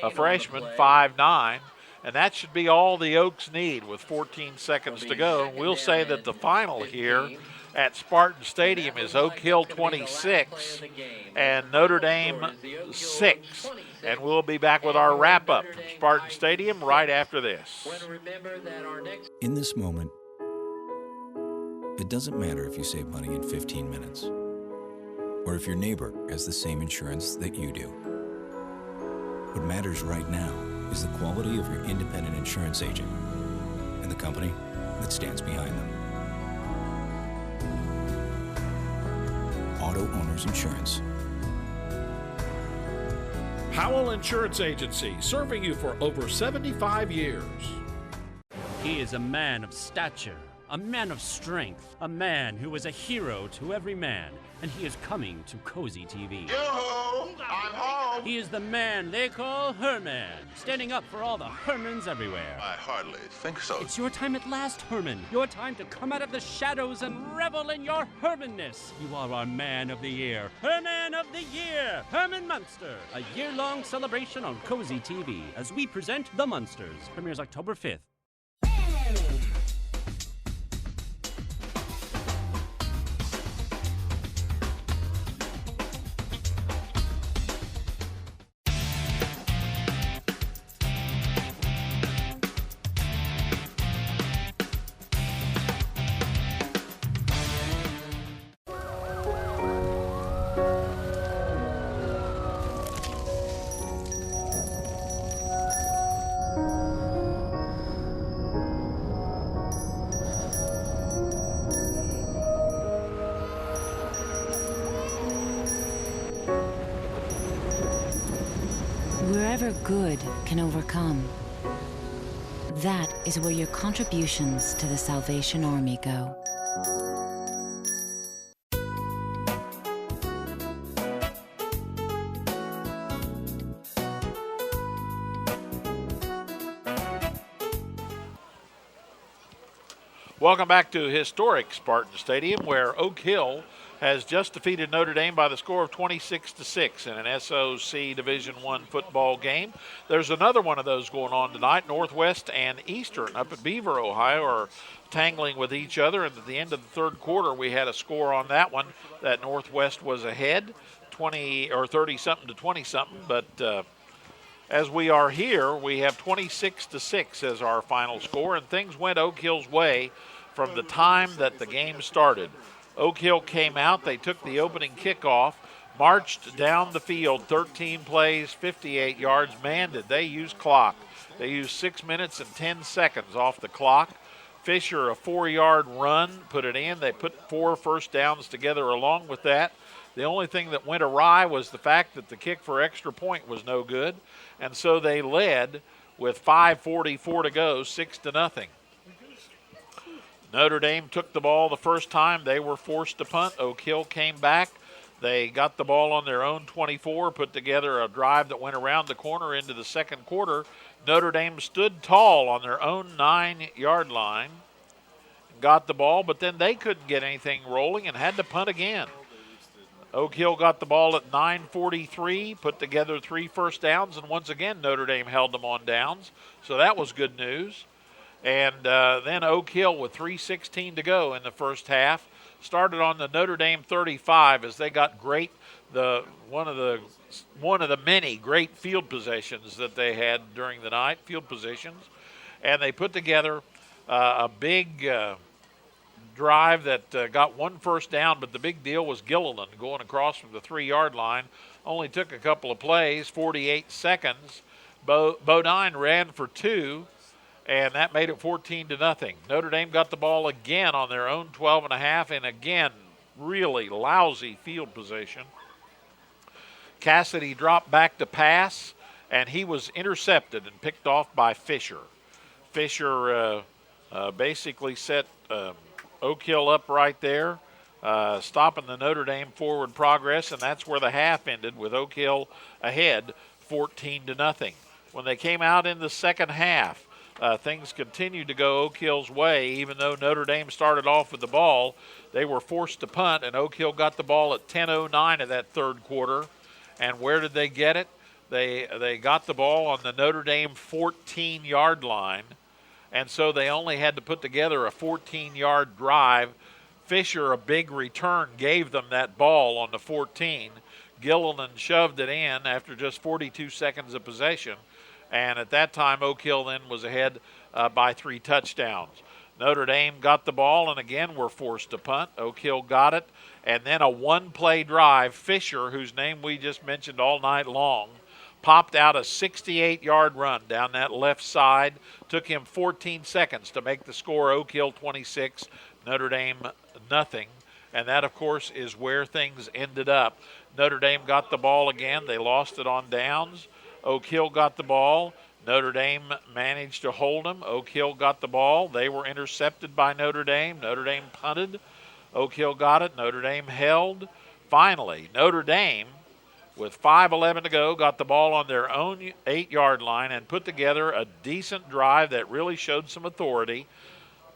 a freshman, 5'9". And that should be all the Oaks need with 14 seconds to go. We'll say that the final here at Spartan Stadium is Oak Hill 26 and Notre Dame 6. And we'll be back with our wrap-up from Spartan Stadium right after this. In this moment, it doesn't matter if you save money in 15 minutes or if your neighbor has the same insurance that you do. What matters right now is the quality of your independent insurance agent and the company that stands behind them. Auto Owners Insurance. Howell Insurance Agency, serving you for over 75 years. He is a man of stature, a man of strength, a man who is a hero to every man, and he is coming to Cozy TV. Yo-ho! I'm home! He is the man they call Herman, standing up for all the Hermans everywhere. I hardly think so. It's your time at last, Herman. Your time to come out of the shadows and revel in your Hermanness. You are our man of the year. Herman of the Year, Herman Munster. A year-long celebration on Cozy TV as we present The Munsters. Premieres October 5th. Wherever good can overcome, that is where your contributions to the Salvation Army go. Welcome back to historic Spartan Stadium, where Oak Hill has just defeated Notre Dame by the score of 26-6 in an SOC Division I football game. There's another one of those going on tonight. Northwest and Eastern up at Beaver, Ohio, are tangling with each other. And at the end of the third quarter, we had a score on that one that Northwest was ahead, 20 or 30-something to 20-something. But as we are here, we have 26-6 as our final score, and things went Oak Hill's way from the time that the game started. Oak Hill came out, they took the opening kickoff, marched down the field, 13 plays, 58 yards. Man, did they use clock. They used 6 minutes and 10 seconds off the clock. Fisher, a 4-yard run, put it in. They put 4 first downs together along with that. The only thing that went awry was the fact that the kick for extra point was no good, and so they led with 5:44 to go, 6-0. Notre Dame took the ball the first time. They were forced to punt. Oak Hill came back. They got the ball on their own 24, put together a drive that went around the corner into the second quarter. Notre Dame stood tall on their own 9-yard line, got the ball, but then they couldn't get anything rolling and had to punt again. Oak Hill got the ball at 9:43, put together 3 first downs, and once again Notre Dame held them on downs, so that was good news. And then Oak Hill, with 3:16 to go in the first half, started on the Notre Dame 35 as they got one of the many great field possessions that they had during the night, field positions, and they put together a big drive that got 1 first down, but the big deal was Gilliland going across from the 3-yard line. Only took a couple of plays, 48 seconds. Bodine ran for 2, and that made it 14-0. Notre Dame got the ball again on their own 12.5, and again, really lousy field position. Cassidy dropped back to pass, and he was intercepted and picked off by Fisher. Fisher basically set Oak Hill up right there, stopping the Notre Dame forward progress, and that's where the half ended, with Oak Hill ahead 14-0. When they came out in the second half, things continued to go Oak Hill's way. Even though Notre Dame started off with the ball, they were forced to punt, and Oak Hill got the ball at 10:09 of that third quarter. And where did they get it? They got the ball on the Notre Dame 14-yard line, and so they only had to put together a 14-yard drive. Fisher, a big return, gave them that ball on the 14. Gilliland shoved it in after just 42 seconds of possession, and at that time Oak Hill then was ahead by 3 touchdowns. Notre Dame got the ball and again were forced to punt. Oak Hill got it, and then a 1-play drive. Fisher, whose name we just mentioned all night long, popped out a 68-yard run down that left side. Took him 14 seconds to make the score Oak Hill 26, Notre Dame nothing. And that, of course, is where things ended up. Notre Dame got the ball again. They lost it on downs. Oak Hill got the ball. Notre Dame managed to hold them. Oak Hill got the ball. They were intercepted by Notre Dame. Notre Dame punted. Oak Hill got it. Notre Dame held. Finally, Notre Dame, with 5:11 to go, got the ball on their own 8-yard line and put together a decent drive that really showed some authority.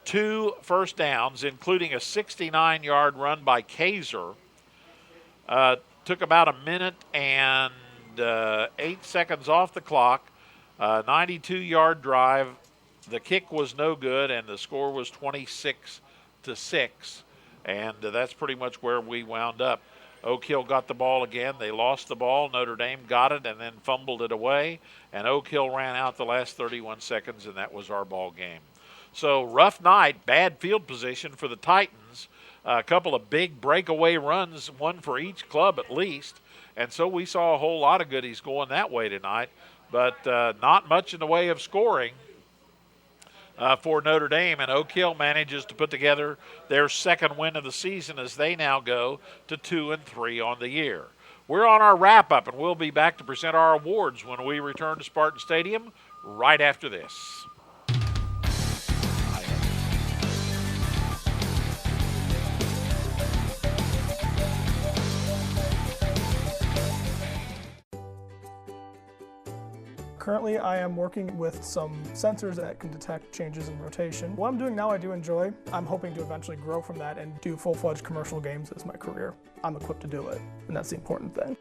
2 first downs, including a 69-yard run by Kaiser. Took about a minute and 8 seconds off the clock. 92-yard drive. The kick was no good, and the score was 26-6. And that's pretty much where we wound up. Oak Hill got the ball again. They lost the ball. Notre Dame got it and then fumbled it away. And Oak Hill ran out the last 31 seconds, and that was our ball game. So rough night, bad field position for the Titans. A couple of big breakaway runs, one for each club at least. And so we saw a whole lot of goodies going that way tonight, but not much in the way of scoring for Notre Dame. And Oak Hill manages to put together their second win of the season as they now go to 2-3 on the year. We're on our wrap-up, and we'll be back to present our awards when we return to Spartan Stadium right after this. Currently, I am working with some sensors that can detect changes in rotation. What I'm doing now I do enjoy. I'm hoping to eventually grow from that and do full-fledged commercial games as my career. I'm equipped to do it, and that's the important thing.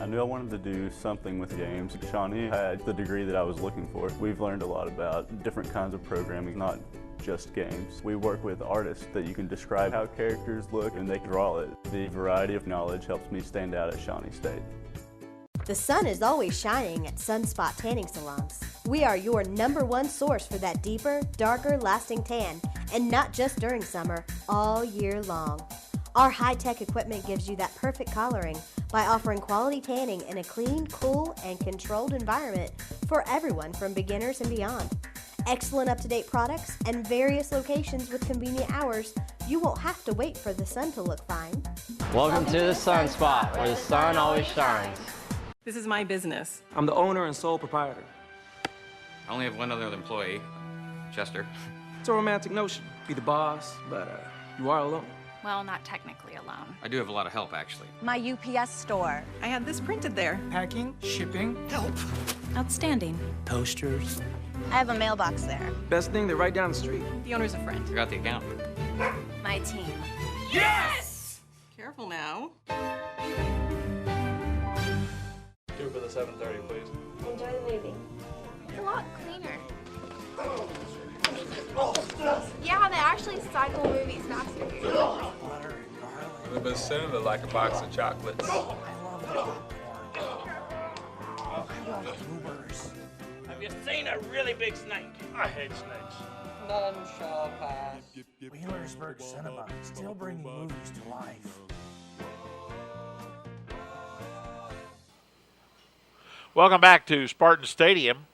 I knew I wanted to do something with games. Shawnee had the degree that I was looking for. We've learned a lot about different kinds of programming, not just games. We work with artists that you can describe how characters look and they draw it. The variety of knowledge helps me stand out at Shawnee State. The sun is always shining at Sunspot Tanning Salons. We are your #1 source for that deeper, darker, lasting tan, and not just during summer, all year long. Our high-tech equipment gives you that perfect coloring by offering quality tanning in a clean, cool, and controlled environment for everyone from beginners and beyond. Excellent up-to-date products and various locations with convenient hours. You won't have to wait for the sun to look fine. Welcome to the Sunspot, where the sun always shines. This is my business. I'm the owner and sole proprietor. I only have one other employee, Chester. It's a romantic notion. Be the boss, but you are alone. Well, not technically alone. I do have a lot of help, actually. My UPS store. I had this printed there. Packing, shipping, help. Outstanding. Toasters. I have a mailbox there. Best thing, they're right down the street. The owner's a friend. Forgot the account. My team. Yes! Careful now. Two for the 7:30, please. Enjoy the movie. It's a lot cleaner. Yeah, they actually cycle movies faster. The best cinema like a box of chocolates. Have you seen a really big snake? I hate snakes. None shall pass. Wheelersburg Cinema, still bringing movies to life. Welcome back to Spartan Stadium,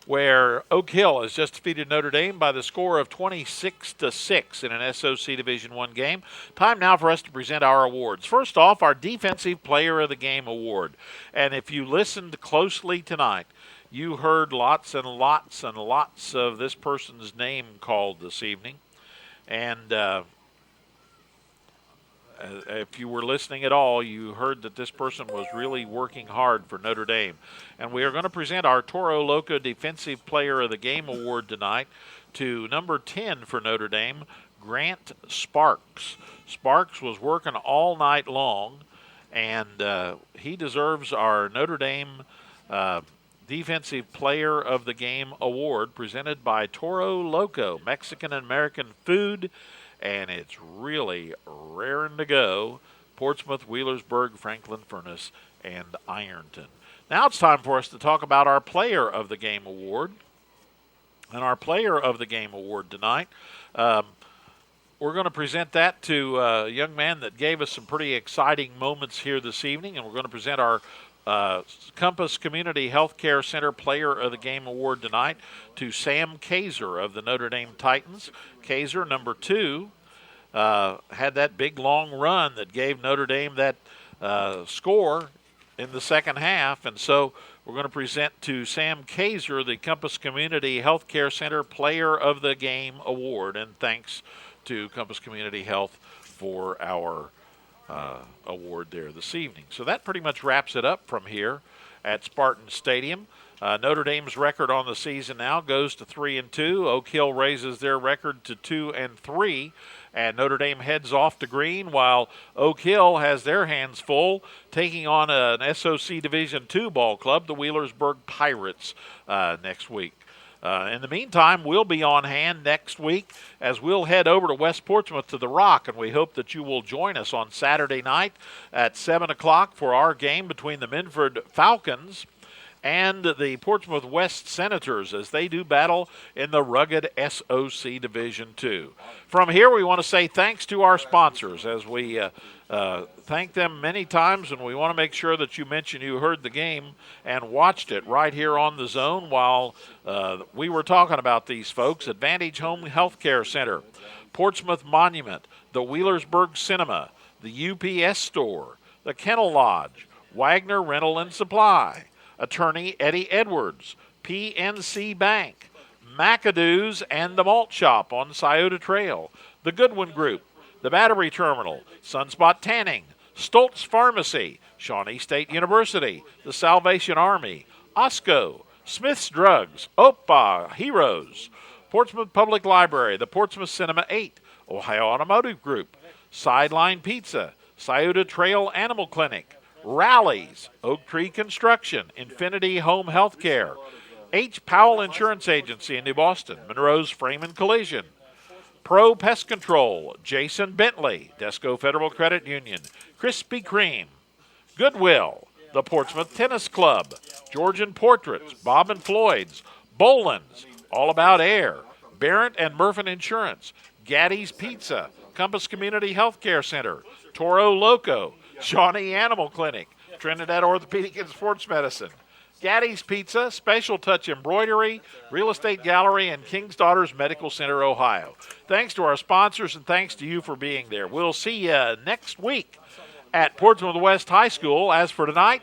where Oak Hill has just defeated Notre Dame by the score of 26-6 in an SOC Division I game. Time now for us to present our awards. First off, our Defensive Player of the Game award. And if you listened closely tonight, you heard lots and lots and lots of this person's name called this evening. And if you were listening at all, you heard that this person was really working hard for Notre Dame. And we are going to present our Toro Loco Defensive Player of the Game award tonight to number 10 for Notre Dame, Grant Sparks. Sparks was working all night long, and he deserves our Notre Dame Defensive Player of the Game award presented by Toro Loco, Mexican and American food, and it's really raring to go. Portsmouth, Wheelersburg, Franklin Furnace, and Ironton. Now it's time for us to talk about our Player of the Game award. And our Player of the Game award tonight, we're going to present that to a young man that gave us some pretty exciting moments here this evening, and we're going to present our Compass Community Healthcare Center Player of the Game award tonight to Sam Kaiser of the Notre Dame Titans. Kaiser, number 2, had that big long run that gave Notre Dame that score in the second half, and so we're going to present to Sam Kaiser the Compass Community Healthcare Center Player of the Game award, and thanks to Compass Community Health for our award there this evening. So that pretty much wraps it up from here at Spartan Stadium. Notre Dame's record on the season now goes to 3-2. Oak Hill raises their record to 2-3, and Notre Dame heads off to Green, while Oak Hill has their hands full, taking on an SOC Division II ball club, the Wheelersburg Pirates, next week. In the meantime, we'll be on hand next week as we'll head over to West Portsmouth to the Rock, and we hope that you will join us on Saturday night at 7 o'clock for our game between the Minford Falcons and the Portsmouth West Senators as they do battle in the rugged SOC Division II. From here, we want to say thanks to our sponsors as we thank them many times, and we want to make sure that you mention you heard the game and watched it right here on the Zone while we were talking about these folks. Advantage Home Healthcare Center, Portsmouth Monument, the Wheelersburg Cinema, the UPS Store, the Kennel Lodge, Wagner Rental and Supply, Attorney Eddie Edwards, PNC Bank, McAdoo's and the Malt Shop on Scioto Trail, the Goodwin Group, the Battery Terminal, Sunspot Tanning, Stoltz Pharmacy, Shawnee State University, the Salvation Army, Osco, Smith's Drugs, Opa, Heroes, Portsmouth Public Library, the Portsmouth Cinema 8, Ohio Automotive Group, Sideline Pizza, Scioto Trail Animal Clinic, Rallies, Oak Tree Construction, Infinity Home Healthcare, H. Powell Insurance Agency in New Boston, Monroe's Frame and Collision, Pro Pest Control, Jason Bentley, Desco Federal Credit Union, Krispy Kreme, Goodwill, the Portsmouth Tennis Club, Georgian Portraits, Bob and Floyd's, Boland's, All About Air, Barrett and Murphin Insurance, Gaddy's Pizza, Compass Community Healthcare Center, Toro Loco, Shawnee Animal Clinic, Trinidad Orthopedic and Sports Medicine, Gaddy's Pizza, Special Touch Embroidery, Real Estate Gallery, and King's Daughters Medical Center, Ohio. Thanks to our sponsors and thanks to you for being there. We'll see you next week at Portsmouth West High School. As for tonight,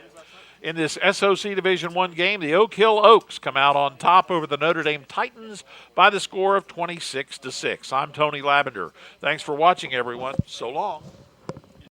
in this SOC Division I game, the Oak Hill Oaks come out on top over the Notre Dame Titans by the score of 26-6. I'm Tony Lavender. Thanks for watching, everyone. So long.